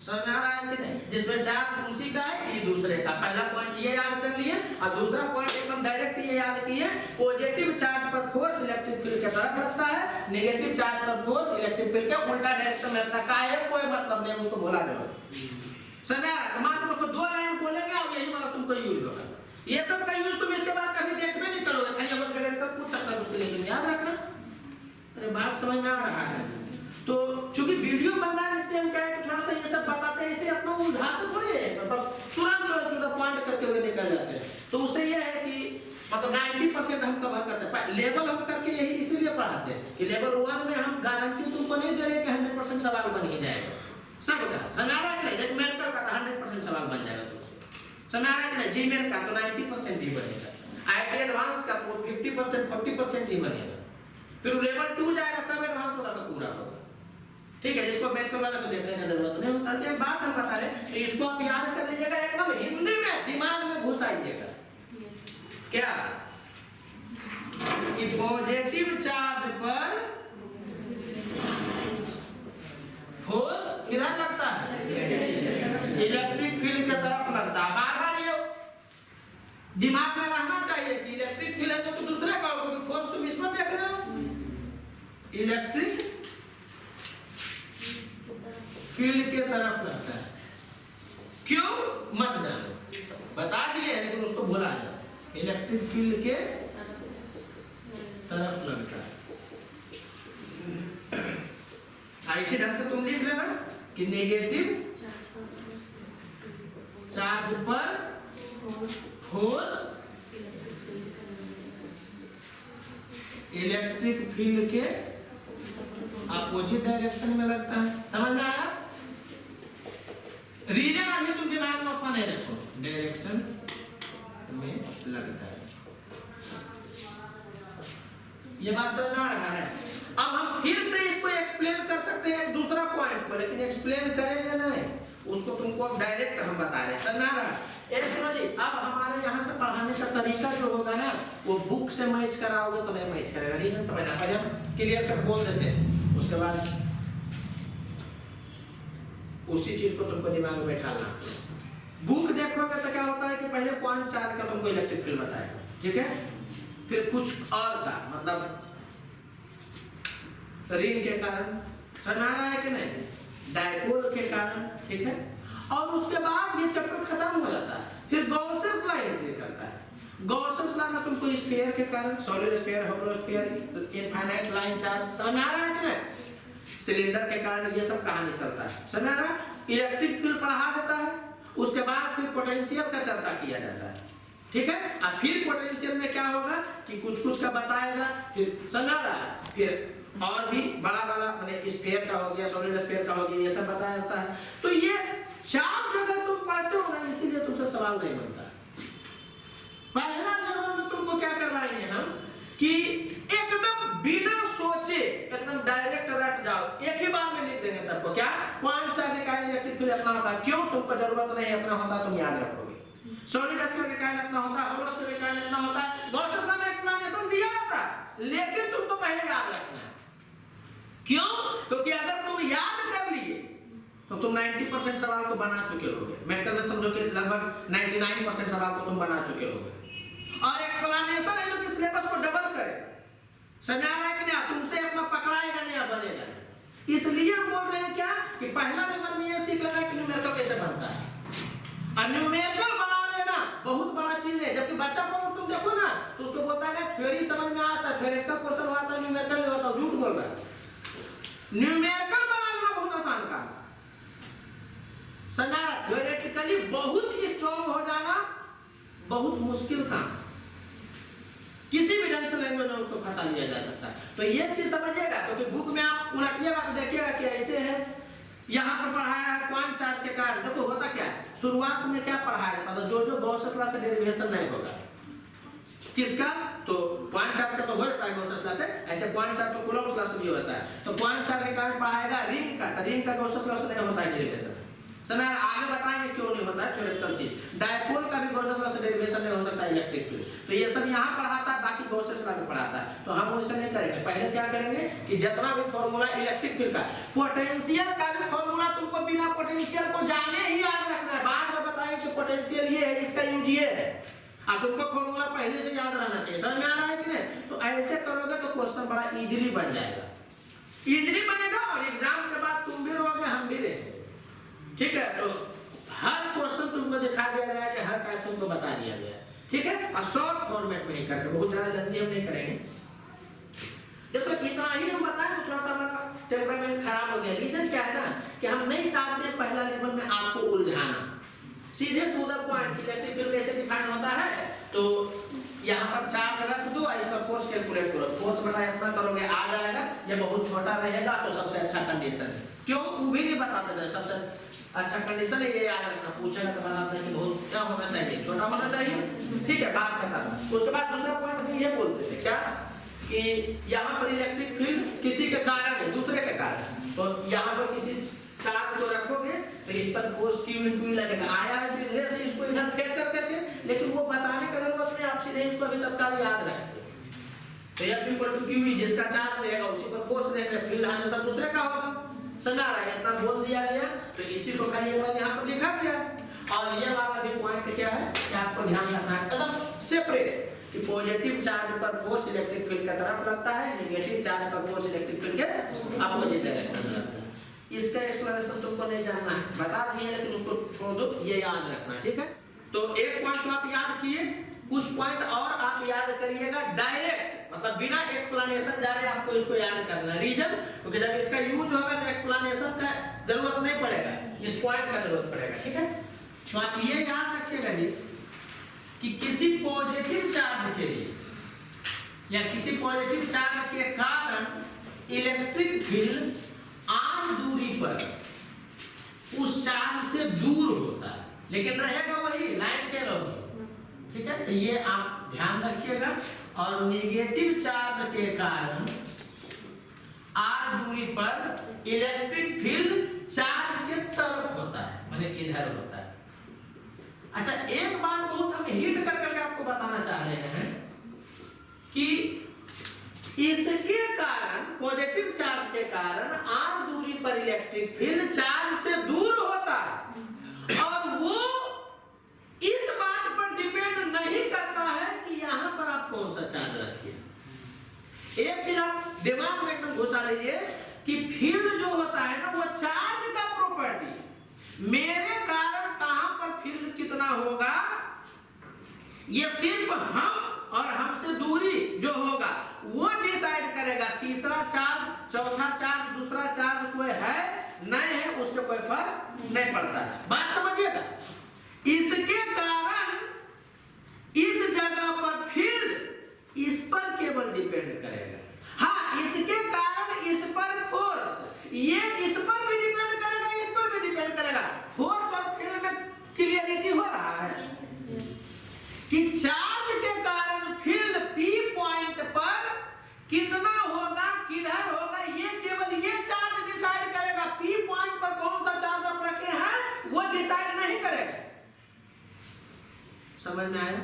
समझ में आ रहा है कि नहीं, जिसमें चार्ज उसी का है E दूसरे का। पहला पॉइंट ये याद कर लिए और दूसरा पॉइंट एकदम डायरेक्ट ये याद किए, पॉजिटिव चार्ज पर फोर्स इलेक्ट्रिक फील्ड के तरफ लगता है, नेगेटिव चार्ज पर फोर्स इलेक्ट्रिक फील्ड के उल्टा डायरेक्शन में लगता है। कोई मतलब नहीं, उसको बोला जाओ। समझ आ रहा है, मान लो 2 लाइन बोलेंगे और यही वाला तुमको यूज होगा। ये सब का यूज तुम इसके बाद कभी देखबे नहीं करोगे, खाली अगर करेक्टर पूछ सकता है उसके लिए तुम याद रखना। अरे बात समझ में आ रहा है। तो चूंकि वीडियो बन रहा है इसलिए हम क्या है कि थोड़ा सा ये सब बताते हैं, इसे अपना उलझाते थोड़े मतलब तुरंत टू द पॉइंट करके हुए निकल जाते हैं। तो उससे ये है कि मतलब 90% हम कवर करते हैं। लेवल हम करके यही इसीलिए पढ़ाते हैं कि लेवल 1 में हम गारंटी तुमको नहीं दे रहे कि 100% सवाल बन ही जाएगा सबका। समझ आ रहा है कि नहीं, जैसे मेडिकल का 100% सवाल बन जाएगा तुमसे, समझ आ रहा है कि नहीं, जीमेल का तो 90% ही बनेगा, आईटी एडवांस का 50% 40% ही बनेगा, फिर लेवल 2 जाएगा तब एडवांस वाला का पूरा होगा। ठीक है, जिसको मेडिकल वाला को देखने की जरूरत नहीं होता। एक बात हम बता रहे हैं, इसको आप याद कर लीजिएगा, एकदम हिंदी में दिमाग में घुसाइएगा क्या कि पॉजिटिव चार्ज पर फोर्स किधर लगता है, इलेक्ट्रिक फील्ड की तरफ लगता है। बार-बार ये दिमाग में रहना चाहिए कि इलेक्ट्रिक फील्ड है तो दूसरे का होगा, फोर्स तुम इसमें देख रहे हो, इलेक्ट्रिक फील्ड के तरफ लगता है। क्यों मत जानो, बता दिए लेकिन उसको भुला जाओ, इलेक्ट्रिक फील्ड के तरफ लगता है। इसी ढंग से तुम लिख लेना कि नेगेटिव चार्ज पर फोर्स इलेक्ट्रिक फील्ड के अपोजिट डायरेक्शन में लगता है। समझ में आया? रीजन अभी तुम दिमाग में अपना नहीं रखो, डायरेक्शन में लगता है। ये बात समझ आ रहा है? अब हम फिर से इसको एक्सप्लेन कर सकते हैं दूसरा पॉइंट को, लेकिन एक्सप्लेन करेंगे नहीं, उसको तुमको डायरेक्ट हम बता रहे हैं। समझ आ रहा है? सुनो जी, अब हमारे यहाँ से पढ़ाने का तरीका जो होगा ना, वो बुक से मैच कराओगे तो नहीं मैच करेगा। रीजन समझना, पहले हम क्लियर कर बोल देते हैं, उसके बाद उसी चीज को तुमको दिमाग में बैठाना। बुक देखोगे तो क्या होता है कि पहले पॉइंट 4 का तुमको इलेक्ट्रिक फील्ड बताएगा, ठीक है, फिर कुछ और का, मतलब रिंग के कारण, समझ रहा है कि नहीं, डायपोल के कारण, ठीक है, और उसके बाद ये चैप्टर खत्म हो जाता है। फिर गॉसेस लॉ एंट्री करता है। गॉसेस लॉ में तुमको स्फीयर के कारण, solid sphere, hollow sphere, infinite line charge, समझ आ रहा है कि नहीं, सिलेंडर के कारण ये सब कहानी चलता है। समझ आ रहा है? इलेक्ट्रिक फील्ड पढ़ा देता है, उसके बाद फिर पोटेंशियल का चर्चा किया जाता है, ठीक है। अब फिर पोटेंशियल में क्या होगा कि कुछ कुछ का बताएगा, फिर समझ आ रहा है, फिर और भी बड़ा बड़ा माने स्फीयर का हो गया, सॉलिड स्फीयर का हो गया, ये सब बताया जाता है। तो ये 4 जगह तुम पढ़ते हो ना, इसीलिए तुमसे सवाल नहीं बनता। पहला लेवल में तुमको क्या करवाएंगे हम कि एकदम बिना सोचे एकदम डायरेक्ट रट जाओ, एक ही बार में लिख देंगे सबको। क्या पॉइंट 4 के कारण इलेक्ट्रिक फील्ड इतना होता है, क्यों, तुमको जरूरत नहीं, इतना होता तुम याद रखोगे। सॉलिड स्फीयर के कारण इतना होता है, होलो स्फीयर के कारण इतना होता है, गॉसेस लॉ में एक्सप्लेनेशन दिया जाता है, लेकिन तुमको पहले याद रखना है। क्यों? क्योंकि अगर तुम याद कर लिए तो तुम 90% सवाल को बना चुके होगे। मेडिकल में समझो कि लगभग 99% सवाल को तुम बना चुके होगे। और एक्सप्लेनेशन है जो कि सिलेबस को डबल करे, समझ आ रहा है कि नहीं, तुमसे अपना पकड़ाएगा नहीं, बनेगा। इसलिए हम बोल रहे हैं क्या कि पहला लेवल में ये सीख लेना कि न्यूमेरिकल कैसे बनता है। और न्यूमेरिकल बना लेना बहुत बड़ा चीज है। जबकि बच्चा को तुम देखो ना तो उसको बोलता है थ्योरी समझ में आता है, थ्योरेटिकल पोर्शन हुआ था, न्यूमेरिकल नहीं होता, झूठ बोल रहा है। न्यूमेरिकल बना लेना बहुत आसान काम, समझा? थ्योरेटिकली बहुत स्ट्रांग हो जाना बहुत मुश्किल काम। किसी भी ढंग से लैंग्वेज में उसको फंसा लिया जा सकता है। तो ये चीज समझिएगा, क्योंकि बुक में आप उलटिएगा तो देखिएगा कि ऐसे है, यहाँ पर पढ़ाया है पॉइंट 4 के कारण। देखो होता क्या है, शुरुआत में क्या पढ़ाया जाता है, जो गॉसेस लॉ से डेरिवेशन नहीं होगा, किसका, तो पॉइंट 4 का तो हो जाता है गॉसेस लॉ से, ऐसे पॉइंट 4 तो कूलॉम्स लॉ से भी होता है। तो पॉइंट 4 के कारण पढ़ाएगा रिंग का, रिंग का गॉसेस लॉ से नहीं होता है डेरिवेशन। समय आगे बताएंगे क्यों नहीं होता है थ्योरेटिकल चीज। डायपोल का भी गॉसेस लॉ से डेरिवेशन नहीं हो सकता इलेक्ट्रिक फील्ड, तो ये सब यहाँ पढ़ाता है, बाकी गॉसेस लॉ में पढ़ाता है। तो हम वैसे नहीं करेंगे। पहले क्या करेंगे कि जितना भी फॉर्मूला इलेक्ट्रिक फील्ड का, पोटेंशियल का भी फॉर्मूला तुमको बिना पोटेंशियल को जाने ही याद रखना है। बाद में बताएंगे कि पोटेंशियल ये है, इसका यूज ये है, और तुमको फॉर्मूला पहले से याद रहना चाहिए। समझ में आ रहा है कि नहीं? तो ऐसे करोगे तो क्वेश्चन बड़ा इजीली बन जाएगा, इजीली बनेगा, और एग्जाम के बाद तुम भी रहोगे, हम भी रहेंगे, ठीक है। तो हर क्वेश्चन तुमको दिखा दिया गया है कि हर टाइप तुमको बता दिया गया है, ठीक है, और शॉर्ट फॉर्मेट में ही करके, बहुत ज्यादा जल्दी हम नहीं करेंगे। देखो इतना ही हम बताएं, थोड़ा सा हमारा टेम्परामेंट खराब हो गया। रीजन क्या है ना कि हम नहीं चाहते पहला लेवल में आपको उलझाना, सीधे to the point. Electric field कैसे डिफाइन होता है, तो यहाँ पर चार्ज रख दो, इसका फोर्स कैलकुलेट करो, फोर्स बटा इतना करोगे आ जाएगा। ये बहुत छोटा रहेगा तो सबसे अच्छा कंडीशन है। क्यों, वो भी नहीं बताते थे सबसे अच्छा कंडीशन है ये याद रखना। पूछेगा तो बताते हैं कि बहुत क्या होना चाहिए, छोटा होना चाहिए, ठीक है, बात बताना। उसके बाद दूसरा पॉइंट में ये बोलते थे क्या कि यहाँ पर इलेक्ट्रिक फील्ड किसी के कारण है, दूसरे के कारण। तो यहाँ पर किसी चार्ज को रखोगे तो इस पर फोर्स Q × E लगेगा, आया है धीरे से इसको इधर फेंक कर करके, लेकिन वो बताने का जरूरत नहीं, आप सीधे इसको अभी तत्काल याद रखते। तो F = QE, जिसका चार्ज रहेगा उसी पर फोर्स रहेगा, फील्ड हमेशा दूसरे का होगा। समझ आ रहा है? इतना बोल दिया गया, तो इसी को खाली एक बार यहाँ पर लिखा गया। और ये वाला भी पॉइंट क्या है कि आपको ध्यान रखना है एकदम सेपरेट, कि पॉजिटिव चार्ज पर फोर्स इलेक्ट्रिक फील्ड की तरफ लगता है, नेगेटिव चार्ज पर फोर्स इलेक्ट्रिक फील्ड के अपोजिट डायरेक्शन में लगता है। इसका एक्सप्लेनेशन तुमको नहीं जानना है, बता दिए, लेकिन उसको छोड़ दो, ये याद रखना, ठीक है। तो एक पॉइंट तो आप याद किए, कुछ पॉइंट और आप याद करिएगा डायरेक्ट, मतलब बिना एक्सप्लेनेशन जाने आपको इसको याद करना है। रीजन, क्योंकि जब इसका यूज होगा तो एक्सप्लेनेशन का जरूरत नहीं पड़ेगा, इस पॉइंट का जरूरत पड़ेगा, ठीक है। तो आप ये याद रखिएगा जी कि किसी पॉजिटिव चार्ज के लिए या किसी पॉजिटिव चार्ज के कारण इलेक्ट्रिक फील्ड आर दूरी पर उस चार्ज से दूर होता है, लेकिन रहेगा वही लाइन के लॉ। ठीक है, तो ये आप ध्यान रखिएगा। और नेगेटिव चार्ज के कारण आर दूरी पर इलेक्ट्रिक फील्ड चार्ज के तरफ होता है, माने इधर होता है। अच्छा, एक बात बहुत हम हिट कर करके आपको बताना चाह रहे हैं कि इसके कारण पॉजिटिव चार्ज के कारण आर दूरी पर इलेक्ट्रिक फील्ड चार्ज से दूर होता है, और वो इस बात पर डिपेंड नहीं करता है कि यहां पर आप कौन सा चार्ज रखिए। एक चीज आप दिमाग में एकदम घुसा लीजिए कि फील्ड जो होता है ना, वो चार्ज का प्रॉपर्टी, मेरे कारण कहां पर फील्ड कितना होगा ये सिर्फ हम और हमसे दूरी जो होगा वो डिसाइड करेगा। तीसरा चार्ज, चौथा चार्ज, दूसरा चार्ज कोई है नहीं है, उससे कोई फर्क नहीं पड़ता। बात समझिएगा। इसके कारण इस जगह पर फील्ड इस पर केवल डिपेंड करेगा। हाँ, इसके कारण इस पर फोर्स, ये इस पर भी डिपेंड करेगा, इस पर भी डिपेंड करेगा। फोर्स और फील्ड में क्लियरिटी हो रहा है कि चार्ज के कारण फील्ड P पॉइंट पर कितना होगा, किधर होगा, ये केवल ये चार्ज डिसाइड करेगा। P पॉइंट पर कौन सा चार्ज आप रखे हैं वो डिसाइड नहीं करेगा। समझ में आया?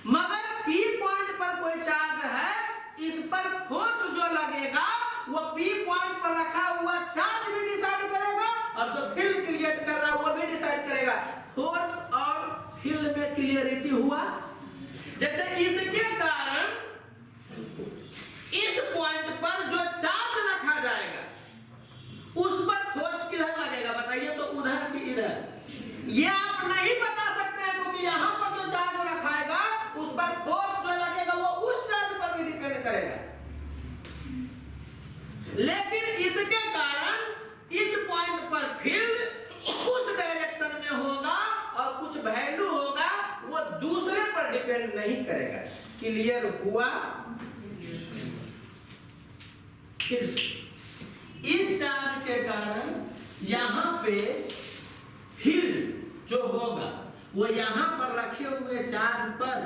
मगर P पॉइंट पर कोई चार्ज है, इस पर फोर्स जो लगेगा वो P पॉइंट पर रखा हुआ चार्ज भी डिसाइड करेगा, और जो फील्ड क्रिएट कर रहा है वो भी डिसाइड करेगा। फोर्स और फील्ड में क्लियरिटी हुआ। जैसे इसके कारण इस पॉइंट पर जो चार्ज रखा जाएगा उस पर फोर्स किधर लगेगा बताइए, तो उधर की इधर। ये आप नहीं बता सकते हैं क्योंकि यहां पर जो चार्ज रखाएगा उस पर फोर्स जो लगेगा वो उस चार्ज पर भी डिपेंड करेगा। लेकिन इसके कारण इस पॉइंट पर फील्ड उस डायरेक्शन में होगा और कुछ वैल्यू होगा, वो दूसरे पर डिपेंड नहीं करेगा। क्लियर हुआ? इस चार्ज के कारण यहां पे फील्ड जो होगा वो यहां पर रखे हुए चार्ज पर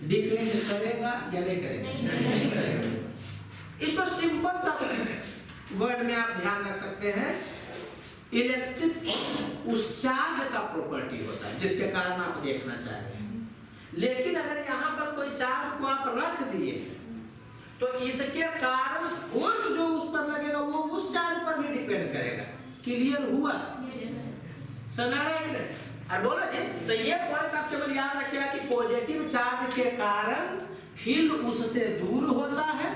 डिपेंड करेगा या नहीं करेगा? नहीं करेगा। इसको सिंपल सा वर्ड में आप ध्यान रख सकते हैं। इलेक्ट्रिक उस चार्ज का प्रॉपर्टी होता है जिसके कारण आप देखना चाह रहे हैं। लेकिन अगर यहाँ पर कोई चार्ज को आप रख दिए तो इसके कारण फोर्स जो उस पर लगेगा वो उस चार्ज पर भी डिपेंड करेगा। क्लियर हुआ? समझ रहे हैं? और बोलो जी, तो ये पॉइंट आप केवल याद रखिएगा कि पॉजिटिव चार्ज के कारण फील्ड उससे दूर होता है।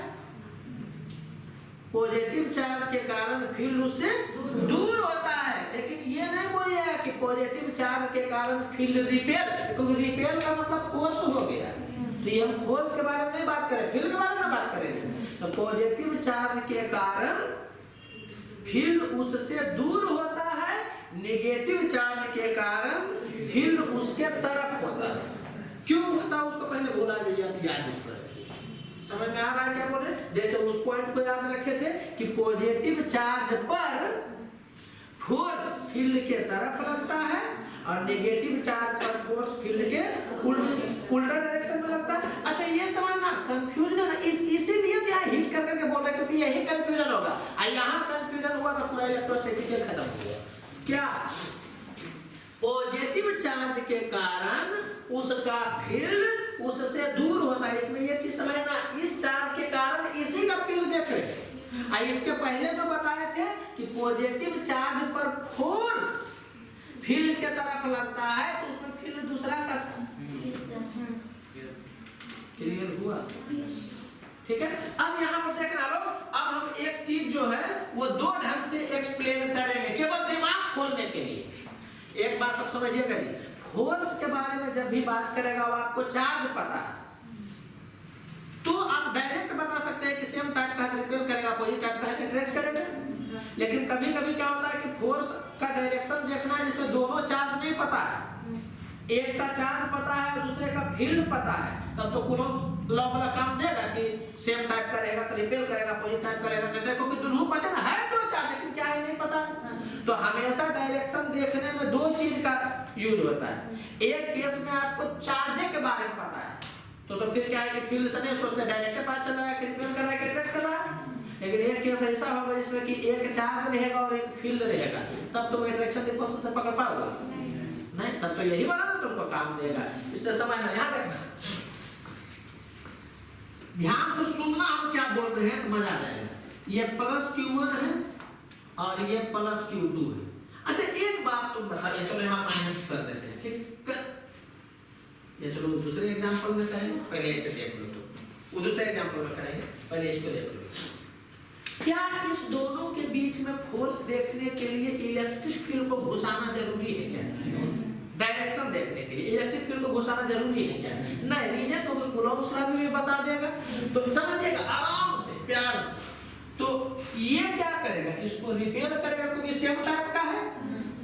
पॉजिटिव चार्ज के कारण फील्ड उससे दूर होता है, लेकिन ये नहीं बोलिएगा कि पॉजिटिव चार्ज के कारण फील्ड रिपेल, क्योंकि रिपेल का मतलब फोर्स हो गया। तो ये हम फोर्स के बारे में नहीं बात करें, फील्ड के बारे में बात करेंगे। तो पॉजिटिव चार्ज के कारण फील्ड उससे दूर होता है, नेगेटिव चार्ज के कारण फील्ड उसके तरफ होता है। क्यों होता है उसको पहले बोला जाइए, आप याद रखिए। समझ में आ रहा है क्या बोले? जैसे उस पॉइंट को याद रखे थे कि पॉजिटिव चार्ज पर फोर्स फील्ड के तरफ लगता है और नेगेटिव चार्ज पर फोर्स फील्ड के उल्टा डायरेक्शन में लगता है। अच्छा, ये समझना कंफ्यूजन है ना, इसीलिए तो यहाँ हिट करके बोल रहे हैं क्योंकि यही कंफ्यूजन होगा। यहाँ कंफ्यूजन हुआ तो पूरा इलेक्ट्रोस्टैटिक खत्म हो गया। क्या? पॉजिटिव चार्ज के कारण उसका फील्ड उससे दूर होता है। इसमें ये चीज समझना, इस चार्ज के कारण इसी का फील्ड देख रहे हैं। इसके पहले जो बताए थे कि पॉजिटिव चार्ज पर फोर्स फील्ड के तरफ लगता है तो उसमें फील्ड दूसरा का था। क्लियर हुआ? ठीक है। अब यहाँ पर देखना लो, अब हम एक चीज जो है वो दो ढंग से एक्सप्लेन करेंगे केवल दिमाग खोलने के लिए। एक बात आप समझिएगा जी, फोर्स के बारे में जब भी बात करेगा वो आपको चार्ज पता है तो आप डायरेक्ट बता सकते हैं कि सेम टाइप का रिपेल करेगा, अपोजिट टाइप का अट्रैक्ट करेगा। लेकिन कभी कभी क्या होता है कि फोर्स का डायरेक्शन देखना है जिसमें दोनों चार्ज नहीं पता है, एक का चार्ज पता है और दूसरे का फील्ड पता है, तब तो कूलॉम लॉ वाला काम देगा कि सेम टाइप का रहेगा तो रिपेल करेगा, अपोजिट टाइप का रहेगा नहीं, क्योंकि दोनों पता है दो चार्ज, लेकिन क्या है नहीं पता। तो हमेशा डायरेक्शन देखने में दो चीज का यूज होता है। एक केस में आपको चार्ज के बारे में पता है तो फिर क्या है कि फील्ड से नहीं सोचते, डायरेक्ट पता चल रहा है कि रिपेल कर रहा है कि रिपेल कर रहा है। लेकिन एक केस ऐसा होगा जिसमें कि एक चार्ज रहेगा और एक फील्ड रहेगा, तब तो इंटरेक्शन रिपल्शन से पकड़ पाओगे नहीं, तब तो यही वाला ना तुमको काम देगा। इसलिए समझना, ध्यान रखना, ध्यान से सुनना हम क्या बोल रहे हैं तो मजा आ जाएगा। ये प्लस Q1 है और ये प्लस Q2 है। अच्छा एक बात तुम बताओ, चलो यहाँ माइनस कर देते हैं, ठीक, ये चलो दूसरे एग्जांपल में करेंगे, पहले इसे देख लो, तो वो दूसरे एग्जांपल में करेंगे, पहले इसको देख लो। क्या इस दोनों के बीच में फोर्स देखने के लिए इलेक्ट्रिक फील्ड को घुसाना जरूरी है क्या? डायरेक्शन देखने के लिए इलेक्ट्रिक फील्ड को घुसाना जरूरी है क्या? नहीं, रीजन तो कूलॉम्स लॉ भी बता देगा, तो समझिएगा आराम से प्यार से। तो ये क्या करेगा, इसको रिपेल करेगा क्योंकि सेम टाइप का है,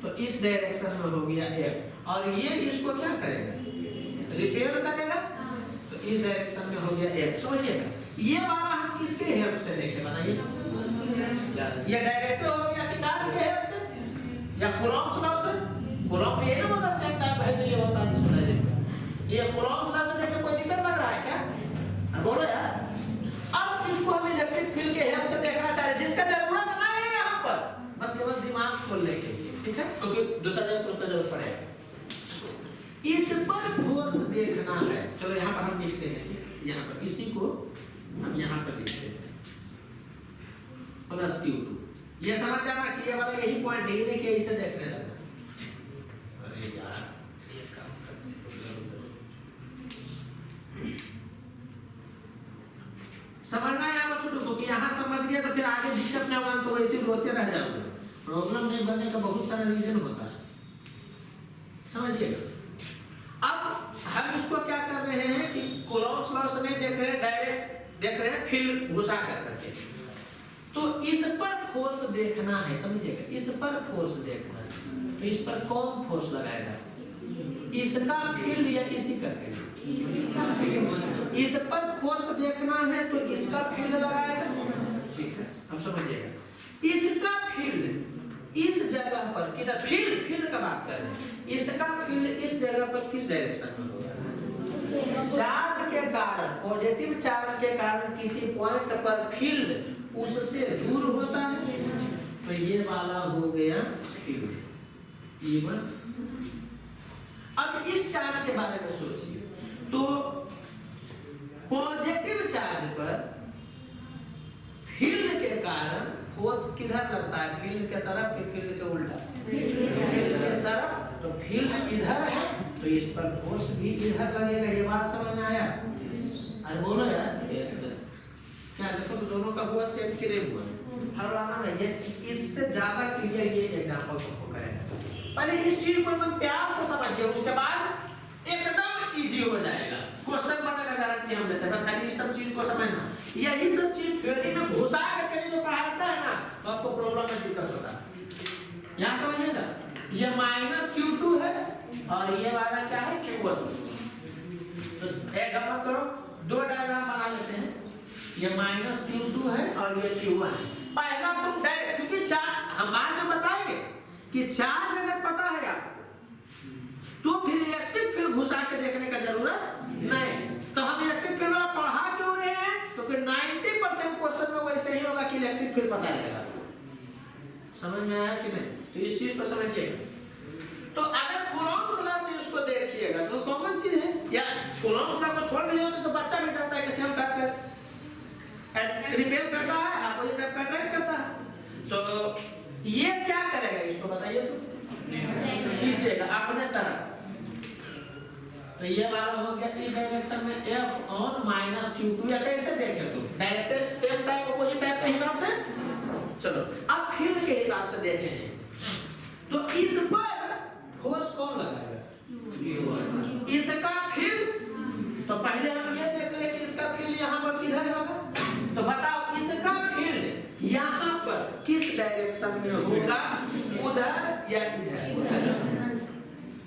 तो इस डायरेक्शन में हो गया एक, और ये इसको क्या करेगा, रिपेल करेगा, तो इस डायरेक्शन में हो गया एक। समझिएगा, ये वाला हम किसके हेल्प से देखे बताइए? ये डायरेक्ट हो गया कि चार्ज के हेल्प से या कूलॉम्स लॉ से? कूलॉम ये ना बोलता सेम टाइप है नहीं होता है, सुना ये कूलॉम्स लॉ से देखे कोई दिक्कत लग रहा है क्या? बोलो यार। अब इसको हम इलेक्ट्रिक फील्ड के हेल्प से देखना चाह रहे, जिसका जरूरत नहीं है यहाँ पर, बस केवल दिमाग खोलने के लिए, ठीक है, क्योंकि दूसरा जगह तो उसका जरूरत पड़ेगा। इस पर फोर्स देखना है, चलो यहाँ पर हम देखते हैं, ठीक, यहाँ पर इसी को हम यहाँ पर देखते हैं प्लस Q2। ये समझ जाना कि ये वाला यही पॉइंट है, नहीं कि इसे देखने लगना। अरे यार ये काम करने समझना है आप छोटू को, कि यहाँ समझ गया तो फिर आगे दिक्कत नहीं होगा, तो वैसे रोते रह जाओगे। प्रॉब्लम नहीं बनने का बहुत सारा रीजन होता है, समझिएगा। अब हम इसको क्या कर रहे हैं कि कूलॉम्स लॉ से नहीं देख रहे, डायरेक्ट देख रहे हैं फील्ड घुसा करके, तो इस पर फोर्स देखना है, समझिएगा, इस पर फोर्स देखना है, तो इस पर कौन फोर्स लगाएगा, इसका फील्ड या इसी का फील्ड? इस पर फोर्स देखना है तो इसका फील्ड लगाएगा, ठीक है। अब समझिएगा, इसका फील्ड इस जगह पर किधर, फील्ड का बात कर रहे हैं, इसका फील्ड इस जगह पर किस डायरेक्शन में होगा? चार्ज के कारण, पॉजिटिव चार्ज के कारण किसी पॉइंट पर फील्ड उससे दूर होता है, तो ये वाला हो गया फील्ड E1। अब इस चार्ज के बारे में सोचिए, तो पॉजिटिव चार्ज पर फील्ड के कारण फोर्स किधर लगता है, फील्ड के तरफ कि फील्ड के उल्टा? फील्ड के तरफ, तो फील्ड इधर है तो इस पर फोर्स भी इधर लगेगा। ये बात समझ में आया? अरे बोलो यार, क्या देखो तो दोनों का हुआ सेम कि नहीं हुआ? हर आना नहीं है, इससे ज्यादा क्लियर ये एग्जांपल तुमको करेगा। पहले इस चीज को एकदम प्यार से समझिए, उसके बाद एकदम इजी हो जाएगा, क्वेश्चन बनने का गारंटी हम देते हैं। बस खाली इस सब चीज को समझना, यही सब चीज थ्योरी में घुसा करके जो पढ़ाता है ना, तो आपको प्रॉब्लम में दिक्कत होता है। यहाँ समझिएगा, ये माइनस Q2 है और ये वाला क्या है, Q1। तो एक गप्पा करो, दो डायग्राम बना लेते हैं, ये माइनस Q2 है और ये Q1 है। पहला तुम डायरेक्ट, क्योंकि चार्ज हम आज जो बताएंगे कि चार्ज अगर पता है आपको, तो फिर इलेक्ट्रिक फील्ड घुसा के देखने का जरूरत नहीं। तो हम इलेक्ट्रिक फील्ड पढ़ा क्यों रहे हैं, क्योंकि 90% क्वेश्चन में वैसे ही होगा कि इलेक्ट्रिक फील्ड पता रहेगा। समझ में आया कि नहीं? तो इस चीज पर समझिएगा। तो अगर कूलॉम्स लॉ से इसको देखिएगा तो कॉमन चीज है, या कूलॉम्स लॉ को छोड़ दिया तो बच्चा भी जानता है कि सेम टाइप का रिपेल करता है, अपोजिट टाइप का अट्रैक्ट करता है। तो ये क्या करेगा, इसको बताइए, तो खींचेगा अपने तरफ। तो ये वाला हो गया इस डायरेक्शन में F ऑन माइनस Q2, या कैसे देखे तो direct same type opposite type के हिसाब से। चलो अब फील्ड के हिसाब से देखेंगे, तो इस पर फोर्स कौन लगाएगा, इसका फील्ड। तो पहले हम ये देख ले कि इसका फील्ड यहाँ पर किधर होगा, तो बताओ इसका फील्ड यहाँ पर किस डायरेक्शन में होगा, उधर या इधर?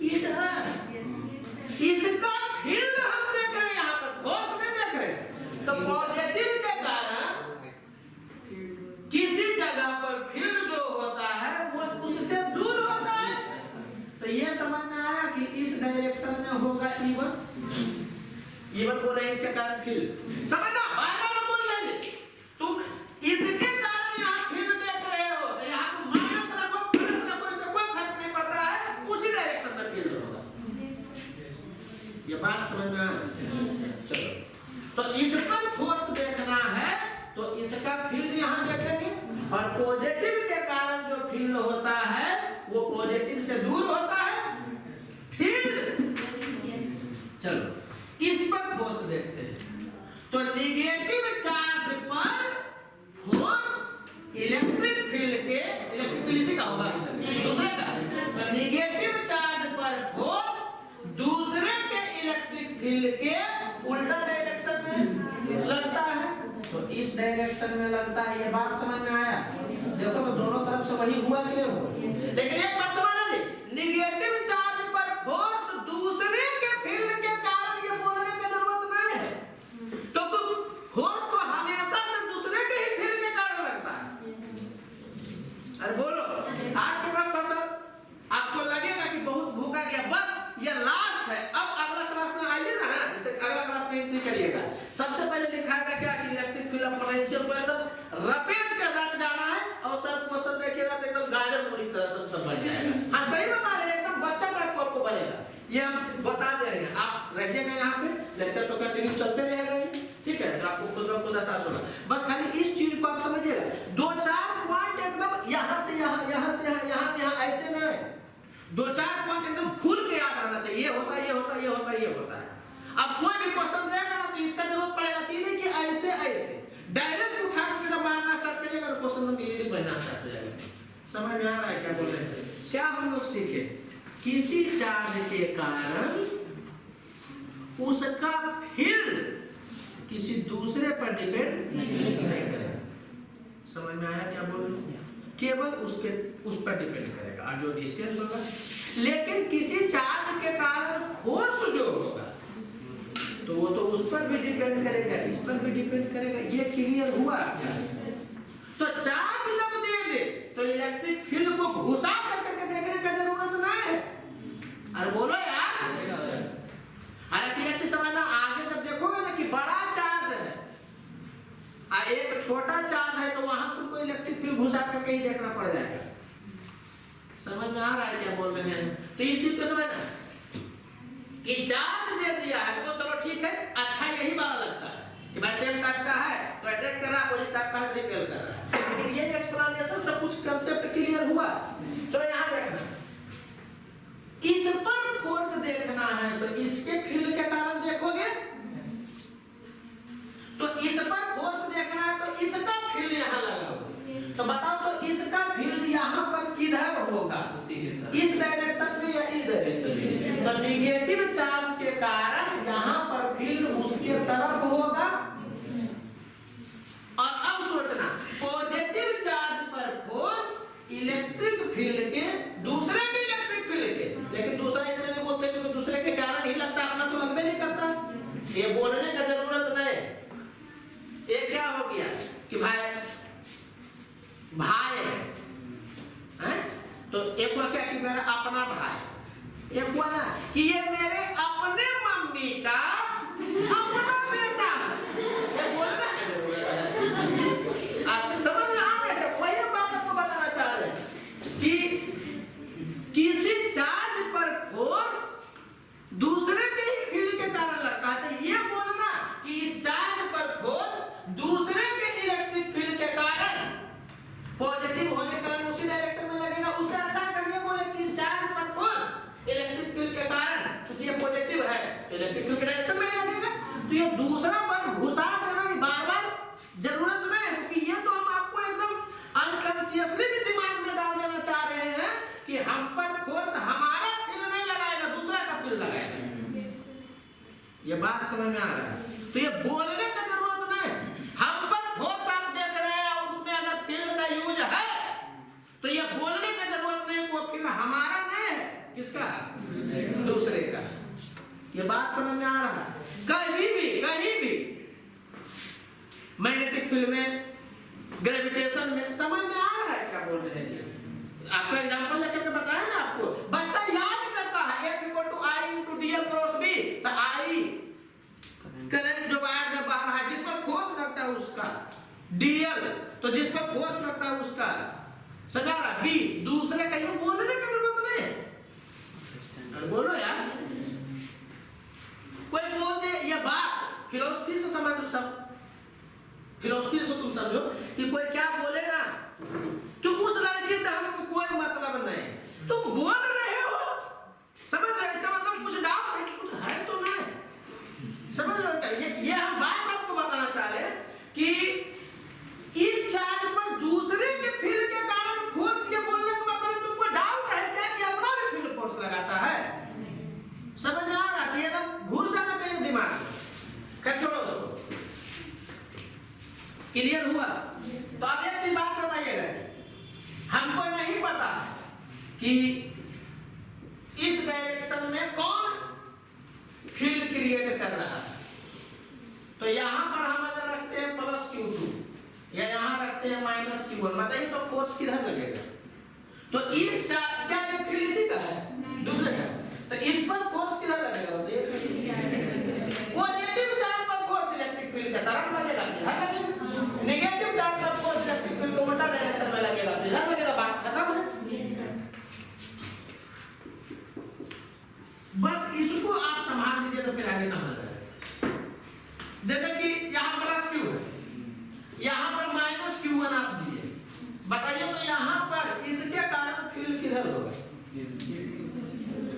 इधर। इसका फील्ड हम देख रहे हैं, यहाँ पर फोर्स नहीं देख रहे, होगा E1। E1 बोल रहे हैं इसके कारण फील्ड, समझना बार-बार बोल रहे हैं तुम इसके कारण यहाँ फील्ड देख रहे हो, तो यहाँ पे माइनस रखो प्लस रखो, इससे कोई फर्क नहीं पड़ता है, उसी डायरेक्शन में फील्ड होगा। ये बात समझ में आ रही? चलो, तो इस पर फोर्स देखना है तो इसका फील्ड यहाँ देखेंगे, और पॉजिटिव के कारण जो फील्ड होता है वो पॉजिटिव से दूर होता है फील्ड। चलो इस पर फोर्स देखते हैं, तो नेगेटिव चार्ज पर फोर्स इलेक्ट्रिक फील्ड के, इलेक्ट्रिक फील्ड से क्या होगा दूसरे का, तो नेगेटिव चार्ज पर फोर्स दूसरे के इलेक्ट्रिक फील्ड के उल्टा डायरेक्शन में लगता है, तो इस डायरेक्शन में लगता है। ये बात समझ में आया? देखो तो दोनों तरफ से वही हुआ कि नहीं हुआ, लेकिन एक बात समझना जी, नेगेटिव चार्ज पर फोर्स दूसरे के फील्ड के कारण ये बोलने की जरूरत नहीं है, तो फोर्स तो हमेशा से दूसरे के ही फील्ड के कारण लगता है। अरे बोलो, आज के बाद फसल आपको लगेगा कि बहुत भूखा गया, बस ये लास्ट है, अब अगला क्लास में आइएगा ना, जैसे अगला क्लास में एंट्री करिएगा, सबसे पहले लिखाएगा क्या कि इलेक्ट्रिक फील्ड पोटेंशियल को एकदम रपेट के रट जाना है, और उसका क्वेश्चन देखिएगा तो एकदम गाजर मूली तरह सब बन जाएगा। हाँ सही बता रहे हैं, एकदम बच्चा टाइप को आपको बनेगा, ये हम बता दे रहे हैं। आप रहिएगा यहाँ पे, लेक्चर तो कंटिन्यू चलते रहेगा, ठीक है, तो आपको खुद ब खुद एहसास होगा। बस खाली इस चीज को आप समझिएगा, 2-4 पॉइंट एकदम यहाँ से यहाँ, यहाँ से यहाँ, यहाँ से यहाँ, ऐसे नहीं, 2-4 पॉइंट एकदम खुल के याद रहना चाहिए, ये होता है, ये होता है, ये होता है, ये होता है। अब कोई भी क्वेश्चन रहेगा ना तो इसका जरूरत पड़ेगा तीन कि ऐसे ऐसे डायरेक्ट उठा के जब मारना स्टार्ट करिएगा तो क्वेश्चन नंबर इजी बनना स्टार्ट हो जाएगा। समझ में आ रहा है क्या बोल रहे हैं? क्या हम लोग सीखे, किसी चार्ज के कारण उसका फील्ड किसी दूसरे पर डिपेंड नहीं करेगा। समझ में आया क्या बोल रहे हैं? केवल उसके उस पर डिपेंड करेगा और जो डिस्टेंस होगा, लेकिन किसी चार्ज के कारण फोर्स जो होगा तो वो तो उस पर भी डिपेंड करेगा, इस पर भी डिपेंड करेगा। ये क्लियर हुआ? तो चार्ज जब दे दे तो इलेक्ट्रिक फील्ड को घुसा करके देखने का जरूरत नहीं है। अरे बोलो यार, हालांकि अच्छे समझना, आगे जब देखोगे ना कि बड़ा चार्ज है और एक छोटा चार्ज है तो वहां तुमको इलेक्ट्रिक फील्ड घुसा करके ही देखना पड़ जाएगा। समझ में आ रहा है क्या बोल रहे हैं? तो इस चीज को समझना कि चार्ज दे दिया है तो चलो ठीक है, अच्छा यही वाला लगता है कि भाई सेम टाइप का है तो अटैक कर रहा है, वही टाइप का है रिपेल कर रहा है, लेकिन ये एक्सप्लेनेशन सब कुछ कांसेप्ट क्लियर हुआ। तो यहां देखना, इस पर फोर्स देखना है तो इसके फील्ड के कारण देखोगे, तो इस पर फोर्स देखना है तो इसका फील्ड यहां लगा होगा, तो बताओ तो इसका फील्ड यहां पर किधर होगा, इस डायरेक्शन में या इस डायरेक्शन में? तो नेगेटिव चार्ज के कारण यहां पर फील्ड उसके तरफ होगा। और अब सोचना, पॉजिटिव चार्ज पर फोर्स इलेक्ट्रिक फील्ड के दूसरे के इलेक्ट्रिक फील्ड के, लेकिन दूसरा इसलिए नहीं बोलते क्योंकि दूसरे के कारण ही लगता, अपना तो लगने नहीं करता, ये बोलने का जरूरत नहीं। ये क्या हो गया कि भाई है, तो एक हुआ क्या कि मेरा अपना भाई, एक हुआ ना कि ये मेरे अपने मम्मी का अपना बेटा है, ये बोलना का जरूरत है। आप समझ में आ रहा है? वही बात आपको बताना चाह रहे हैं कि किसी चार्ज पर फोर्स दूसरे के ही फील्ड के कारण लगता है, तो ये बोलना कि इस चार्ज पर फोर्स दूसरे के इलेक्ट्रिक फील्ड के कारण पॉजिटिव होने के कारण उसी डायरेक्शन में लगेगा, उससे अच्छा करिए बोले कि इस चार्ज पर फोर्स इलेक्ट्रिक फील्ड के कारण चूंकि ये पॉजिटिव है इलेक्ट्रिक फील्ड के डायरेक्शन में लगेगा, तो ये दूसरा पर घुसा देना बार-बार जरूरत नहीं है, क्योंकि ये तो हम आपको एकदम अनकॉन्शियसली भी दिमाग में डाल देना चाह रहे हैं कि हम पर फोर्स हमारा फील्ड नहीं लगाएगा, दूसरा का फील्ड लगाएगा। ये बात समझ में आ रहा है? तो ये बोलने का जरूरत नहीं, हम पर फोर्स आप देख रहे हैं और उसमें अगर फील्ड का यूज है तो ये बोलने का जरूरत नहीं, वो फील्ड हमारा नहीं है, किसका? दूसरे का। ये बात समझ में आ रहा है? कहीं भी मैग्नेटिक फील्ड में, ग्रेविटेशन में, समझ में आ रहा है क्या बोल रहे हैं? आपका एग्जांपल लेकर के बताया ना आपको, बच्चा याद करता है F = I × dl × है उसका, डीएल तो जिस पर फोर्स लगता है उसका, समझा रहा, बी दूसरे का, ये बोलने का जरूरत नहीं, बोलो यार, कोई बोल दे ये बात फिलोसफी से समझ, सब फिलोसफी से तुम समझो कि कोई क्या बोले ना, तो उस लड़के से हमको कोई मतलब नहीं, तुम बोल रहे हो, समझ रहे, इसका मतलब कुछ डाउट है, कुछ है तो नहीं, समझ रहे क्या, ये हम बात आपको बताना चाह रहे हैं कि इस चार्ज पर दूसरे के फील्ड के कारण फोर्स, ये बोलने का मतलब तुमको डाउट है क्या कि अपना भी फील्ड फोर्स लगाता है, समझ में आ रहा है, एकदम घुस जाना चाहिए दिमाग में, कर छोड़ो उसको, क्लियर हुआ? तो अब एक चीज बात बताइएगा, हमको नहीं पता कि इस डायरेक्शन में कौन फील्ड क्रिएट कर रहा है, तो यहां पर हम अगर रखते हैं प्लस Q2 या यहां रखते हैं माइनस Q1, बताइए तो फोर्स किधर लगेगा, तो इस क्या ये फील्ड इसी का है, दूसरे का, तो इस पर फोर्स किधर लगेगा, पॉजिटिव चार्ज पर फोर्स इलेक्ट्रिक फील्ड का तरफ लगेगा, किधर लगेगा, नेगेटिव चार्ज पर फोर्स इलेक्ट्रिक फील्ड को उल्टा डायरेक्शन में लगेगा, किधर लगेगा, बात खत्म है। बस इसको आप संभाल लीजिए तो फिर आगे समझ जाएगा। जैसे कि यहाँ प्लस Q है, यहाँ पर माइनस Q1 आप दिए, बताइए तो यहाँ पर इसके कारण फील्ड किधर होगा,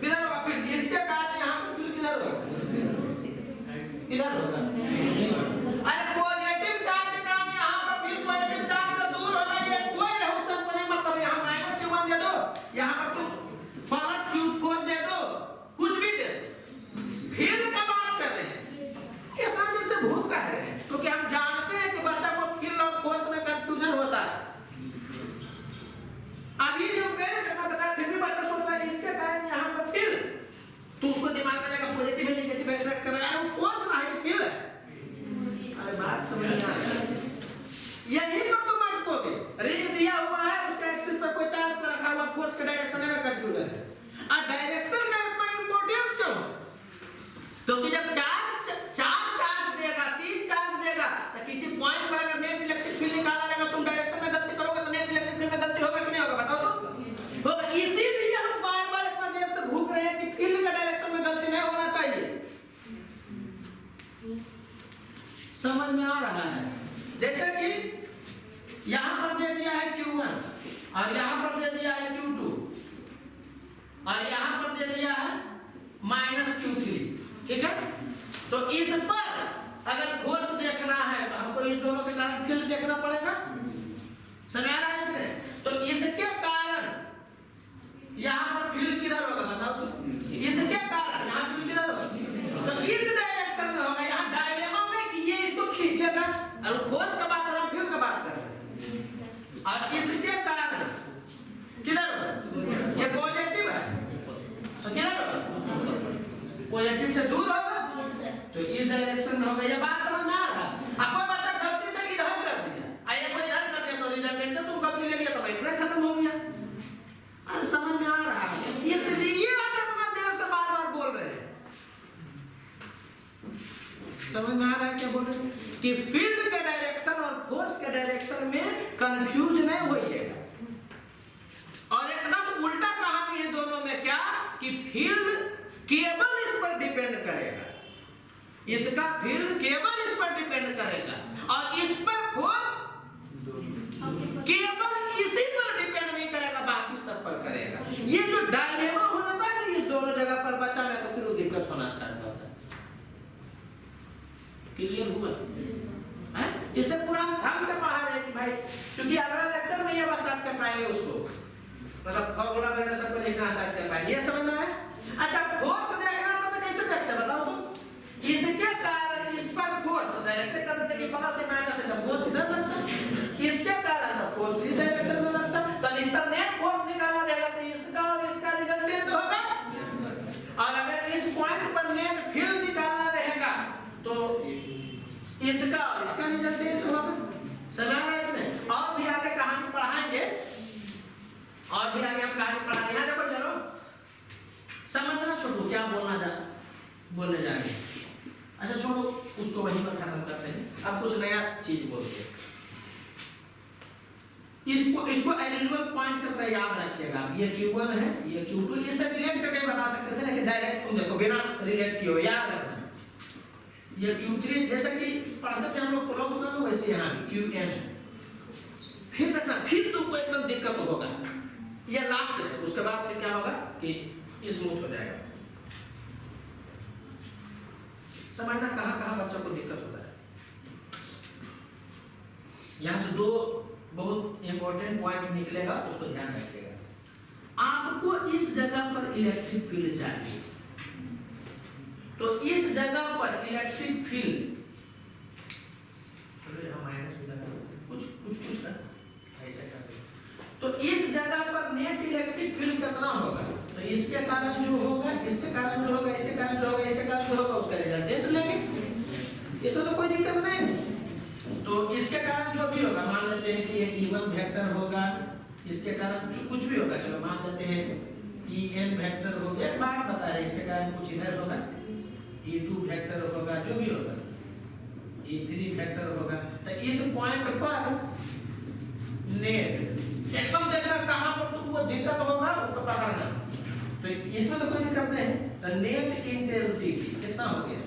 किधर होगा फील्ड, इसके कारण यहाँ पर फील्ड किधर होगा, किधर होगा, अरे पॉजिटिव चार्ज के कारण यहाँ पर फील्ड पॉजिटिव चार्ज से दूर होगा, ये कोई रहस्य को नहीं, मतलब यहाँ माइनस Q1 दे दो, यहाँ पर तुम प्लस Q4 दे दो, कुछ भी दे दो, फील्ड का बात कर रहे हैं, कितना देर से भूख कह रहे हैं, क्योंकि हम जानते हैं कि बच्चा को फील्ड और फोर्स में कंफ्यूजन होता है, अभी जो मैंने कहना बताया फिर भी बच्चा सोच रहा है इसके कारण यहाँ पर फील्ड, तो उसको दिमाग में जाएगा पॉजिटिव है नेगेटिव अट्रैक्ट कर रहा है, वो फोर्स ना है फील्ड है, अरे बात समझ में आ रहा है, यही तो तुम अटकोगे, रिंग दिया हुआ है, उसके एक्सिस पर कोई चार्ज पर रखा हुआ, फोर्स के डायरेक्शन में कंफ्यूजन है, और डायरेक्शन का इतना इंपॉर्टेंस क्यों, क्योंकि जब चार्ज देगा, 3 चार्ज देगा, तो किसी पॉइंट पर अगर नेट इलेक्ट्रिक फील्ड निकालना रहेगा, तुम डायरेक्शन में गलती करोगे तो नेट इलेक्ट्रिक फील्ड में गलती होगा कि नहीं होगा, बताओ तो होगा, इसीलिए हम बार-बार इतना देर से भूख रहे हैं कि फील्ड का डायरेक्शन में गलती नहीं होना चाहिए, समझ में आ रहा है, जैसे कि यहां पर दे दिया है Q1 और यहां पर दे दिया है Q2 और यहां पर दे दिया है माइनस Q3, ठीक है, तो इस पर अगर फोर्स देखना है तो हमको इस दोनों के कारण फील्ड देखना पड़ेगा, समझ आ रहा है, तो इसके कारण यहां पर फील्ड किधर होगा, बताओ तो, इसके कारण यहां फील्ड किधर होगा, तो इस डायरेक्शन में होगा, यहां डायलेमा में कि ये इसको खींचेगा, और फोर्स का बात कर रहा हूं, फील्ड का बात कर रहा हूं, और इसके कारण किधर होगा, ये पॉजिटिव है, तो किधर होगा, पॉजिटिव से दूर होगा, तो इस डायरेक्शन में होगा, ये बात समझ में आ रहा है, आपको बच्चा गलती से इधर कर दिया, आया कोई इधर कर दिया, तो रिजल्टेंट तुम गलती ले लिया, तो बैठना खत्म हो गया, अब समझ में आ रहा है, इसलिए हम अपना देर से बार-बार बोल रहे हैं, समझ में आ रहा है क्या बोल रहे हैं, कि फील्ड के डायरेक्शन और फोर्स के डायरेक्शन में कंफ्यूज नहीं होइएगा, और एकदम उल्टा कहानी है दोनों में, क्या कि फील्ड केवल इस पर डिपेंड करेगा, इसका फील्ड केवल इस पर डिपेंड करेगा, और इस पर फोर्स केवल इसी पर डिपेंड नहीं करेगा, बाकी सब पर करेगा, ये जो डायलेमा हो जाता है ना इस दोनों जगह पर बच्चा में, तो फिर वो दिक्कत होना स्टार्ट होता है, क्लियर हुआ है, इससे पूरा हम क्या पढ़ा रहे हैं कि भाई क्योंकि अगला लेक्चर में ये बस स्टार्ट कर पाएंगे उसको, मतलब फॉर्मूला वगैरह सब लिखना स्टार्ट कर पाएंगे, ये समझना है, अच्छा फोर्स देखना होगा तो कैसे देखते हैं बताओ तो, इसके कारण इस पर फोर्स डायरेक्ट कर देते कि प्लस से माइनस है, तो फोर्स इधर लगता है, इसके कारण तो फोर्स इस डायरेक्शन में लगता है, तो इस पर नेट फोर्स निकाला जाएगा, तो इसका और इसका रिजल्टेंट होगा, और अगर इस पॉइंट पर नेट फील्ड निकालना रहेगा तो इसका और इसका रिजल्टेंट होगा, समझ आ रहा है कि नहीं, और भी आगे कहानी पढ़ाएंगे, और भी आगे हम कहानी पढ़ाएंगे, यहाँ देखो चलो समझना छोटू क्या चीज बोलते हैं। इसको एलिजिबल पॉइंट की तरह याद रखिएगा। ये Q1 है, ये Q2, इससे रिलेट करके बता सकते थे, लेकिन डायरेक्ट तुम देखो बिना रिलेट किए याद रखना। ये Q3 जैसे कि पढ़ते थे हम लोग कोलम्स में, तो वैसे यहाँ Qn है। फिर देखना, फिर तुमको एकदम दिक्कत होगा, ये लास्ट है, उसके बाद फिर क्या होगा कि स्मूथ हो जाएगा। समझना कहाँ कहाँ बच्चों को दिक्कत होता है। यहाँ से दो बहुत इंपॉर्टेंट पॉइंट निकलेगा, उसको ध्यान रखिएगा। आपको इस जगह पर इलेक्ट्रिक फील्ड चाहिए, तो इस जगह पर इलेक्ट्रिक फील्ड कुछ कर ऐसे करते, तो इस जगह पर नेट इलेक्ट्रिक फील्ड कितना होगा, तो इसके कारण जो होगा, इसके कारण जो होगा, इसके कारण जो होगा, इसके कारण जो होगा, उसका रिजल्टेंट लेंगे, इसमें तो कोई दिक्कत नहीं। तो इसके कारण जो भी होगा, मान लेते हैं कि ये E1 वेक्टर होगा, इसके कारण कुछ भी होगा, चलो मान लेते हैं En वेक्टर हो गया, बात बता रहे, इसके कारण कुछ इधर होगा, E2 वेक्टर होगा, जो भी होगा, E3 वेक्टर होगा। तो इस पॉइंट पर नेट एकदम देखना कहां पर तुमको दिक्कत होगा, उसको पकड़ना। तो इसमें तो कोई दिक्कत नहीं। तो नेट इंटेंसिटी कितना हो गया,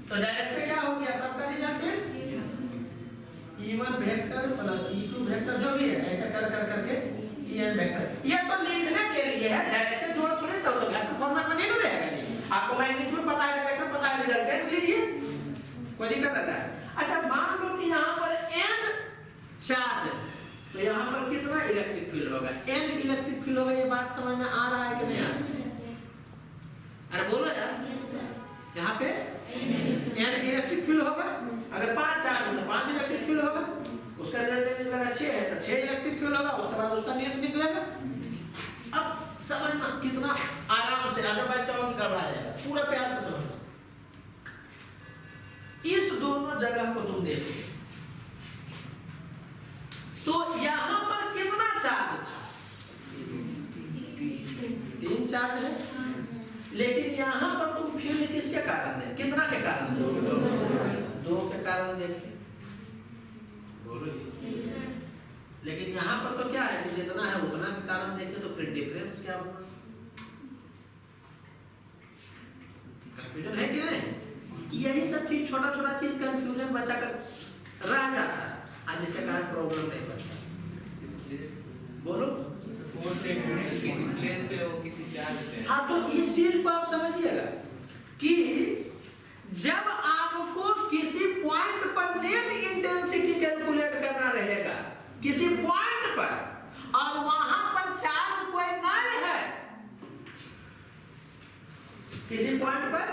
तो डायरेक्ट क्या हो गया, सबका resultant E1 vector plus E2 vector जो भी है, ऐसा कर कर करके En वेक्टर। ये तो लिखने के लिए है, डायरेक्ट जोड़ थोड़ी, तो वेक्टर फॉर्मेट में नहीं रहेगा। आपको मैग्नीट्यूड पता है, डायरेक्शन पता है, रिजल्टेंट लीजिए, कोई दिक्कत नहीं है। अच्छा मान लो कि यहाँ पर n चार्ज है, तो यहाँ पर कितना इलेक्ट्रिक फील्ड होगा, n इलेक्ट्रिक फील्ड होगा। ये बात समझ में आ रहा है कि नहीं आ रहा? अरे बोलो यार, यहाँ पे n इलेक्ट्रिक फील्ड होगा। अगर 5 चार्ज है तो 5 इलेक्ट्रिक फील्ड होगा, उसका रिजल्टेंट निकलेगा 6 है तो 6 इलेक्ट्रिक फील्ड होगा, उसके बाद उसका नेट निकलेगा। अब समझना कितना आराम से, अदरवाइज क्या होगा कि गड़बड़ा जाएगा। पूरा प्यार से समझना। इस दोनों जगह को तुम देखो, तो यहां पर कितना चार्ज था, 3 चार्ज है, लेकिन यहां पर तुम फील्ड किसके कारण दे, कितना के कारण दे, 2 के कारण देखे, बोलो। लेकिन यहां पर तो क्या है कि जितना है उतना के कारण देखे, तो फिर डिफरेंस क्या होगा? कंफ्यूजन है कि नहीं? यही सब चीज, छोटा छोटा चीज कंफ्यूजन बच्चा का रह जाता है, आज इसके कारण प्रॉब्लम नहीं बचता। बोलो, किसी प्लेस पे हो, किसी चार्ज पे। हाँ, तो इस चीज को आप समझिएगा कि जब आपको किसी पॉइंट पर नेट इंटेंसिटी कैलकुलेट करना रहेगा, किसी पॉइंट पर, और वहां पर चार्ज कोई नहीं है, किसी पॉइंट पर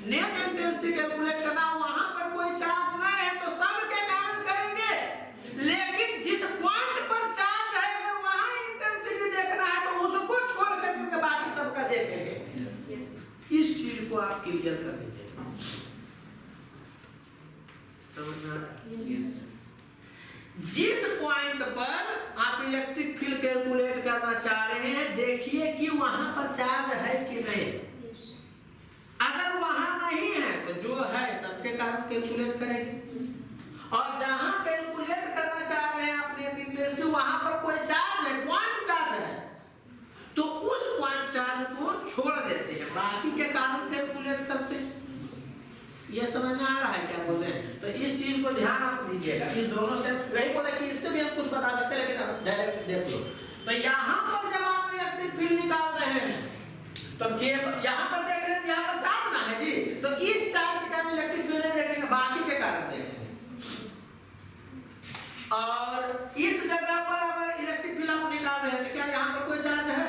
नेट इंटेंसिटी कैलकुलेट करना, वहां पर कोई चार्ज नहीं है, तो सब के कारण करेंगे। लेकिन जिस पॉइंट पर चार्ज है, अगर वहां इंटेंसिटी देखना है, तो उसको छोड़ करके बाकी सबका देखेंगे। इस चीज को आप क्लियर कर लीजिए, जिस पॉइंट पर आप इलेक्ट्रिक फील्ड कैलकुलेट करना चाह रहे हैं, देखिए कि वहां पर चार्ज है कि नहीं। अगर वहां नहीं है, तो जो है सबके कारण कैलकुलेट करेंगे, और जहां कैलकुलेट करना चाह रहे हैं अपने इंटरेस्ट, वहां पर कोई चार्ज है, पॉइंट चार्ज है, तो उस पॉइंट चार्ज को छोड़ देते हैं, बाकी के कारण कैलकुलेट करते हैं। ये समझ में आ रहा है क्या बोल रहे हैं? तो इस चीज को ध्यान आप दीजिएगा। इस दोनों से वही बोला कि इससे भी हम कुछ बता सकते हैं, लेकिन आप डायरेक्ट देख लो। तो यहाँ पर जब आप इलेक्ट्रिक फील्ड निकाल रहे हैं, तो यहाँ पर देख रहे हैं, यहाँ पर चार्ज ना है जी, तो इस चार्ज के कारण इलेक्ट्रिक फील्ड नहीं देखेंगे, बाकी के कारण देखेंगे। और इस जगह पर अगर इलेक्ट्रिक फील्ड आप निकाल रहे हैं, तो क्या यहाँ पर कोई चार्ज है?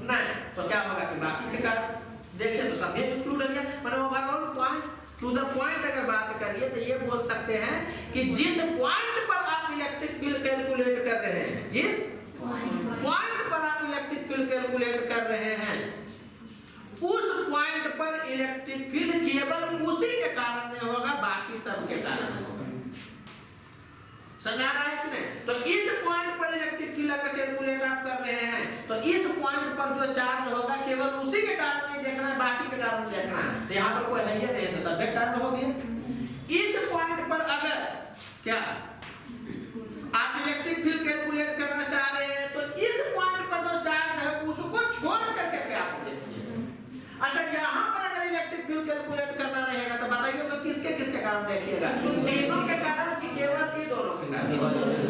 नहीं, तो क्या होगा कि बाकी के कारण देखें तो सब इंक्लूड हो गया। मतलब overall point two the point अगर बात करिए, तो ये बोल सकते हैं कि जिस पॉइंट पर आप इलेक्ट्रिक फील्ड कैलकुलेट कर रहे हैं, जिस पॉइंट पर आप इलेक्ट्रिक फील्ड कैलकुलेट कर रहे हैं, उस पॉइंट पर इलेक्ट्रिक फील्ड केवल उसी के कारण नहीं होगा, बाकी सब के कारण होगा। समझ आ रहा है कि नहीं? तो इस पॉइंट पर इलेक्ट्रिक फील्ड अगर कैलकुलेट आप कर रहे हैं, तो इस पॉइंट पर जो चार्ज होगा केवल उसी के कारण नहीं देखना है, बाकी के कारण देखना है। तो यहाँ पर कोई है नहीं, तो सब के कारण हो गया। इस पॉइंट पर अगर क्या आप इलेक्ट्रिक फील्ड कैलकुलेट करना चाह रहे हैं तो इस पॉइंट पर जो चार्ज है उसको छोड़ करके क्या आप देखिए। अच्छा यहाँ पर अगर इलेक्ट्रिक फील्ड कैलकुलेट करना रहेगा तो बताइए तो किसके किसके कारण देखिएगा, तीनों के कारण कि केवल ये दोनों के कारण,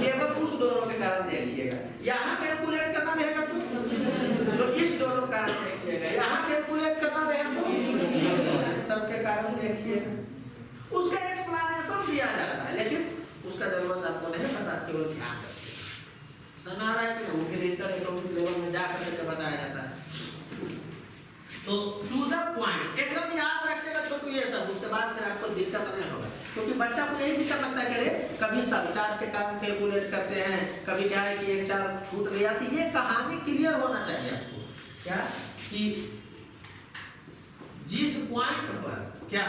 केवल उस दोनों के कारण देखिएगा। यहाँ कैलकुलेट करना रहेगा तो इस दोनों कारण देखिएगा, यहाँ कैलकुलेट करना रहेगा तो सबके कारण देखिएगा। उसका एक्सप्लेनेशन दिया जाता है लेकिन उसका जरूरत आपको नहीं पता, केवल ध्यान रखिए। समझ आ रहा है कि वो फिर इंटरनेट लेवल में जा करके बताया जाता है। तो टू द पॉइंट एकदम याद रखिएगा छोटू ये सब, उसके बाद फिर आपको दिक्कत नहीं होगा। क्योंकि बच्चा को यही दिक्कत लगता है कि अरे कभी सब चार्ज के कारण कैलकुलेट करते हैं, कभी क्या है कि एक चार्ज छूट गया। तो ये कहानी क्लियर होना चाहिए आपको क्या कि जिस पॉइंट पर क्या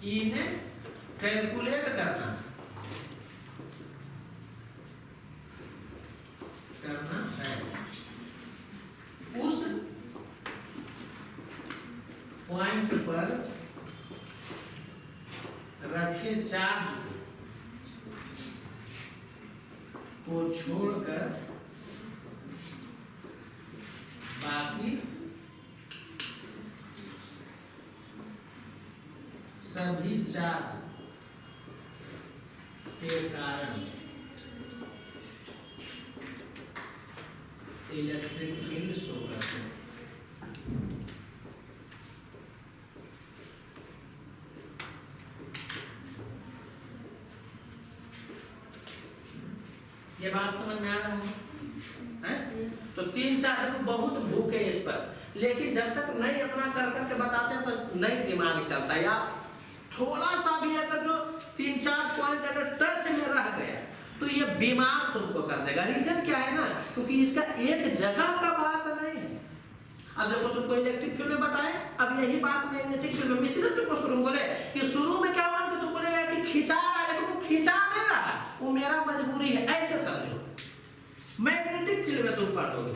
इन्हें कैलकुलेट करना है, उस पॉइंट पर रखे चार्ज को छोड़कर बाकी सभी चार्ज के कारण इलेक्ट्रिक फील्ड शो करते हैं। ये बात समझ में आ रहा है? तो 3-4 लोग बहुत भूखे इस पर, लेकिन जब तक नहीं अपना कर करके बताते हैं तो नहीं दिमाग चलता। या थोड़ा सा भी अगर जो 3-4 पॉइंट अगर टच में रह गया तो ये बीमार तुमको कर देगा। रीजन क्या है ना, क्योंकि इसका एक जगह का बात नहीं है। अब देखो तुमको इलेक्ट्रिक फील्ड में बताए, अब यही बात मैं इलेक्ट्रिक फील्ड में मिश्रित तुमको शुरू बोले कि शुरू में क्या हुआ कि तुम बोलेगा कि खिंचा रहा है, लेकिन वो खिंचा नहीं रहा, वो मेरा मजबूरी है, ऐसे समझो। मैग्नेटिक फील्ड में तुम पढ़ोगे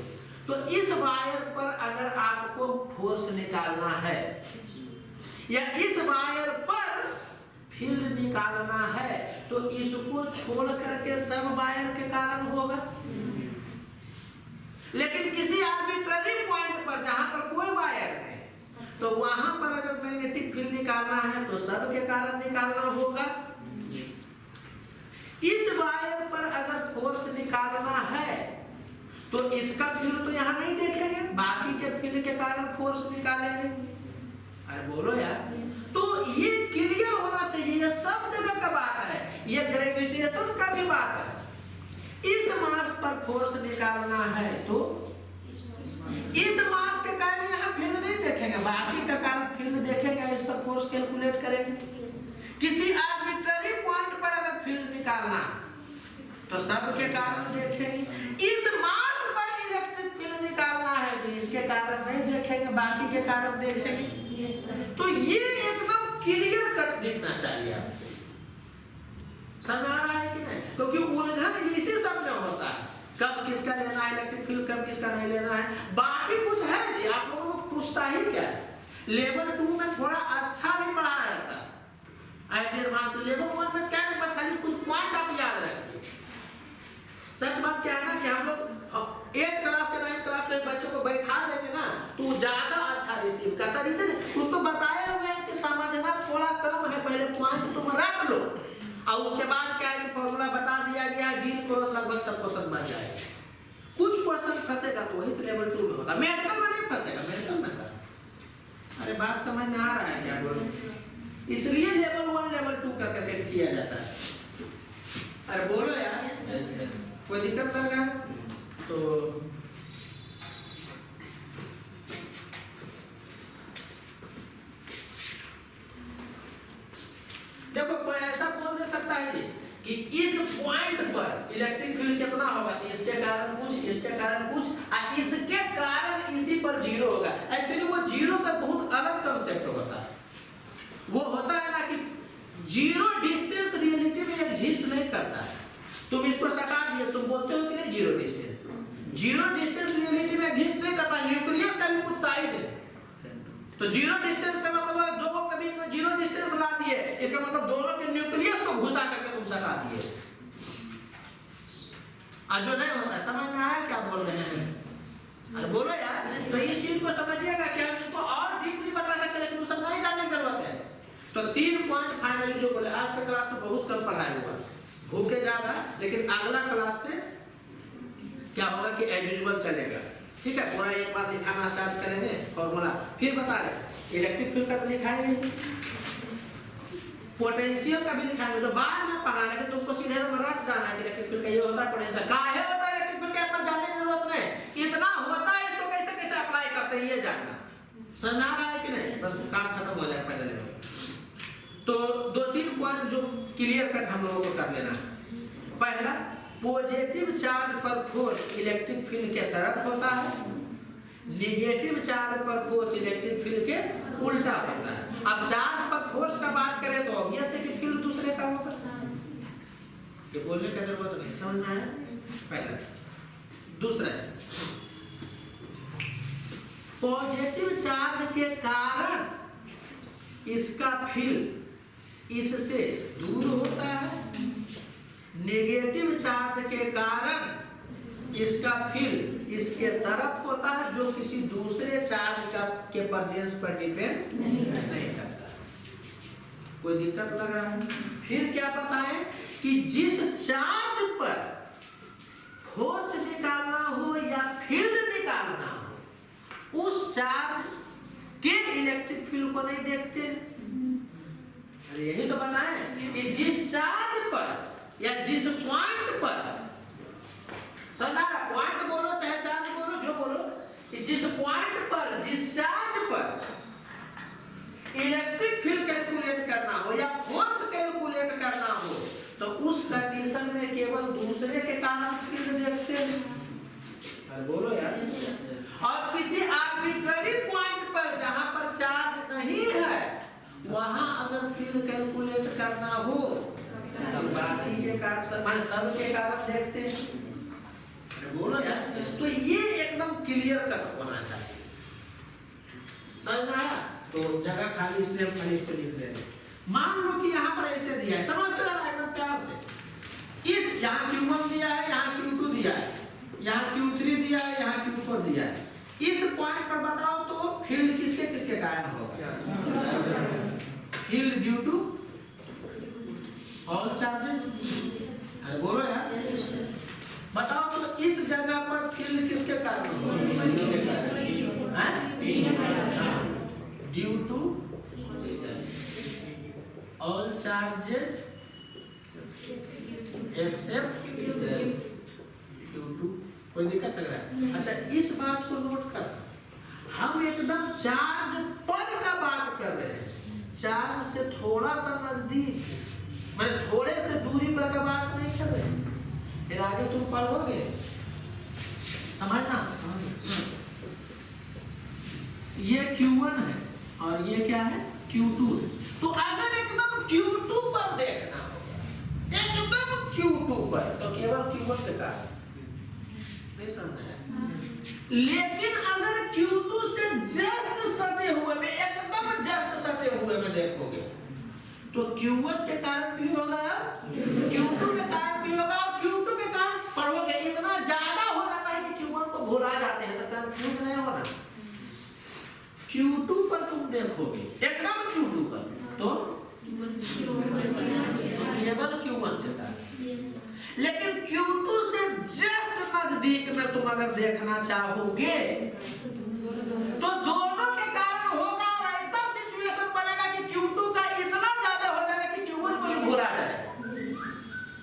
तो इस वायर पर अगर आपको फोर्स निकालना है या इस वायर पर फील्ड निकालना है तो इसको छोड़ करके सब वायर के कारण होगा। लेकिन किसी आर्बिट्ररी पॉइंट पर जहां पर कोई वायर नहीं तो वहां पर अगर मैग्नेटिक फील्ड निकालना है तो सब के कारण निकालना होगा। इस वायर पर अगर फोर्स निकालना है तो इसका फील्ड तो यहाँ नहीं देखेंगे, बाकी के फील्ड के कारण फोर्स निकालेंगे। अरे बोलो यार, तो ये क्लियर होना चाहिए। ये सब जगह का बात है, ये ग्रेविटेशन का भी बात है। इस मास पर फोर्स निकालना है तो इस मास के कारण यहाँ फील्ड नहीं देखेंगे, बाकी का कारण फील्ड देखेंगे, इस पर फोर्स कैलकुलेट करेंगे। किसी आर्बिट्ररी पॉइंट पर अगर फील्ड निकालना तो सब के कारण देखेंगे। इस मास पर इलेक्ट्रिक फील्ड निकालना है तो इसके कारण नहीं देखेंगे, बाकी के कारण देखेंगे। तो ये एकदम क्लियर कट दिखना चाहिए आपको। समझ आ रहा है कि नहीं? क्योंकि उलझन इसी सब में होता है, कब किसका लेना है इलेक्ट्रिक फील्ड, कब किसका नहीं लेना है। बाकी कुछ है जी, आप लोगों को पूछता ही क्या है। लेवल 2 में थोड़ा अच्छा भी पढ़ाया जाता है, आइडियल मास। लेवल 1 में क्या है, बस खाली कुछ पॉइंट आप याद रखिए। सच बात क्या है ना कि हम लोग 8 क्लास के 9 क्लास के बच्चों को बैठा देंगे ना तो ज्यादा अच्छा रिसीव करता। रीजन उसको बताया हुआ है कि समझना थोड़ा कम है, पहले पॉइंट तुम रख लो और उसके बाद क्या है कि फॉर्मूला बता दिया गया, डी क्रॉस लगभग सब क्वेश्चन बन जाएगा। कुछ क्वेश्चन फंसेगा तो वही तो लेवल 2 में होता, मेडिकल में नहीं फंसेगा, मेडिकल में था। अरे बात समझ में आ रहा है क्या बोलो? इसलिए लेवल 1 लेवल 2 करके किया जाता है। अरे बोलो यार, कोई दिक्कत लग रहा है तो देखो कोई ऐसा बोल दे सकता है कि इस पॉइंट पर इलेक्ट्रिक फील्ड कितना होगा, इसके कारण कुछ, इसके कारण कुछ, और इसके कारण इसी पर 0 होगा। एक्चुअली वो 0 का बहुत अलग कंसेप्ट होता है। वो होता है ना कि 0 डिस्टेंस रियलिटी में एग्जिस्ट नहीं करता है। तुम इसको सटा दिए, तुम बोलते हो कि नहीं 0 डिस्टेंस। 0 डिस्टेंस रियलिटी में एग्जिस्ट नहीं करता। न्यूक्लियस का भी कुछ साइज है, तो 0 डिस्टेंस का मतलब दो के बीच में 0 डिस्टेंस ला दिए इसका मतलब दोनों के न्यूक्लियस को घुसा करके तुम सटा दिए। आज जो नहीं होता है, समझ में आया क्या बोल रहे हैं? अरे बोलो यार। तो इस चीज को समझिएगा कि हम इसको और डीपली बता सकते हैं, लेकिन उसको नहीं जानने की जरूरत है। तो 3 पॉइंट फाइनली जो बोले, आज के क्लास में बहुत कम पढ़ाया हुआ, भूखे ज्यादा, लेकिन अगला क्लास से क्या होगा कि एज यूजुअल चलेगा। ठीक है, पूरा एक बार लिखाना स्टार्ट करेंगे फॉर्मूला, फिर बता रहे इलेक्ट्रिक फील्ड का तो लिखाएंगे, पोटेंशियल का भी लिखाएंगे, जो बाद में पढ़ाना है। तुमको सीधे रट जाना है कि इलेक्ट्रिक फील्ड का ये होता है, पोटेंशियल काहे होता है, इलेक्ट्रिक फील्ड का इतना जानने की जरूरत नहीं, इतना होता है, इसको कैसे कैसे अप्लाई करते हैं ये जानना। समझ आ रहा है कि नहीं? बस काम खत्म हो जाए पहले लेवल। तो 2-3 पॉइंट जो क्लियर कट हम लोगों को कर लेना है। पहला, पॉजिटिव चार्ज पर फोर्स इलेक्ट्रिक फील्ड के तरफ होता है, नेगेटिव चार्ज पर फोर्स इलेक्ट्रिक फील्ड के उल्टा होता है। अब चार्ज पर फोर्स का बात करें तो ऑब्वियस है कि फील्ड दूसरे का होगा, ये बोलने की जरूरत नहीं। समझ में आया? पहला। दूसरा, पॉजिटिव चार्ज के कारण इसका फील्ड इससे दूर होता है, नेगेटिव चार्ज के कारण इसका फील्ड इसके तरफ होता है, जो किसी दूसरे चार्ज का के प्रेजेंस पर डिपेंड नहीं करता। कोई दिक्कत लग रहा है? फिर क्या बताएं कि जिस चार्ज पर फोर्स निकालना हो या फील्ड निकालना हो, उस चार्ज के इलेक्ट्रिक फील्ड को नहीं देखते। अरे यही तो बताएं कि जिस चार्ज पर या जिस पॉइंट पर, समझा? पॉइंट बोलो चाहे चार्ज बोलो, जो बोलो, कि जिस पॉइंट पर, जिस चार्ज पर इलेक्ट्रिक फील्ड कैलकुलेट करना हो या फोर्स कैलकुलेट करना हो, तो उस कंडीशन में केवल दूसरे के कारण फील्ड देखते हैं। अरे बोलो यार। और किसी आर्बिट्ररी पॉइंट पर जहां पर चार्ज नहीं है, वहां अगर फील्ड कैलकुलेट करना हो, बाकी के कारण मान सब के कारण देखते हैं। अरे बोलो यार। तो ये एकदम क्लियर कट होना चाहिए। समझ में आया? तो जगह खाली इसलिए हम खाली इसको लिख दे रहे हैं। मान लो कि यहाँ पर ऐसे दिया है, समझ रहे हो एकदम प्यार से। इस यहाँ Q1 दिया है, यहाँ Q2 दिया है, यहाँ Q3 दिया है, यहाँ Q4 दिया है। इस पॉइंट पर बताओ तो फील्ड किसके किसके कारण होगा? Field due to all charges. अरे बोलो यार। बताओ तो इस जगह पर फील्ड किसके कारण होगा? Due to all charges except due to. कोई दिक्कत लग रहा है? अच्छा, इस बात को नोट कर, हम एकदम चार्ज पर का बात कर रहे हैं, चार्ज से थोड़ा सा नजदीक, मैंने थोड़े से दूरी पर का बात नहीं कर रहे। फिर आगे तुम पढ़ोगे, समझना। ये Q1 है और ये क्या है? Q2 है। तो अगर एकदम Q2 पर देखना होगा, एकदम Q2 पर, तो केवल Q1 के कारण नहीं समझ आया। लेकिन अगर Q2 से जस्ट सटे हुए में, एकदम जस्ट सटे हुए में देखोगे, तो Q1 के कारण भी होगा, Q2 के कारण भी होगा, और Q2 के कारण पढ़ोगे इतना ज्यादा हो जाता है कि Q1 को भुला जाते हैं। तो कंफ्यूज नहीं होना। Q2 पर तुम देखोगे, एकदम Q2 पर, तो केवल Q1 के कारण। लेकिन Q2 से जस्ट नजदीक में तुम अगर देखना चाहोगे, तो दोनों के कारण होगा, और ऐसा सिचुएशन बनेगा कि Q2 का इतना ज्यादा हो जाएगा कि Q1 को भी भुला जाएगा।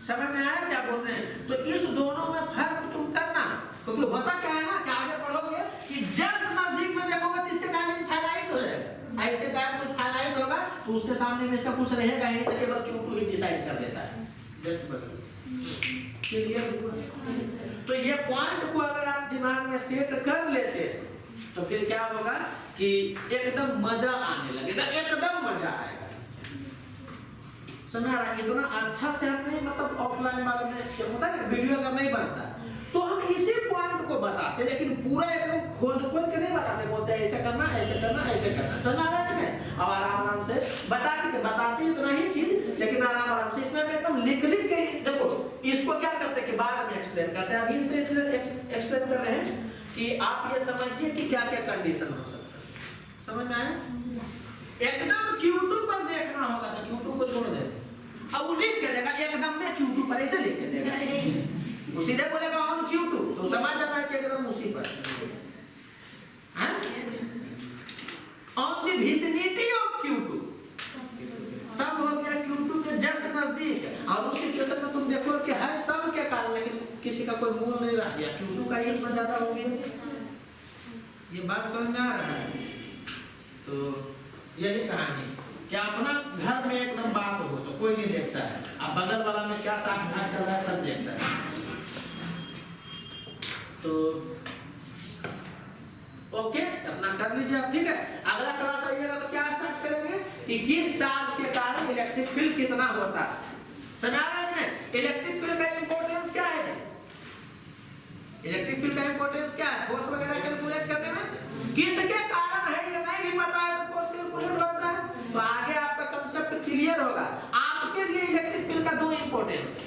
समझ में आया क्या बोल रहे हैं? तो इस दोनों में फर्क तुम करना, क्योंकि होता क्या है ना कि आगे पढ़ोगे कि जस्ट नजदीक में देखोगे तो इसके कारण इनफाइनाइट हो जाएगा, ऐसे कारण कुछ फाइनाइट होगा तो उसके सामने इसका कुछ रहेगा ही, तो केवल Q2 ही डिसाइड कर देता है। जस्ट बदलो। क्लियर हुआ? तो ये पॉइंट को अगर आप दिमाग में सेट कर लेते हैं, तो फिर क्या होगा कि एकदम मजा आने लगेगा, एकदम मजा आएगा। समझ रहा है? इतना अच्छा से हम नहीं, मतलब ऑफलाइन वाले में क्या होता है, वीडियो अगर नहीं बनता तो हम इसी पॉइंट को बताते, लेकिन पूरा एकदम खोद के नहीं बताते, बोलते ऐसे करना, ऐसे करना, ऐसे करना। समझ आ रहा है कि नहीं? अब आराम से बताते इतना ही लिख के देखो, इसको क्या करते हैं कि बाद में एक्सप्लेन करते हैं। अभी इसमें एक्सप्लेन कर रहे हैं कि आप ये समझिए कि क्या क्या कंडीशन हो सकता है। समझ में आया? एकदम Q2 पर देखना होगा तो Q2 को छोड़ देते, अब वो लिख के देगा एकदम में Q2 पर, ऐसे लिख के देगा, वो सीधे बोलेगा ऑन Q2 तो समझ जाता है कि एकदम उसी पर। On the vicinity of Q2, तब हो गया Q2 के जस्ट नजदीक है। और उस सिचुएशन में तुम देखो कि है सब के कारण, लेकिन किसी का कोई मूल नहीं रह गया, Q2 का ही इतना ज्यादा हो गया। ये बात समझ में आ रहा है? तो यही कहानी कि अपना घर में एकदम बात हो तो कोई नहीं देखता है, अब बगल वाला में क्या ताक झाक चल रहा है सब देखता है। तो ओके, इतना कर लीजिए आप, ठीक है। अगला क्लास आइएगा तो क्या स्टार्ट करेंगे कि किस चार्ज के कारण इलेक्ट्रिक फील्ड कितना होता है। समझ आ रहा है? इलेक्ट्रिक फील्ड का इंपॉर्टेंस क्या है? इलेक्ट्रिक फील्ड का इंपॉर्टेंस क्या है? फोर्स वगैरह कैलकुलेट करने में किसके कारण है ये नहीं भी पता है तो फोर्स कैलकुलेट होता है, तो आगे आपका कांसेप्ट क्लियर होगा। आपके लिए इलेक्ट्रिक फील्ड का दो इंपॉर्टेंस है,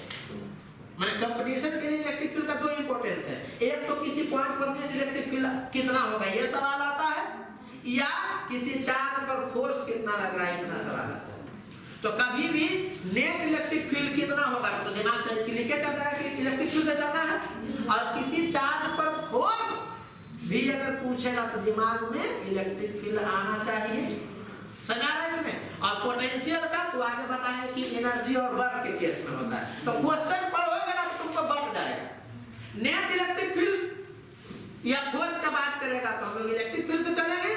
माने कंपटीशन के लिए इलेक्ट्रिक फील्ड का दो इंपॉर्टेंस है। एक तो किसी पॉइंट पर नेट इलेक्ट्रिक फील्ड कितना होगा ये सवाल आता है, या किसी चार्ज पर फोर्स कितना लग रहा है इतना सवाल आता है। तो कभी भी नेट इलेक्ट्रिक फील्ड कितना होगा तो दिमाग कैलकुलेट करता है कि इलेक्ट्रिक फील्ड से चलना है, और किसी चार्ज पर फोर्स भी अगर पूछेगा तो दिमाग में इलेक्ट्रिक फील्ड आना चाहिए। समझ आ रहा है कि नहीं? और पोटेंशियल का तो आगे बताएंगे कि एनर्जी और वर्क के केस में होता है। तो क्वेश्चन पढ़ोगे ना तो तुमको बट जाएगा। नेट इलेक्ट्रिक फील्ड या फोर्स का बात करेगा तो हम लोग इलेक्ट्रिक फील्ड से चलेंगे,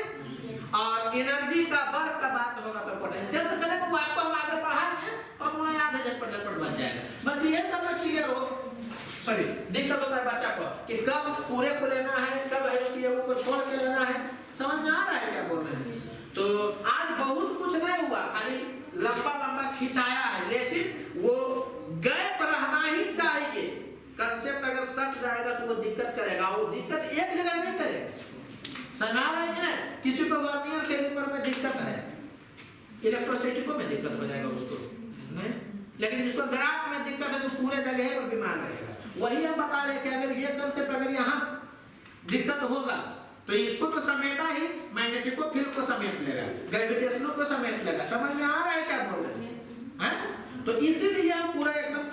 और एनर्जी का वर्क का बात होगा तो पोटेंशियल से चलेंगे। वो आपको हम आगे पढ़ाएंगे और वो याद है झटपट बन जाएगा। बस ये सब क्लियर हो, सॉरी दिक्कत होता है बच्चा को कि कब पूरे को लेना है, कब है कि वो को छोड़ के लेना है। समझ में आ रहा है क्या बोल रहे हैं? तो आज बहुत कुछ नहीं हुआ, खाली लंबा लंबा खिंचाया है, लेकिन वो गैप रहना ही चाहिए। कंसेप्ट अगर सट जाएगा तो वो दिक्कत करेगा, वो दिक्कत एक जगह नहीं करेगा। समझ आ रहा है कि नहीं? किसी को वर्नियर कैलिपर में दिक्कत है, इलेक्ट्रोस्टैटिको में दिक्कत हो जाएगा उसको नहीं, लेकिन जिसको ग्राफ में दिक्कत है तो पूरे जगह पर बीमार रहेगा। वही हम बता रहे कि अगर ये कंसेप्ट अगर यहाँ दिक्कत होगा तो इसको तो समेटा ही, मैग्नेटिको फील्ड को समेट लेगा, ग्रेविटेशनल को समेट लेगा। समझ में आ रहा है क्या बोल रहे हैं? तो इसीलिए हम पूरा एकदम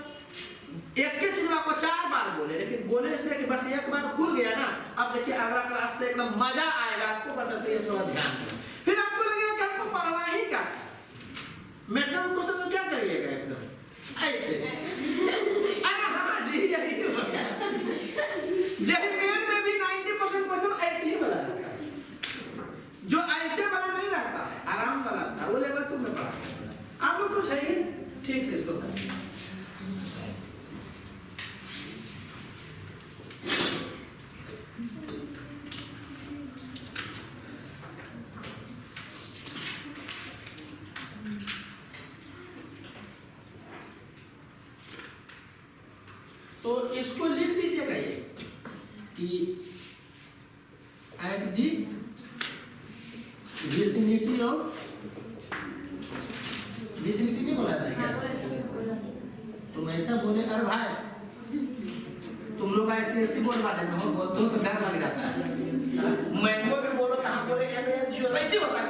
एक ही चीज आपको 4 बार बोले, लेकिन बोले इसलिए कि बस एक बार खुल गया ना। अब देखिए अगला क्लास से एकदम मजा आएगा आपको, बस ऐसे थोड़ा ध्यान दें, फिर आपको लगेगा कि हमको पढ़ना ही क्या। मेंटल क्वेश्चन तो क्या करिएगा एकदम ऐसे, अरे हाँ जी यही होगा। जेईई में भी 90% क्वेश्चन ऐसे ही बना रहता है, जो ऐसे बना नहीं रहता है, आराम से लगता है, वो लेवल 2 में पढ़ा। आप लोग तो सही ठीक है इसको कर। तो इसको लिख लीजिएगा ये कि at the vicinity of, vicinity नहीं बोला था क्या? तुम ऐसा बोले, अरे भाई तुम लोग ऐसे बोल वाले ना हो, बोलते हो तो डर लग जाता है। मैंगो भी बोलो तो हम बोले MNGO, ऐसे होता है।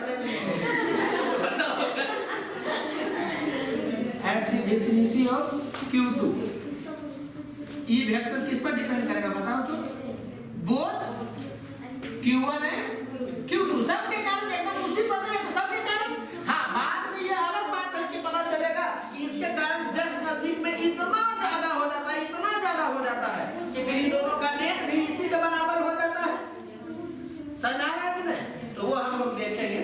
At the vicinity of Q2, E vector किस पर डिपेंड करेगा बताओ तो? बोथ Q1 है Q2 सबके कारण एकदम उसी पर है, तो सबके कारण। हाँ बाद में ये अलग बात है कि पता चलेगा कि इसके कारण जस्ट नजदीक में इतना ज्यादा हो जाता है, इतना ज्यादा हो जाता है कि फिर इन दोनों का नेट भी इसी के बराबर हो जाता है। समझ आ रहा है कि नहीं? तो वो हम लोग देखेंगे।